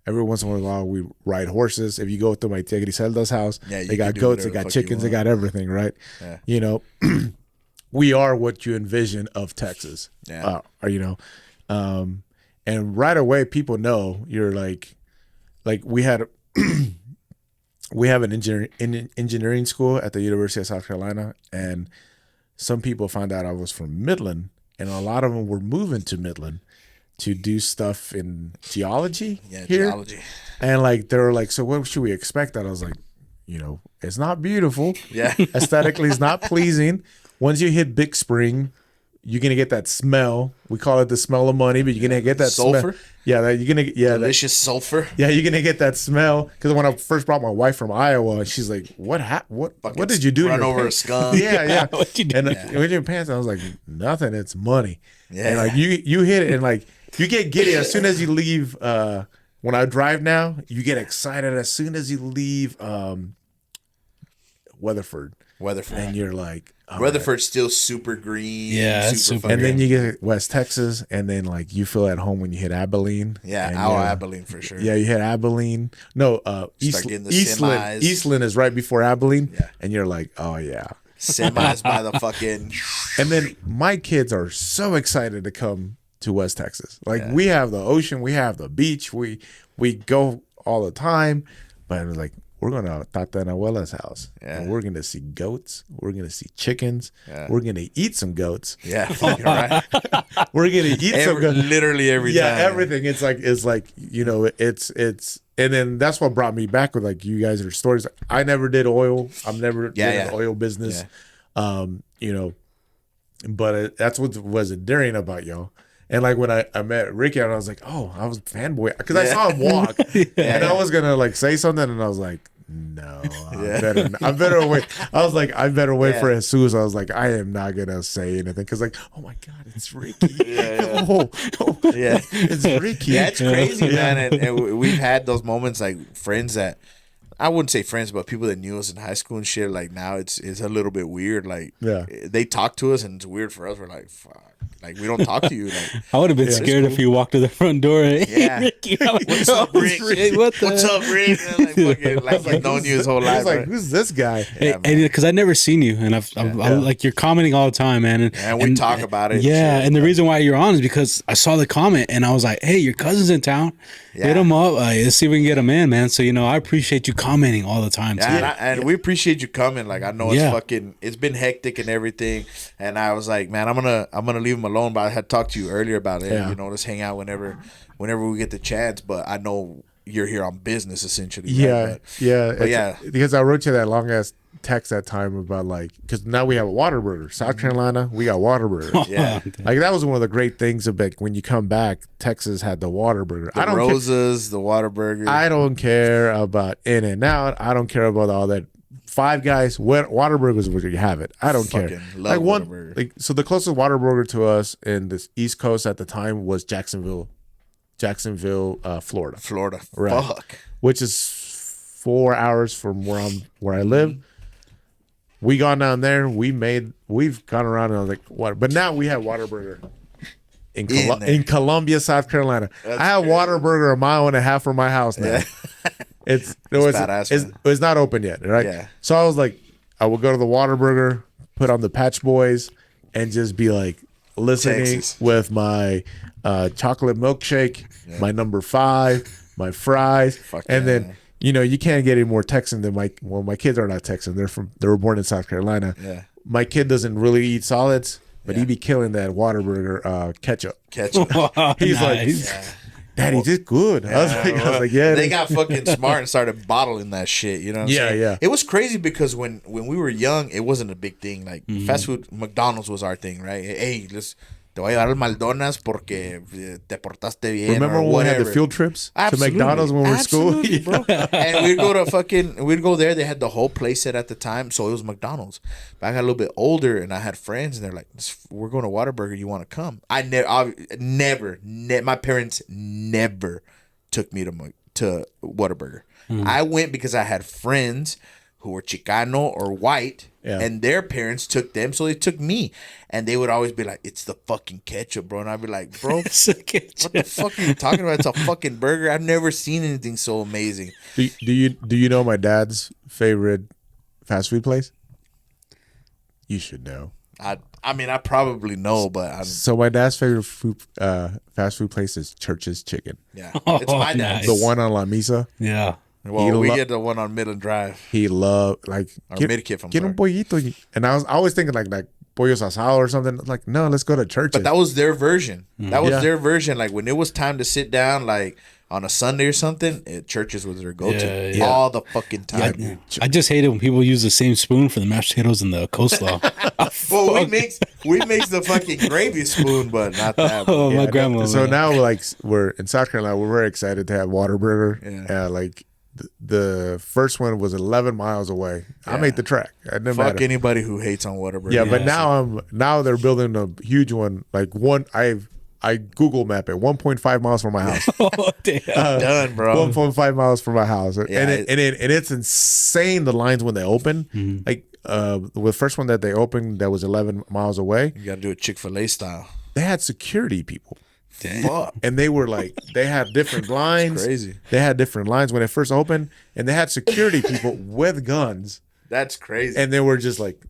S3: Every once in a while, we ride horses. If you go to my Tigre Celda's house,
S2: Yeah, you
S3: they
S2: can
S3: got
S2: do
S3: goats, they
S2: whatever the
S3: got
S2: fuck you
S3: chickens, they
S2: want.
S3: got everything, right?
S2: Yeah.
S3: You know, we are what you envision of Texas.
S2: Yeah.
S3: Or, you know, and right away people know you're like we had we have an engineering school at the University of South Carolina, and some people found out I was from Midland, and a lot of them were moving to Midland to do stuff in geology here.
S2: Geology.
S3: And like they were like, so what should we expect? That I was like, you know, it's not beautiful.
S2: Yeah.
S3: Aesthetically, it's not pleasing. Once you hit Big Spring, you're gonna get that smell. We call it the smell of money, but you're gonna get that
S2: Sulfur?
S3: smell. Yeah, that you're gonna
S2: Delicious sulfur.
S3: yeah, you're gonna get that smell. Because when I first brought my wife from Iowa, she's like, "What did you do? to
S2: Run
S3: your
S2: over a
S3: pants?"
S2: skunk.
S3: Yeah.
S4: What you do?
S3: And with your pants, I was like, nothing. It's money.
S2: Yeah.
S3: And like you hit it, and like you get giddy as soon as you leave. When I drive now, you get excited as soon as you leave Weatherford, and you're like, all right.
S2: Rutherford's still super green.
S4: Yeah, it's super
S2: fucking-
S3: And then you get West Texas, and then like you feel at home when you hit Abilene.
S2: Yeah,
S3: and
S2: our Abilene for sure.
S3: Yeah, you hit Abilene. No,
S2: getting the
S3: Eastland.
S2: semis.
S3: Eastland is right before Abilene.
S2: Yeah.
S3: And you're like, oh yeah.
S2: Semis by the fucking.
S3: And then my kids are so excited to come to West Texas. Like we have the ocean, we have the beach, we go all the time. But it was like, we're going to Tata and Abuela's house.
S2: Yeah.
S3: And we're going to see goats. We're going to see chickens.
S2: Yeah.
S3: We're going to eat some goats.
S2: Yeah, fucking right.
S3: We're going to eat some goats.
S2: Literally every
S3: Yeah,
S2: time.
S3: everything. It's like you know, it's and then that's what brought me back with like you guys are stories. I never did oil. I'm never did an oil business. You know, but that's what was endearing about y'all. And like when I met Ricky, and I was like, oh, I was fanboy because I saw him walk, and I was gonna like say something, and I was like, no, I better wait. I was like, I better wait for Jesus. I was like, I am not gonna say anything because like, oh my God, it's Ricky. It's Ricky.
S2: Yeah, it's crazy, man. And we've had those moments like friends that. I wouldn't say friends, but people that knew us in high school and shit. Like now, it's a little bit weird. Like they talk to us and it's weird for us. We're like, fuck, like we don't talk to you. Like
S4: I would have been scared if you walked to the front door. And, hey, Ricky,
S2: what's up, Rick? What's up, Rick? And like fucking known you his whole life.
S3: I was like, who's this guy?
S4: And because I never seen you, and I'm like you're commenting all the time, man.
S2: And we talk about it.
S4: Yeah, and the reason why you're on is because I saw the comment and I was like, hey, your cousin's in town. Hit him up. Let's see if we can get him in, man. So I appreciate you commenting all the time.
S2: Yeah, and we appreciate you coming. Like I know it's been hectic and everything. And I was like, man, I'm gonna leave him alone. But I had talked to you earlier about it.
S3: Yeah.
S2: Let's hang out whenever we get the chance. But I know you're here on business essentially.
S3: Yeah,
S2: right?
S3: Because I wrote you that long ass text that time about like because now we have a Whataburger. South Carolina, we got Whataburger.
S2: Yeah,
S3: like that was one of the great things about when you come back. Texas had the Whataburger.
S2: The Roses, the Whataburger.
S3: I don't care about In-N-Out. I don't care about all that. Five Guys, Whataburger is where you have it. I don't care.
S2: Love Whataburger.
S3: So the closest Whataburger to us in the East Coast at the time was Jacksonville, Florida. Right.
S2: Fuck.
S3: Which is 4 hours from where I live. We gone down there. We've gone around and I was like, what? But now we have Whataburger in Columbia, South Carolina. I have Whataburger a mile and a half from my house now. It's not open yet, right?
S2: Yeah.
S3: So I was like, I would go to the Whataburger, put on the Patch Boys, and just be like listening
S2: Texas.
S3: with my chocolate milkshake, my number 5, my fries, then. You can't get any more Texan than my kids are not Texan. They were born in South Carolina.
S2: Yeah.
S3: My kid doesn't really eat solids, but he be killing that Whataburger ketchup. He's like, Daddy, this good. I was like, yeah.
S2: They got fucking smart and started bottling that shit. You know what I'm saying?
S3: Yeah.
S2: It was crazy because when we were young, it wasn't a big thing. Like fast food, McDonald's was our thing, right? Hey, te voy a dar el Maldonas porque te portaste bien.
S3: Remember when we had the field trips to McDonald's when we were in school?
S2: Bro. And we'd go there. They had the whole place set at the time, so it was McDonald's. But I got a little bit older, and I had friends, and they're like, "We're going to Whataburger. You want to come?" I never. My parents never took me to Whataburger. I went because I had friends who were Chicano or white, and their parents took them, so they took me. And they would always be like, it's the fucking ketchup, bro. And I'd be like, bro, what the fuck are you talking about? It's a fucking burger. I've never seen anything so amazing.
S3: Do you know my dad's favorite fast food place? You should know.
S2: I mean, I probably know, but
S3: So my dad's favorite fast food place is Church's Chicken.
S2: Yeah, it's my dad's.
S3: The one on La Misa.
S4: Yeah.
S2: Well, we get the one on Midland Drive.
S3: He loved
S2: Midkiff.
S3: Get un pollito, and I was always thinking like pollos asado or something. Like, no, let's go to Church's.
S2: But that was their version. That was their version. Like when it was time to sit down, like on a Sunday or something, Church's was their go-to all the fucking time.
S4: I just hate it when people use the same spoon for the mashed potatoes and the coleslaw.
S2: Well, we mix the fucking gravy spoon, but not that.
S4: Oh, my grandma.
S3: So now we're in South Carolina. We're very excited to have Whataburger. Yeah. The first one was 11 miles away. Yeah. I made the trek.
S2: Fuck anybody who hates on Whataburger.
S3: Yeah, but now they're building a huge one. Like I Google map it 1.5 miles from my house.
S4: Oh damn!
S2: Done, bro.
S3: 1.5 miles from my house,
S2: Yeah,
S3: and it's insane the lines when they open. Like the first one that they opened that was 11 miles away.
S2: You gotta do it Chick-fil-A style.
S3: They had security people.
S4: Damn.
S2: Fuck.
S3: And they were like, they had different lines.
S2: Crazy.
S3: They had different lines when it first opened, and they had security people with guns.
S2: That's crazy.
S3: And they were just like,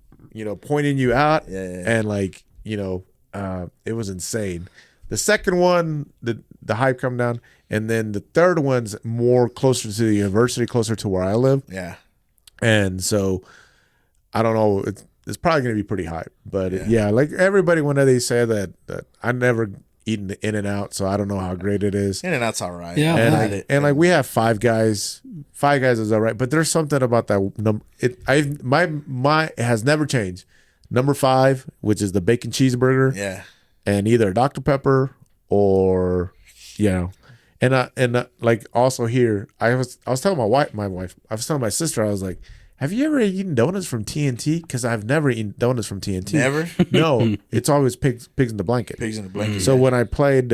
S3: pointing you out.
S2: Yeah.
S3: And like, it was insane. The second one, the hype come down, and then the third one's more closer to the university, closer to where I live.
S2: Yeah.
S3: And so, I don't know. It's probably going to be pretty hype, but like everybody, when they say that I never eaten the In-N-Out, so I don't know how great it is.
S2: In-N-Out's all right.
S4: Yeah,
S3: and like we have Five Guys. Five Guys is all right, but there's something about that number. It has never changed. Number 5, which is the bacon cheeseburger.
S2: Yeah.
S3: And either Dr. Pepper or like also here, I was telling my wife, I was telling my sister, I was like, have you ever eaten donuts from TNT? Because I've never eaten donuts from TNT.
S2: Never?
S3: No, it's always pigs in the blanket.
S2: Pigs in the blanket.
S3: So when I played,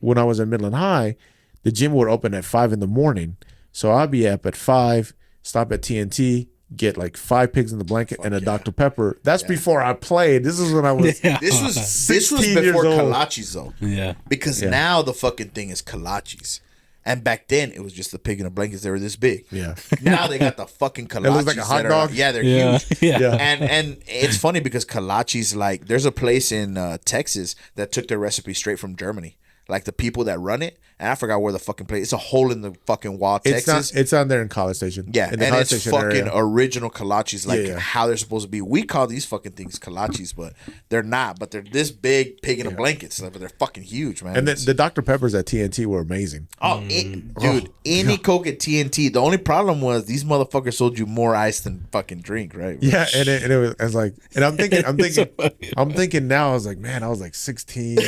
S3: when I was in Midland High, the gym would open at 5 a.m. So I'd be up at 5, stop at TNT, get like 5 pigs in the blanket and a Dr. Pepper. That's before I played. This is when I was
S2: This was
S3: 16
S2: before
S3: years old.
S2: kolaches though.
S4: Yeah.
S2: Because now the fucking thing is kolaches. And back then it was just the pig in the blankets. They were this big.
S3: Yeah.
S2: Now they got the fucking kolaches.
S3: It looks like a hot dog.
S2: They're
S4: Yeah.
S2: huge.
S4: Yeah.
S2: And it's funny because kolaches, like, there's a place in Texas that took their recipe straight from Germany. Like the people that run it, and I forgot where the fucking place. It's a hole in the fucking wall, Texas.
S3: It's on there in College Station.
S2: Yeah,
S3: in the
S2: and
S3: College
S2: it's
S3: Station
S2: fucking
S3: area.
S2: original kolaches, like
S3: Yeah.
S2: how they're supposed to be. We call these fucking things kolaches, but they're not. But they're this big pig in a blanket, but they're fucking huge, man.
S3: And the Dr. Peppers at TNT were amazing.
S2: Dude, any Coke at TNT. The only problem was these motherfuckers sold you more ice than fucking drink, right?
S3: Yeah, and it was like, and I'm thinking now, I was like, man, I was like 16.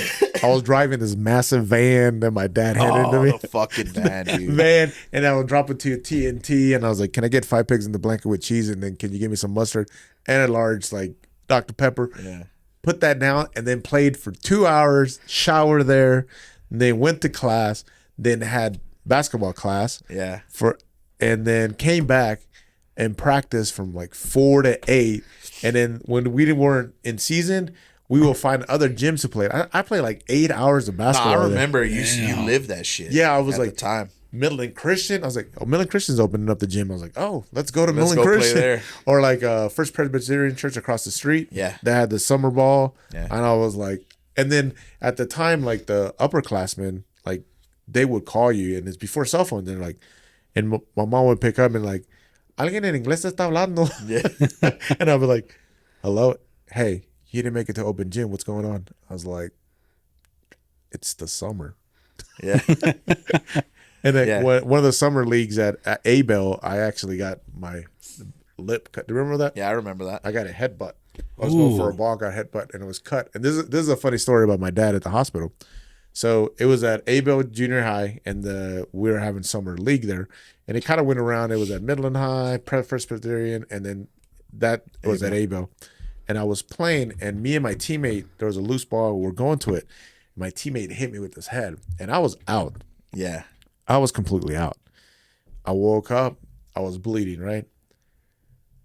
S3: I was driving this massive van that my dad had into me.
S2: The fucking van, dude.
S3: Man, and I would drop it to TNT, and I was like, can I get 5 pigs in the blanket with cheese, and then can you give me some mustard and a large like Dr. Pepper?
S2: Yeah.
S3: Put that down, and then played for 2 hours, shower there, and then went to class, then had basketball class.
S2: Yeah.
S3: And then came back and practiced from like 4 to 8. And then when we weren't in season, we will find other gyms to play. I played like 8 hours of basketball.
S2: I remember you lived that shit.
S3: Yeah, I was
S2: at
S3: like
S2: the time.
S3: Midland Christian. I was like, oh, Midland Christian's opening up the gym. I was like, oh, let's go to
S2: Let's
S3: Midland
S2: go play
S3: Christian.
S2: there.
S3: Or like First Presbyterian Church across the street.
S2: Yeah.
S3: They had the summer ball.
S2: Yeah.
S3: And I was like, and then at the time, like the upperclassmen, like they would call you, and it's before cell phones. And like, and my mom would pick up and like, alguien en inglés está hablando.
S2: Yeah.
S3: And I'd be like, hello, hey, you didn't make it to open gym. What's going on? I was like, it's the summer.
S2: Yeah.
S3: And then one of the summer leagues at Abel, I actually got my lip cut. Do you remember that?
S2: Yeah, I remember that.
S3: I got a headbutt. I was going for a ball, got a headbutt, and it was cut. And this is a funny story about my dad at the hospital. So it was at Abel Junior High, and we were having summer league there. And it kind of went around. It was at Midland High, First Presbyterian, and then that was at Abel. And I was playing, and me and my teammate, there was a loose ball. We were going to it. My teammate hit me with his head, and I was out.
S2: Yeah.
S3: I was completely out. I woke up. I was bleeding, right?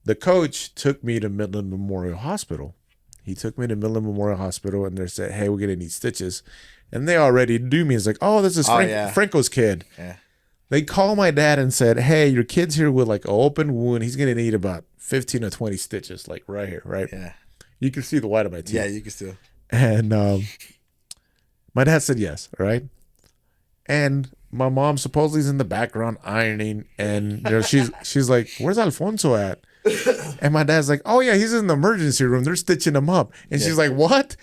S3: The coach took me to Midland Memorial Hospital. He took me to Midland Memorial Hospital, and they said, hey, we're going to need stitches. And they already knew me. It's like, oh, this is Franco's kid.
S2: Yeah.
S3: They called my dad and said, hey, your kid's here with like an open wound. He's going to need about 15 or 20 stitches, like right here, right?
S2: Yeah.
S3: You can see the white of my teeth.
S2: Yeah, you can still.
S3: And my dad said yes, right? And my mom supposedly is in the background ironing, and she's like, where's Alfonso at? And my dad's like, oh yeah, he's in the emergency room. They're stitching him up. And she's like, what?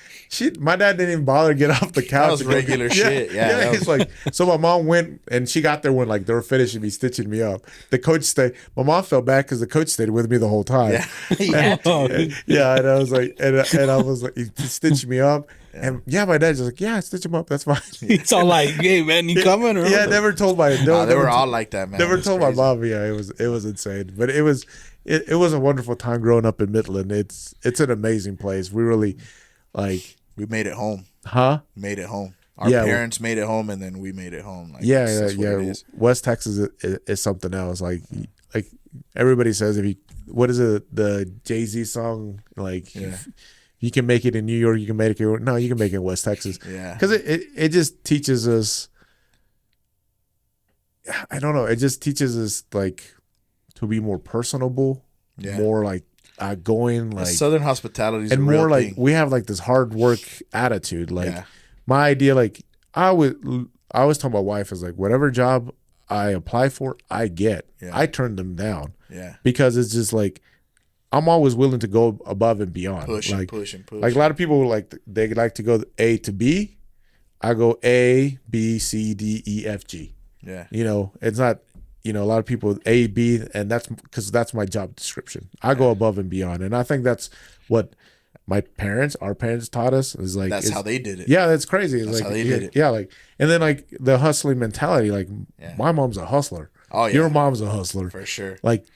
S3: My dad didn't even bother to get off the couch.
S2: That was regular shit. Yeah.
S3: He's like, so my mom went, and she got there when like they were finishing me stitching me up. The coach stayed. My mom felt bad because the coach stayed with me the whole time.
S2: Yeah.
S3: And I was like, and I was like, he stitched me up. And my dad's just like, yeah, stitch him up. That's fine.
S4: It's all like, hey man, you coming? Or
S3: Yeah, never told my.
S2: They were all like that, man.
S3: Never told my mom. Yeah, it was insane, but it was a wonderful time growing up in Midland. It's an amazing place. We really
S2: we made it home.
S3: Huh?
S2: Made it home. Our parents made it home, and then we made it home. Like,
S3: yeah. West Texas is something else. Like everybody says, what is it? The Jay-Z song, like. Yeah. You can make it in New York. You can make it. No, you can make it in West Texas.
S2: Yeah,
S3: because it just teaches us. I don't know. It just teaches us like to be more personable, more like outgoing, like
S2: Southern hospitality, is
S3: and
S2: a
S3: more
S2: real
S3: like
S2: thing.
S3: we have like this hard work attitude. Like my idea, like I always tell my wife is like whatever job I apply for, I get. Yeah. I turn them down.
S2: Yeah,
S3: because it's just like. I'm always willing to go above and beyond.
S2: Push.
S3: Like a lot of people they like to go A to B. I go A, B, C, D, E, F, G.
S2: Yeah.
S3: It's not, a lot of people A, B, and that's because that's my job description. I go above and beyond. And I think that's what our parents taught us. Is like
S2: That's how they did it.
S3: Yeah, that's crazy.
S2: That's
S3: like,
S2: how they did it.
S3: Yeah, like, and then like the hustling mentality. Like my mom's a hustler.
S2: Oh yeah,
S3: your mom's a hustler
S2: for sure.
S3: Like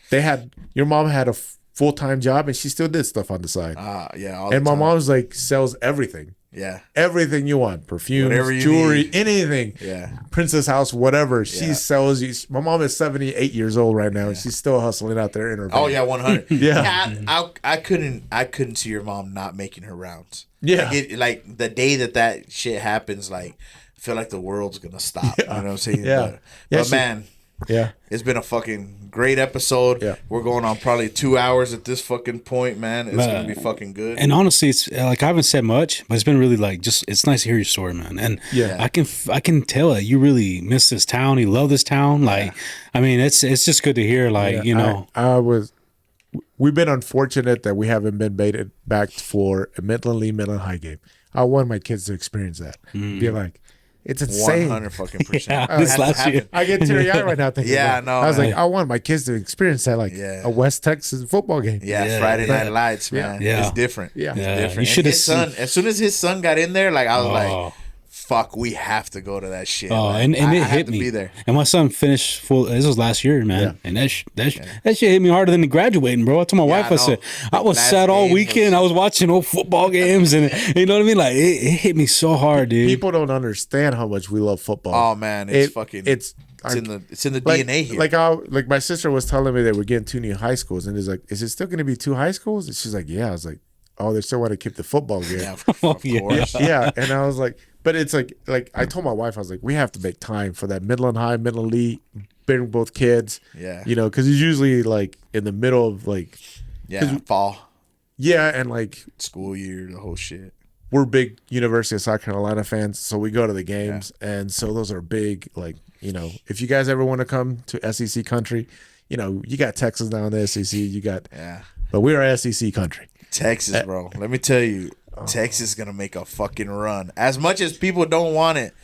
S3: your mom had a full-time job and she still did stuff on the side.
S2: Yeah,
S3: and my mom's like sells everything.
S2: Yeah,
S3: everything you want, perfumes, jewelry, need. Anything.
S2: Yeah,
S3: Princess House, whatever. She sells you. My mom is 78 years old right now, and she's still hustling out there in her.
S2: Oh yeah, 100.
S3: Yeah,
S2: I couldn't see your mom not making her rounds.
S3: Yeah,
S2: like the day that shit happens, like I feel like the world's gonna stop. You know what I'm saying?
S3: Yeah,
S2: but man.
S3: Yeah,
S2: it's been a fucking great episode.
S3: Yeah,
S2: we're going on probably 2 hours at this fucking point, man. It's gonna be fucking good.
S4: And honestly, it's like I haven't said much, but it's been really like just it's nice to hear your story, man. And I can tell that you really miss this town. You love this town. Like, I mean, it's just good to hear. Like, you know,
S3: we've been unfortunate that we haven't been baited back for a Midland High game. I want my kids to experience that. Be like. It's insane.
S2: 100%.
S4: Yeah, this last year.
S3: I get teary-eyed right now thinking about it.
S2: No.
S3: I was like, I want my kids to experience that, like a West Texas football game.
S2: Friday Night Lights, man. It's different.
S3: Yeah.
S2: It's different.
S4: You should have
S2: seen. As soon as his son got in there, like I was like, fuck, we have to go to that shit.
S4: Oh,
S2: like,
S4: and it hit me.
S2: Be there.
S4: And my son finished full. This was last year, man.
S3: Yeah.
S4: And that shit hit me harder than graduating, bro. I told my wife, I said, I was sad all weekend. I was watching old football games, and you know what I mean. Like it hit me so hard, dude.
S3: People don't understand how much we love football.
S2: Oh man, it's in the DNA here.
S3: Like my sister was telling me that we're getting 2 new high schools, and it's like, is it still going to be 2 high schools? And she's like, yeah. I was like, oh, they still want to keep the football game.
S2: Yeah, of course.
S3: Yeah, and I was like. But it's like I told my wife, I was like, we have to make time for that Midland High, Midland Lee, bring both kids.
S2: Yeah.
S3: You know, because it's usually like in the middle of like.
S2: Fall.
S3: Yeah, and like.
S2: School year, the whole shit.
S3: We're big University of South Carolina fans, so we go to the games. Yeah. And so those are big, like, you know, if you guys ever want to come to SEC country, you know, you got Texas now in the SEC. You got. Yeah. But we are SEC country.
S2: Texas, bro. Let me tell you. Texas is gonna make a fucking run. As much as people don't want it,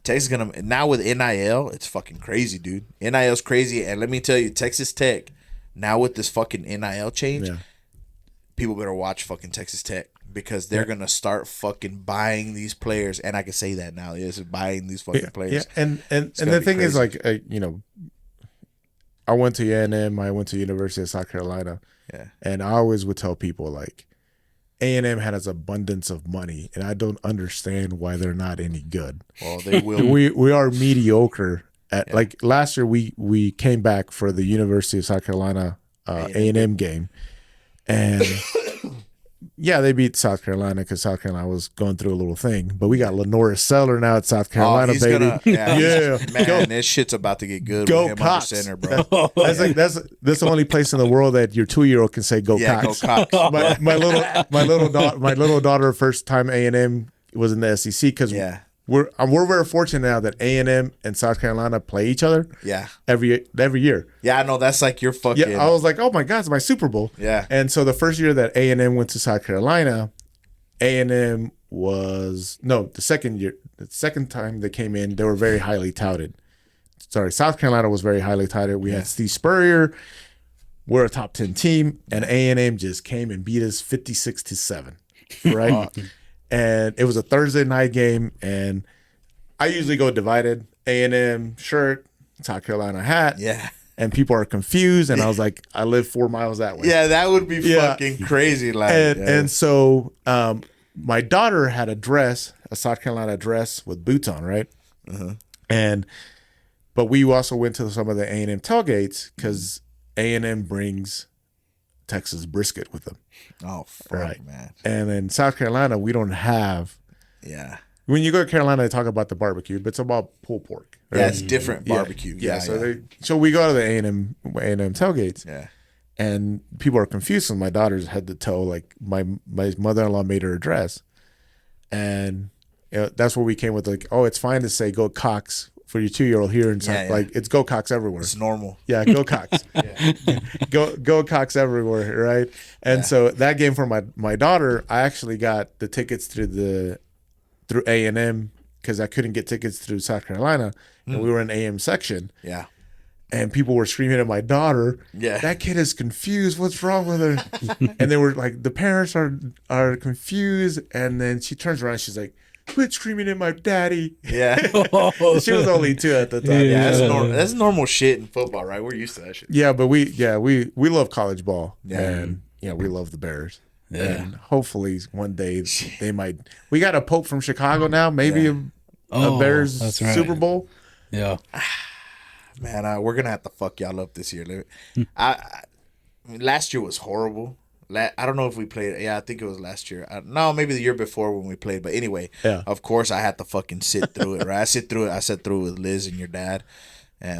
S2: Texas is gonna now with NIL, it's fucking crazy, dude. NIL's crazy, and let me tell you, Texas Tech, now with this fucking NIL change, people better watch fucking Texas Tech because they're gonna start fucking buying these players, and I can say that now, buying these fucking players.
S3: Yeah, and the thing is, like, you know, I went to A&M, I went to University of South Carolina, and I always would tell people like. A&M has abundance of money, and I don't understand why they're not any good.
S2: Well, they will.
S3: We are mediocre at like last year. We came back for the University of South Carolina A&M game, and they beat South Carolina because South Carolina was going through a little thing. But we got Lenora Seller now at South Carolina, baby.
S2: Man, this shit's about to get good.
S3: Go
S2: with him
S3: Cox,
S2: under center, bro.
S3: That's the only place in the world that your 2-year-old can say "Go Cox."
S2: Go Cox.
S3: my little daughter, first time A&M was in the SEC because we're very fortunate now that A&M and South Carolina play each other. Yeah, every year.
S2: Yeah, I know that's like your fucking.
S3: Yeah, I was like, oh my god, it's my Super Bowl.
S2: Yeah,
S3: and so the first year that A&M went to South Carolina, A&M was the second year. The second time they came in, they were very highly touted. Sorry, South Carolina was very highly touted. We had Steve Spurrier. We're a top 10 team, and A&M just came and beat us 56-7. Right. And it was a Thursday night game, and I usually go divided. A&M shirt, South Carolina hat.
S2: Yeah.
S3: And people are confused, and I was like, I live 4 miles that way.
S2: Yeah, that would be fucking crazy. Like,
S3: and so my daughter had a South Carolina dress with boots on, right? But we also went to some of the A&M tailgates because A&M brings Texas brisket with them.
S2: Oh, fuck, man.
S3: And in South Carolina, we don't have. Yeah. When you go to Carolina, they talk about the barbecue, but it's about pulled pork.
S2: Right? Yeah, it's different barbecue.
S3: So we go to the A&M tailgates. Yeah. And people are confused. And my daughter's head to toe, like my mother-in-law made her a dress. And that's where we came with like, oh, it's fine to say go Cox for your 2-year-old here in like it's go Cox everywhere.
S2: It's normal.
S3: Yeah, go Cox. Go Cox everywhere, right? And so that game for my daughter, I actually got the tickets through A&M because I couldn't get tickets through South Carolina, and we were in AM section. Yeah. and people were screaming at my daughter.
S2: Yeah.
S3: That kid is confused. What's wrong with her? And they were like, the parents are confused. And then she turns around. She's like, quit screaming at my daddy.
S2: Yeah.
S3: She was only 2 at the time.
S2: Yeah, that's normal shit in football, right? We're used to that shit.
S3: Yeah, but we love college ball.
S2: Yeah.
S3: And we love the Bears.
S4: Yeah.
S3: And hopefully one day they might. We got a Pope from Chicago now. Maybe a Bears
S4: that's right.
S3: Super Bowl.
S4: Yeah.
S2: Man, we're gonna have to fuck y'all up this year. I mean, last year was horrible. I don't know if we played. Yeah, I think it was last year. No, maybe the year before when we played. But anyway, of course I had to fucking sit through it. Right, I sat through it with Liz and your dad.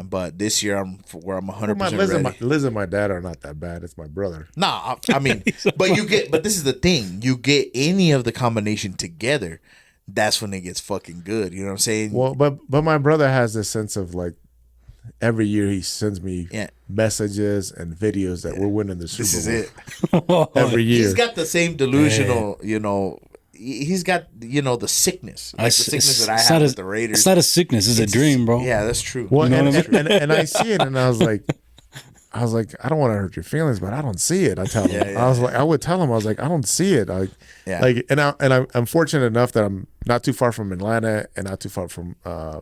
S2: But this year I'm 100% ready.
S3: Liz and my dad are not that bad. It's my brother.
S2: Nah, I mean, but this is the thing. You get any of the combination together, that's when it gets fucking good. You know what I'm saying?
S3: Well, but my brother has this sense of like every year he sends me messages and videos that we're winning the Super Bowl.
S2: This is it.
S3: Every year.
S2: He's got the same delusional, he's got, the sickness. Like the sickness that I have with the Raiders.
S4: It's not a sickness. It's a dream, bro.
S2: Yeah, that's true.
S3: Well, and I see it, and I was like, I don't want to hurt your feelings, but I don't see it. I tell him. I would tell him, I was like, I don't see it. I'm fortunate enough that I'm not too far from Atlanta and not too far from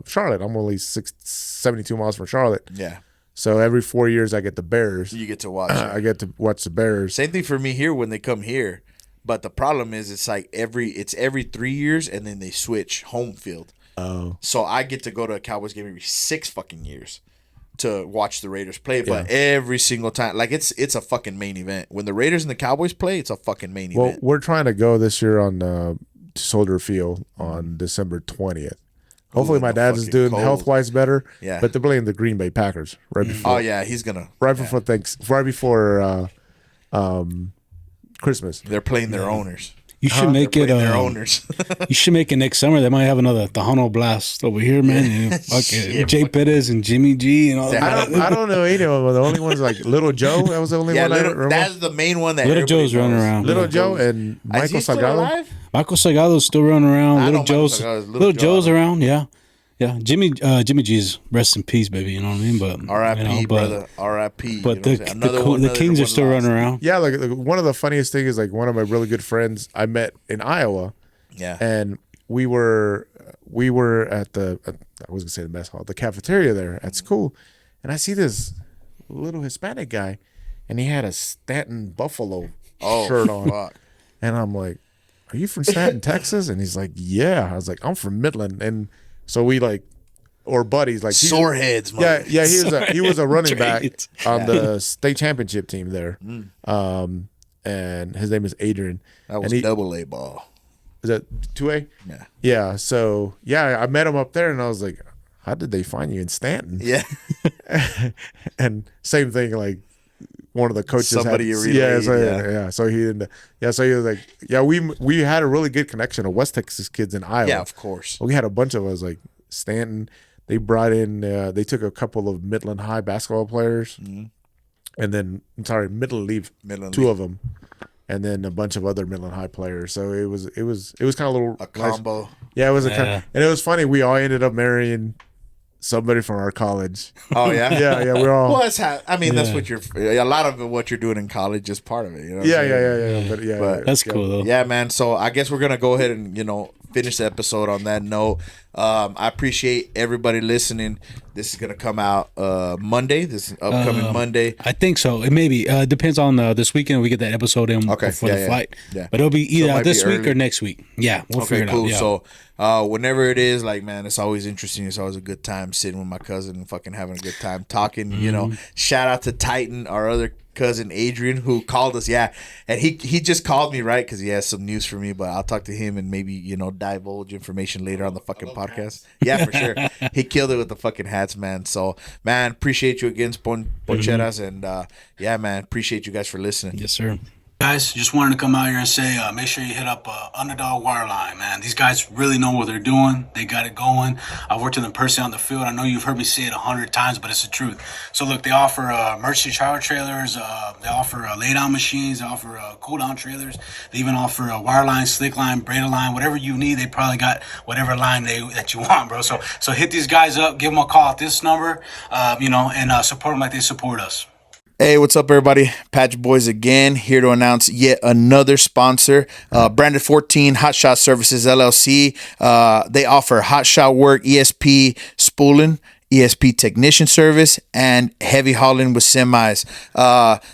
S3: Charlotte. I'm only 72 miles from Charlotte.
S2: Yeah.
S3: So every 4 years I get the Bears.
S2: You get to watch.
S3: I get to watch the Bears.
S2: Same thing for me here when they come here. But the problem is it's like every 3 years and then they switch home field.
S3: Oh.
S2: So I get to go to a Cowboys game every 6 fucking years to watch the Raiders play. But every single time, like it's a fucking main event. When the Raiders and the Cowboys play, it's a fucking main event.
S3: Well, we're trying to go this year on Soldier Field on December 20th. Hopefully my dad is doing health-wise better.
S2: Yeah.
S3: But they're playing the Green Bay Packers right before.
S2: Oh yeah, he's gonna
S3: right before Christmas.
S2: They're playing their owners.
S4: You should make it
S2: their owners.
S4: You should make it next summer. They might have another Tejano Blast over here, man. Jay Perez and Jimmy G and all that.
S3: I don't know any of them. The only ones like Little Joe. That was the only one I remember.
S2: That's the main one that
S4: Little Joe's running around.
S3: Little Joe and Michael Salgado.
S4: Michael Salgado's still running around. Little Joe's around. Yeah. Yeah, Jimmy G's rest in peace, baby. You know what I mean? But
S2: R.I.P. brother, R.I.P.
S4: But the Kings are still running around.
S3: Yeah, like one of the funniest things is like one of my really good friends I met in Iowa.
S2: Yeah,
S3: and we were at the I was gonna say the mess hall, the cafeteria there at school, and I see this little Hispanic guy, and he had a Stanton Buffalo shirt on, and I'm like, "Are you from Stanton, Texas?" And he's like, "Yeah." I was like, "I'm from Midland," and so we or buddies, like
S2: sore heads.
S3: Yeah. He was a running back on the state championship team there, and his name is Adrian.
S2: That was double A ball.
S3: Is that 2A?
S2: Yeah.
S3: Yeah. So I met him up there, and I was like, "How did they find you in Stanton?"
S2: Yeah.
S3: And same thing, like one of the coaches.
S2: Somebody
S3: So he didn't. Yeah. So he was like, "Yeah, we had a really good connection of West Texas kids in Iowa."
S2: Yeah, of course.
S3: We had a bunch of us like Stanton. They brought in. They took a couple of Midland High basketball players, and then Midland Leave, two of them, and then a bunch of other Midland High players. So it was kind of a
S2: combo.
S3: Nice, yeah, it was and it was funny. We all ended up marrying somebody from our college.
S2: Oh yeah,
S3: yeah. We're all.
S2: Well, that's that's what a lot of what you're doing in college is part of it. You know
S3: But
S4: that's cool though.
S2: Yeah, man. So I guess we're gonna go ahead and finish the episode on that note. I appreciate everybody listening. This is gonna come out Monday. This is upcoming Monday.
S4: I think so. It maybe depends on this weekend. We get that episode in for the flight.
S2: Yeah.
S4: But it'll be either this week or next week. Yeah, we'll figure it out. Yeah.
S2: So whenever it is, like, man, it's always interesting. It's always a good time sitting with my cousin and fucking having a good time talking. Shout out to Titan, our other cousin Adrian, who called us. Yeah, and he just called me, right, because he has some news for me. But I'll talk to him and maybe divulge information later on the fucking podcast. Yeah, for sure. He killed it with the fucking hats, man. So, man, appreciate you again, Poncheras, and man, appreciate you guys for listening.
S4: Yes, sir.
S1: Guys, just wanted to come out here and say, make sure you hit up Underdog Wireline, man. These guys really know what they're doing. They got it going. I've worked with them personally on the field. I know you've heard me say it 100 times, but it's the truth. So look, they offer emergency shower trailers. They offer lay-down machines. They offer cool-down trailers. They even offer wireline, slick line, braided line, whatever you need. They probably got whatever line that you want, bro. So hit these guys up. Give them a call at this number, and support them like they support us.
S2: Hey, what's up, everybody? Patch Boyz again, here to announce yet another sponsor, Branded 14 Hot Shot Services LLC. They offer hot shot work, ESP spooling, ESP technician service, and heavy hauling with semis.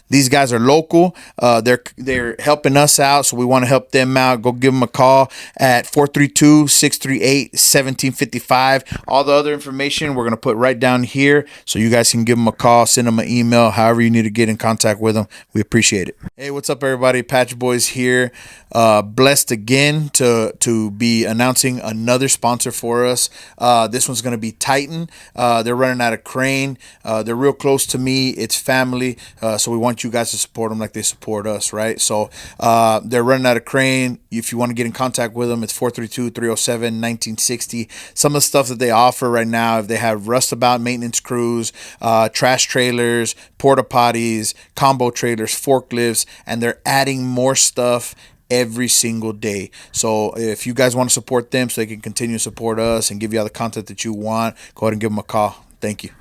S2: These guys are local. They're helping us out, so we want to help them out. Go give them a call at 432-638-1755. All the other information we're going to put right down here, so you guys can give them a call, send them an email, however you need to get in contact with them. We appreciate it. Hey, what's up, everybody? Patch Boyz here. Blessed again to be announcing another sponsor for us. This one's going to be Titan. They're running out of crane. They're real close to me. It's family. So we want you guys to support them like they support us, right? So they're running out of crane. If you want to get in contact with them, it's 432-307-1960. Some of the stuff that they offer right now, if they have rustabout maintenance crews, trash trailers, porta potties, combo trailers, forklifts, and they're adding more stuff every single day. So if you guys want to support them so they can continue to support us and give you all the content that you want, go ahead and give them a call. Thank you.